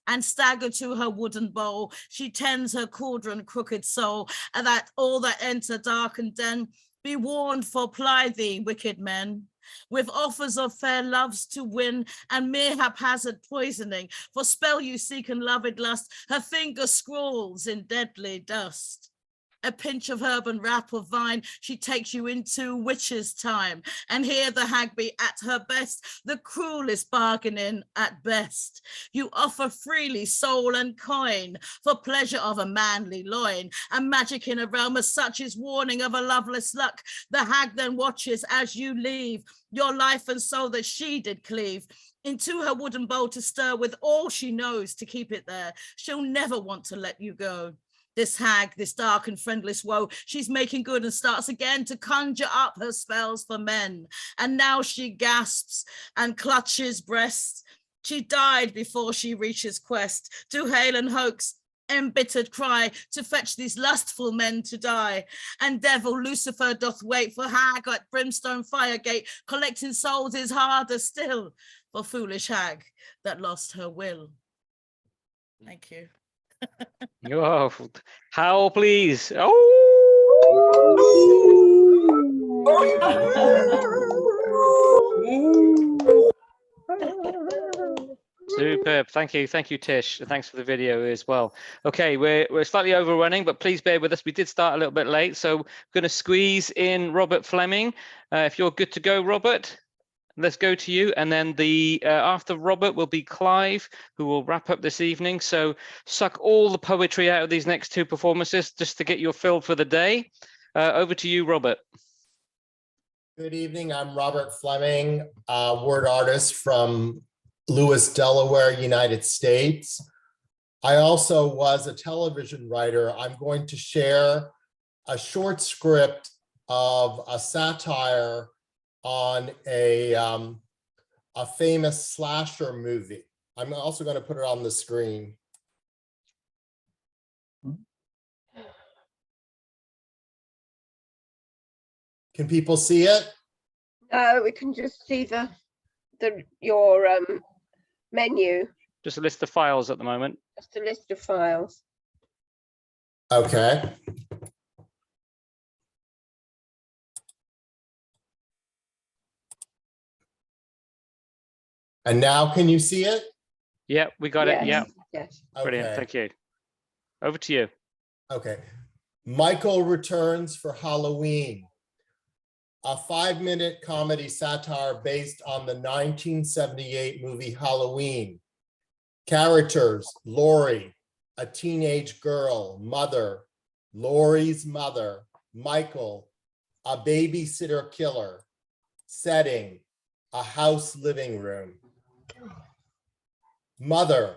And stagger to her wooden bowl, she tends her cauldron crooked soul, and that all that enter dark and den, be warned, for ply thee, wicked men, with offers of fair loves to win, and mere haphazard poisoning, for spell you seek and loved lust, her finger scrawls in deadly dust. a pinch of herb and wrap of vine, she takes you into witch's time. And here the hag be at her best, the cruelest bargaining at best. You offer freely soul and coin for pleasure of a manly loin, and magic in a realm as such is warning of a loveless luck. The hag then watches as you leave your life and soul that she did cleave into her wooden bowl to stir with all she knows to keep it there. She'll never want to let you go. This hag, this dark and friendless woe, she's making good and starts again to conjure up her spells for men. And now she gasps and clutches breasts. She died before she reaches quest to hail and hoax, embittered cry to fetch these lustful men to die. And devil Lucifer doth wait for hag at brimstone fire gate, collecting souls is harder still for foolish hag that lost her will. Thank you. Oh, howl, please. Oh! Superb. Thank you, Tish. Thanks for the video as well. Okay, we're slightly overrunning, but please bear with us. We did start a little bit late, so I'm going to squeeze in Robert Fleming. If you're good to go, Robert, let's go to you. And then after Robert will be Clive, who will wrap up this evening. So suck all the poetry out of these next two performances just to get your fill for the day. Over to you, Robert. Good evening. I'm Robert Fleming, word artist from Lewis, Delaware, United States. I also was a television writer. I'm going to share a short script of a satire on a famous slasher movie. I'm also going to put it on the screen. Can people see it? We can just see your menu. Just a list of files at the moment. Just a list of files. Okay. And now can you see it? Yeah, we got it. Yeah. Yes. Brilliant. Okay. Thank you. Over to you. Okay. Michael returns for Halloween, a 5-minute comedy satire based on the 1978 movie Halloween. Characters: Laurie, a teenage girl, mother, Laurie's mother, Michael, a babysitter killer. Setting: a house living room. Mother: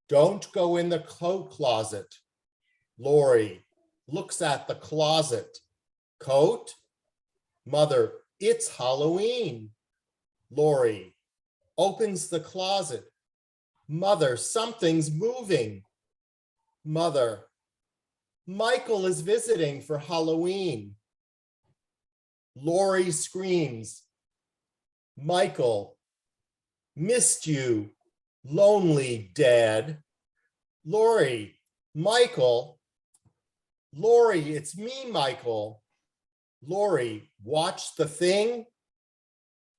don't go in the coat closet. Laurie looks at the closet. Coat? Mother: it's Halloween. Laurie opens the closet. Mother: something's moving. Mother: Michael is visiting for Halloween. Laurie screams. Michael: missed you, lonely dad. Laurie: Michael. Laurie: it's me, Michael. Laurie: watch the thing.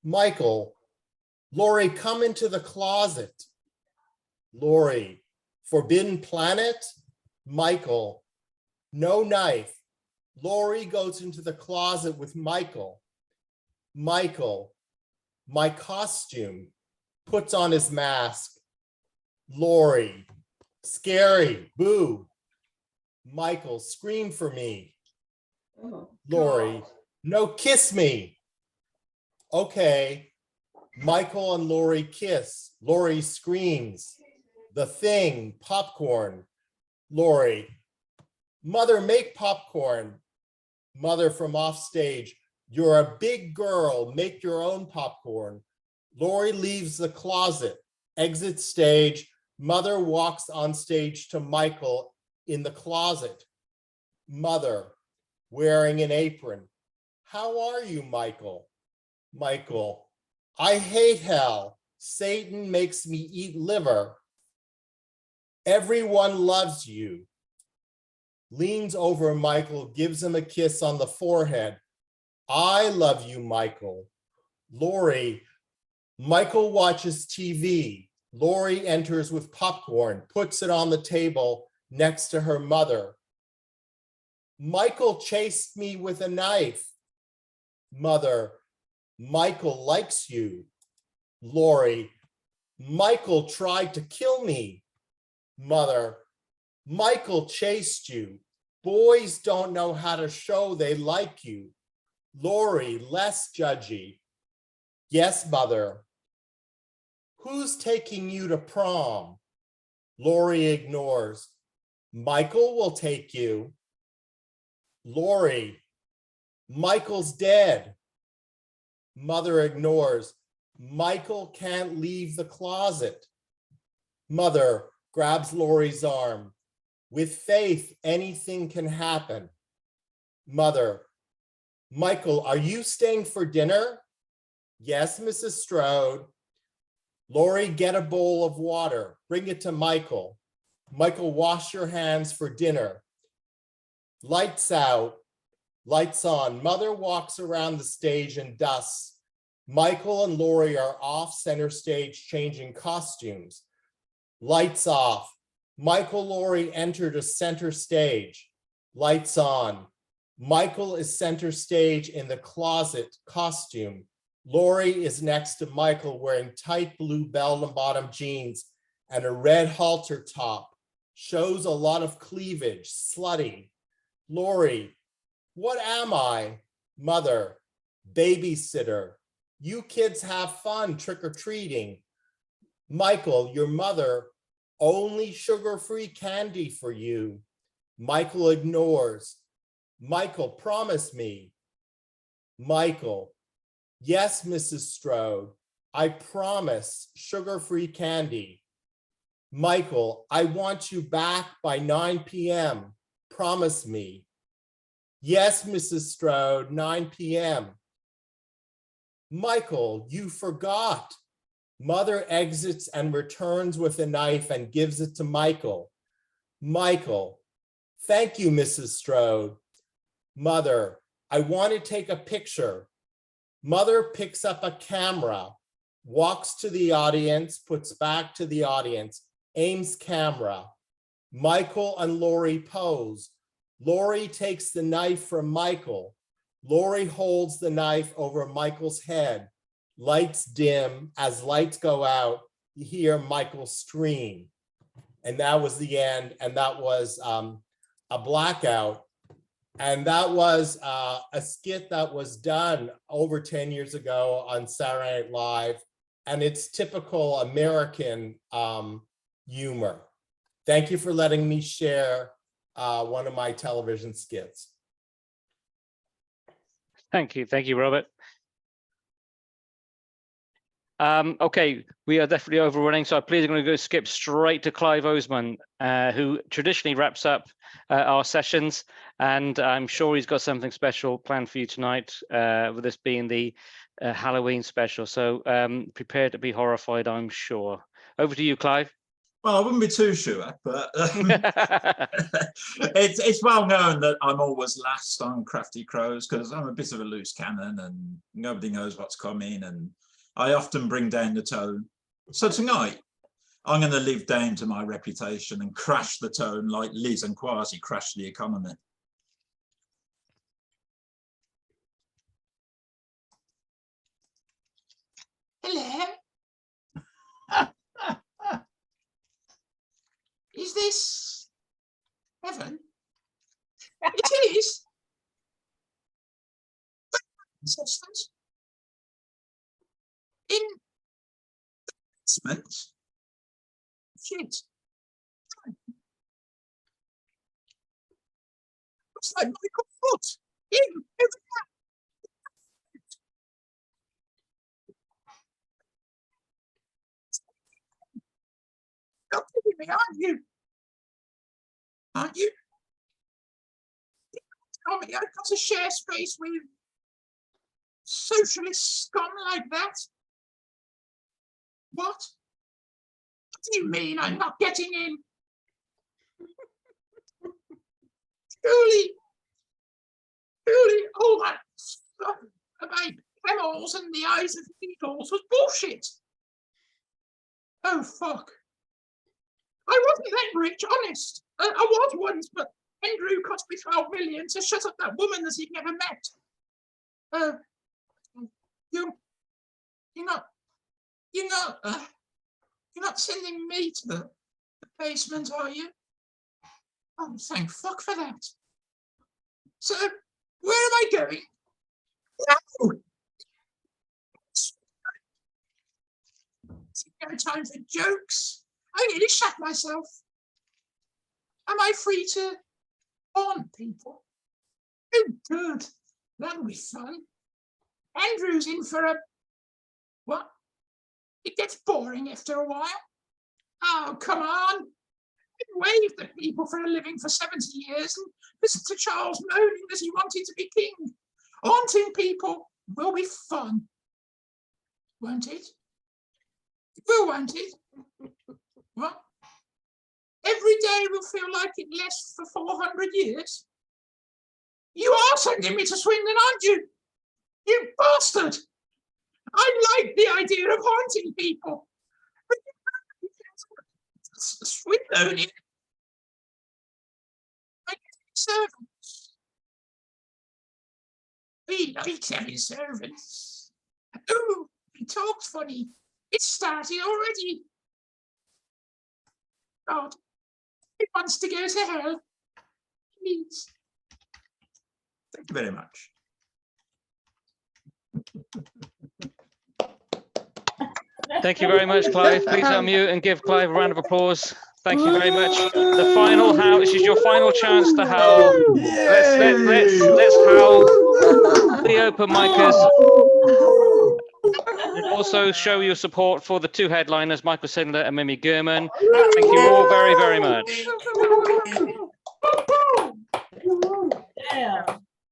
Michael: Laurie, come into the closet. Laurie: forbidden planet. Michael: no knife. Laurie goes into the closet with Michael. Michael: my costume. Puts on his mask. Laurie: scary, boo. Michael: scream for me. Laurie: no, kiss me. Okay. Michael and Laurie kiss. Laurie screams. The thing, popcorn. Laurie: mother, make popcorn. Mother from off stage: you're a big girl, make your own popcorn. Laurie leaves the closet, exits stage. Mother walks on stage to Michael in the closet. Mother, wearing an apron: how are you, Michael? Michael: I hate hell. Satan makes me eat liver. Everyone loves you. Leans over Michael, gives him a kiss on the forehead. I love you, Michael. Laurie: Michael watches TV. Laurie enters with popcorn, puts it on the table next to her mother. Michael chased me with a knife. Mother, Michael likes you. Laurie, Michael tried to kill me. Mother, Michael chased you. Boys don't know how to show they like you. Laurie, less judgy. Yes, mother. Who's taking you to prom? Laurie ignores. Michael will take you. Laurie, Michael's dead. Mother ignores. Michael can't leave the closet. Mother grabs Laurie's arm. With faith, anything can happen. Mother, Michael, are you staying for dinner? Yes, Mrs. Strode. Laurie, get a bowl of water. Bring it to Michael. Michael, wash your hands for dinner. Lights out, lights on. Mother walks around the stage and dusts. Michael and Laurie are off center stage changing costumes. Lights off. Michael, Laurie enter to center stage. Lights on. Michael is center stage in the closet costume. Laurie is next to Michael wearing tight blue bell and bottom jeans and a red halter top. Shows a lot of cleavage, slutty. Laurie, what am I? Mother, babysitter. You kids have fun trick-or-treating. Michael, your mother, only sugar-free candy for you. Michael ignores. Michael, promise me. Michael, yes, Mrs. Strode, I promise sugar-free candy. Michael, I want you back by 9 p.m. Promise me. Yes, Mrs. Strode, 9 p.m. Michael, you forgot. Mother exits and returns with a knife and gives it to Michael. Michael, thank you, Mrs. Strode. Mother, I want to take a picture. Mother picks up a camera, walks to the audience, puts back to the audience, aims camera. Michael and Laurie pose. Laurie takes the knife from Michael. Laurie holds the knife over Michael's head. Lights dim. As lights go out, you hear Michael scream. And that was the end. And that was a blackout. And that was a skit that was done over 10 years ago on Saturday Night Live. And it's typical American humor. Thank you for letting me share one of my television skits. Thank you, Robert. Okay, we are definitely overrunning, so please, I'm going to go skip straight to Clive Osman, who traditionally wraps up our sessions, and I'm sure he's got something special planned for you tonight, with this being the Halloween special. So prepare to be horrified, I'm sure. Over to you, Clive. Well, I wouldn't be too sure, but it's well known that I'm always last on Crafty Crows because I'm a bit of a loose cannon and nobody knows what's coming, and I often bring down the tone. So tonight, I'm going to live down to my reputation and crash the tone like Liz and Kwasi crashed the economy. Hello. Is this heaven? It is. Ancestors. In basement. Shit. Looks like Michael Foot. In over there. You're kidding me, aren't you? Aren't you? Tell me I've got to share space with socialist scum like that? What? What do you mean I'm not getting in? Surely all that stuff about camels and the eyes of eagles was bullshit. Oh, fuck. I wasn't that rich, honest. I was once, but Andrew cost me 12 million to shut up that woman that he'd never met. You're not sending me to the basement, are you? Oh, thank fuck for that. So, where am I going? No! No time for jokes. I nearly shat myself. Am I free to haunt people? Oh, good. That'll be fun. Andrew's in for a... What? It gets boring after a while. Oh, come on. I've waved at people for a living for 70 years and listened to Charles moaning that he wanted to be king. Haunting people will be fun. Won't it? It will, won't it? What? Every day will feel like it lasts for 400 years. You are sending me to Swindon, aren't you? You bastard! I like the idea of haunting people. Swindon. I get servants. We like having servants. Oh, he talks funny. It's starting already. God, he wants to go to hell. Please. Thank you very much. Thank you very much, Clive. Please unmute and give Clive a round of applause. Thank you very much. The final howl. This is your final chance to howl. Let's howl. The open micers. And also show your support for the two headliners, Michael Sindler and Mimi Gurman. Thank you all very, very much. Yeah.